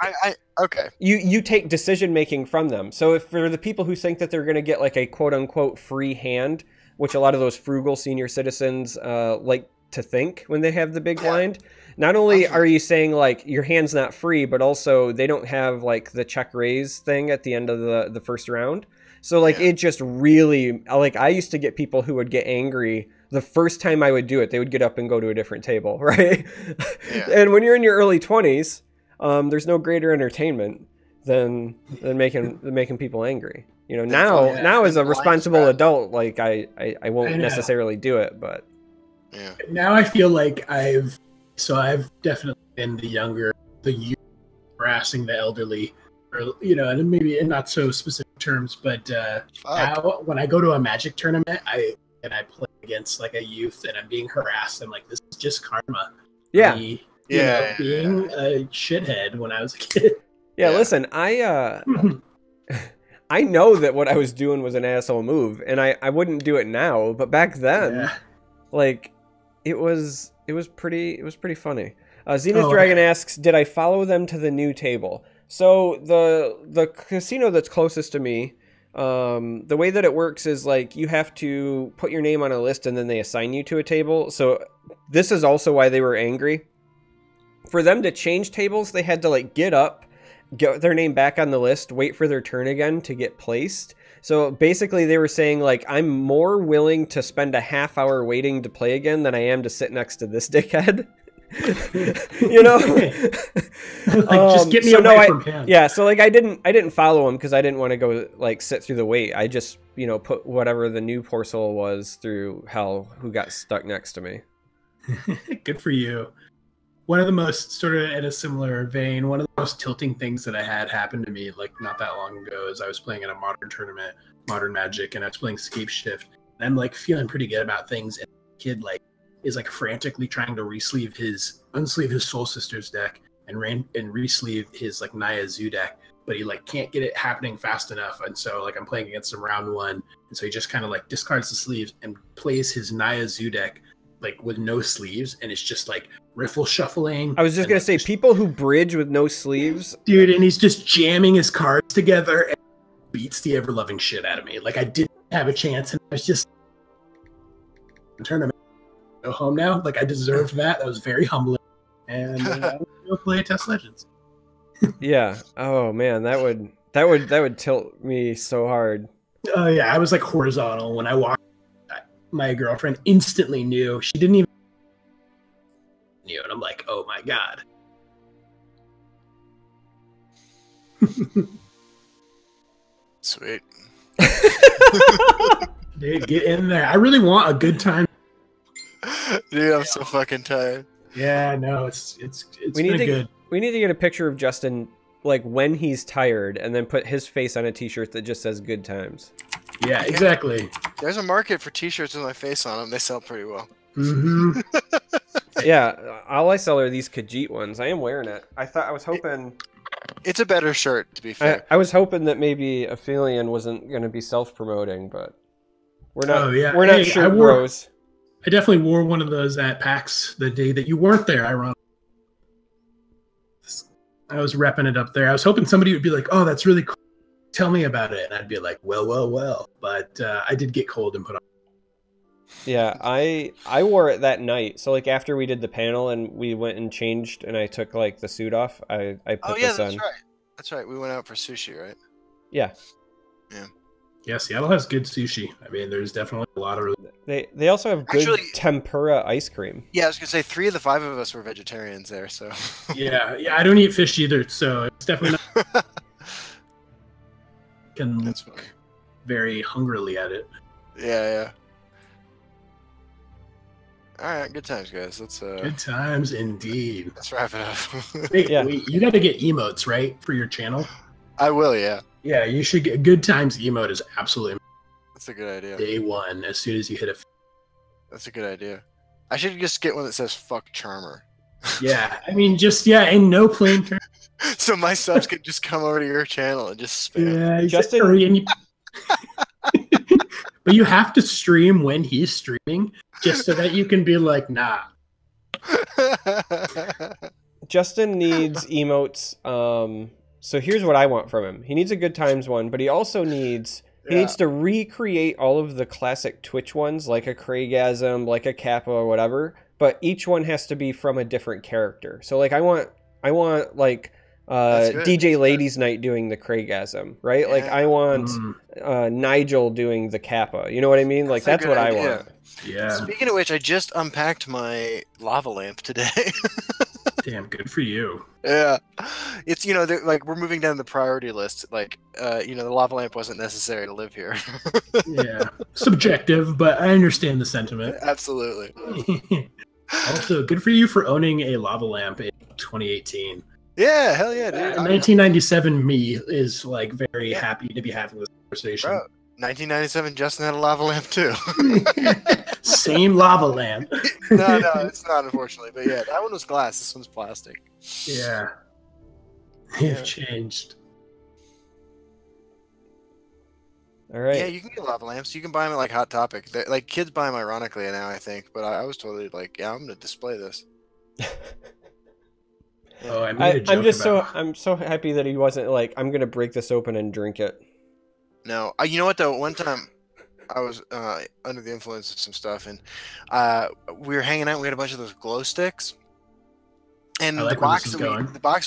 Okay. you take decision making from them. So if for the people who think that they're going to get like a quote unquote free hand, which a lot of those frugal senior citizens like to think when they have the big blind, not only are you saying like your hand's not free, but also they don't have like the check raise thing at the end of the first round. So like it just really, like I used to get people who would get angry the first time I would do it. They would get up and go to a different table, right? Yeah. And when you're in your early 20s, there's no greater entertainment than making people angry. You know, now as a responsible adult, like I won't necessarily do it, but now I feel like I've definitely been the youth harassing the elderly, or and maybe in not so specific terms, but now when I go to a Magic tournament, I play against like a youth and I'm being harassed. I'm like, this is just karma. Yeah. Being a shithead when I was a kid. Yeah, listen, I know that what I was doing was an asshole move, and I wouldn't do it now, but back then, like, it was pretty funny. Zenith Dragon asks, did I follow them to the new table? So the casino that's closest to me, the way that it works is like you have to put your name on a list and then they assign you to a table. So this is also why they were angry. For them to change tables, they had to like get up, get their name back on the list, wait for their turn again to get placed. So basically they were saying like, I'm more willing to spend a half hour waiting to play again than I am to sit next to this dickhead. You know? Like, just get me away from him. Yeah, so like I didn't follow him because I didn't want to go like sit through the wait. I just, put whatever the new porcel was through hell who got stuck next to me. Good for you. One of the most, sort of in a similar vein, one of the most tilting things that I had happen to me like not that long ago is I was playing in a modern tournament, Modern Magic, and I was playing Scape Shift, and I'm like feeling pretty good about things, and the kid like is like frantically trying to unsleeve his Soul Sisters deck and re-sleeve his like Naya Zoo deck, but he like can't get it happening fast enough, and so like I'm playing against him round one, and so he just kind of like discards the sleeves and plays his Naya Zoo deck like with no sleeves, and it's just like riffle shuffling. I was just gonna say, people who bridge with no sleeves, dude, and he's just jamming his cards together and beats the ever loving shit out of me. Like I didn't have a chance, and I was just tournament. Go home now. Like I deserved that. That was very humbling, and I'm gonna play Test Legends. Yeah. Oh man, that would tilt me so hard. Oh yeah, I was like horizontal when I walked. My girlfriend instantly knew. She didn't even knew, and I'm like, oh my god. Sweet. Dude, get in there. I really want a good time. Dude, I'm so fucking tired. Yeah, no, it's We need been to good. We need to get a picture of Justin like when he's tired, and then put his face on a T-shirt that just says "Good Times." Yeah, exactly. There's a market for T-shirts with my face on them. They sell pretty well. Mm-hmm. Yeah, all I sell are these Khajiit ones. I am wearing it. I was hoping. It's a better shirt, to be fair. I was hoping that maybe Aphelion wasn't going to be self-promoting, but we're not. Oh, yeah. We're Hey, not shirt bros. I definitely wore one of those at PAX the day that you weren't there, ironically. I was repping it up there. I was hoping somebody would be like, "Oh, that's really cool. Tell me about it." And I'd be like, "Well, well, well." But I did get cold and put on. Yeah, I wore it that night. So like after we did the panel and we went and changed, and I took like the suit off, I put this on. That's right. That's right. We went out for sushi, right? Yeah. Yeah. Yeah, Seattle has good sushi. I mean, there's definitely a lot of. They also have good tempura ice cream. Yeah, I was gonna say 3 of the 5 of us were vegetarians there, so. Yeah, I don't eat fish either, so it's definitely not. Can That's funny. Very hungrily at it. Yeah. All right, good times, guys. Let's Good times indeed. let's wrap it up. Wait, Yeah. you got to get emotes, right, for your channel? I will, yeah. Yeah, you should get good times emote is absolutely That's a good idea. day one as soon as you hit a. That's a good idea. I should just get one that says "fuck Charmer," Yeah, I mean, and no plain term. so my subs can just come over to your channel and just spam. Yeah, Justin- Justin. But you have to stream when he's streaming, just so that you can be like, nah. Justin needs emotes. So here's what I want from him. He needs a Good Times one, but he also needs to recreate all of the classic Twitch ones, like a Craigasm, like a Kappa or whatever. But each one has to be from a different character. So like I want like DJ Ladies Night doing the Craigasm, right? Yeah. Like I want Nigel doing the Kappa. You know what I mean? Like that's what idea. I want. Yeah. Speaking of which, I just unpacked my lava lamp today. Damn, good for you. Yeah, it's like we're moving down the priority list. Like the lava lamp wasn't necessary to live here. Yeah, subjective, but I understand the sentiment. Absolutely. Also, good for you for owning a lava lamp in 2018. Yeah, hell yeah, dude. 1997 me is like very happy to be having this conversation. Bro, 1997, Justin had a lava lamp too. Same lava lamp. No, it's not, unfortunately. But yeah, that one was glass. This one's plastic. Yeah. They've changed. All right. Yeah, you can get lava lamps. You can buy them at like Hot Topic. Like kids buy them ironically now, I think. But I was totally like, yeah, I'm gonna display this. Oh, I made a joke I'm so happy that he wasn't like, I'm gonna break this open and drink it. No, you know what though? One time, I was under the influence of some stuff, and we were hanging out. We had a bunch of those glow sticks, and the box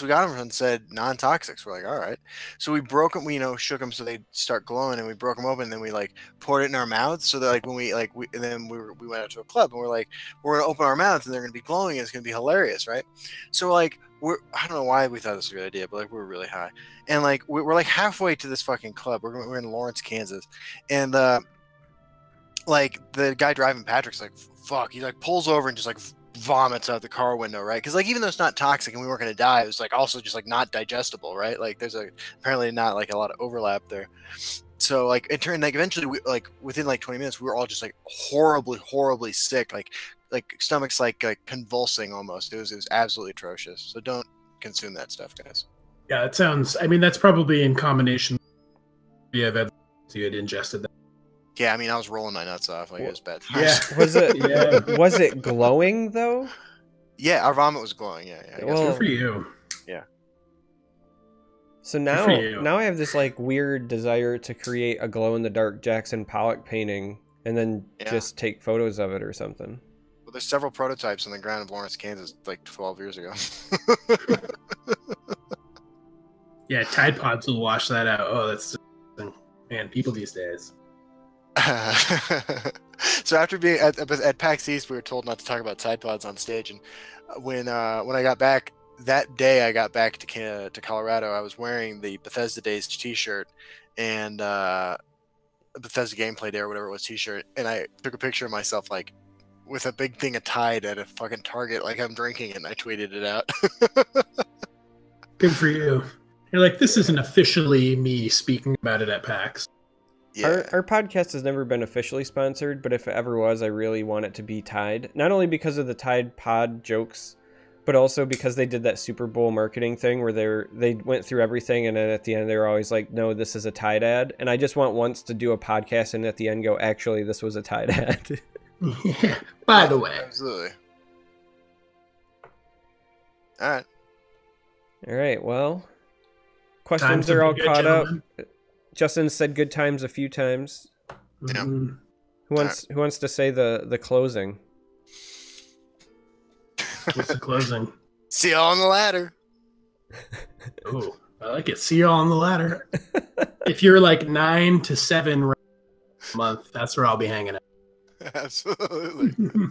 we got them from said non-toxics. We're like, all right. So we broke them. We shook them so they start glowing, and we broke them open. And then we like poured it in our mouths so that like when we went out to a club, and we're like, we're gonna open our mouths and they're gonna be glowing, and it's gonna be hilarious, right? So like. I don't know why we thought this was a good idea, but like we're really high, and like we're like halfway to this fucking club. We're in Lawrence, Kansas, and like the guy driving Patrick's like, fuck. He like pulls over and just like vomits out the car window, right? Because like even though it's not toxic and we weren't gonna die, it was like also just like not digestible, right? Like there's apparently not like a lot of overlap there. So like it turned like eventually we like within like 20 minutes we were all just like horribly sick, like stomachs like convulsing almost. It was absolutely atrocious. So don't consume that stuff, guys. Yeah, it sounds. I mean, that's probably in combination. You had ingested that. Yeah, I mean, I was rolling my nuts off. Like it was bad. Yeah. Was it? Was it glowing though? Yeah, our vomit was glowing. Yeah. Good for you. Yeah. So now I have this like weird desire to create a glow in the dark Jackson Pollock painting and then just take photos of it or something. Well, there's several prototypes on the ground of Lawrence, Kansas, like 12 years ago. Yeah, Tide Pods will wash that out. Oh, that's man, people these days. So after being at PAX East, we were told not to talk about Tide Pods on stage, and when I got back that day, I got back to Colorado. I was wearing the Bethesda Days T-shirt and Bethesda Gameplay Day or whatever it was T-shirt, and I took a picture of myself like with a big thing of Tide at a fucking Target, like I'm drinking it, and I tweeted it out. Good for you. You're like, this isn't officially me speaking about it at PAX. Yeah. Our podcast has never been officially sponsored, but if it ever was, I really want it to be Tide. Not only because of the Tide Pod jokes, but also because they did that Super Bowl marketing thing where they went through everything, and then at the end they were always like, no, this is a Tide ad. And I just want once to do a podcast and at the end go, actually, this was a Tide ad. Yeah. By the way. Absolutely. All right. All right, well, Time questions to are all be good, caught gentlemen. up. Justin said good times a few times. Yeah. Mhm. Who wants to say the closing? What's the closing? See y'all on the ladder. Oh, I like it. See you on the ladder. If you're like 9 to 7 a month, that's where I'll be hanging out. Absolutely.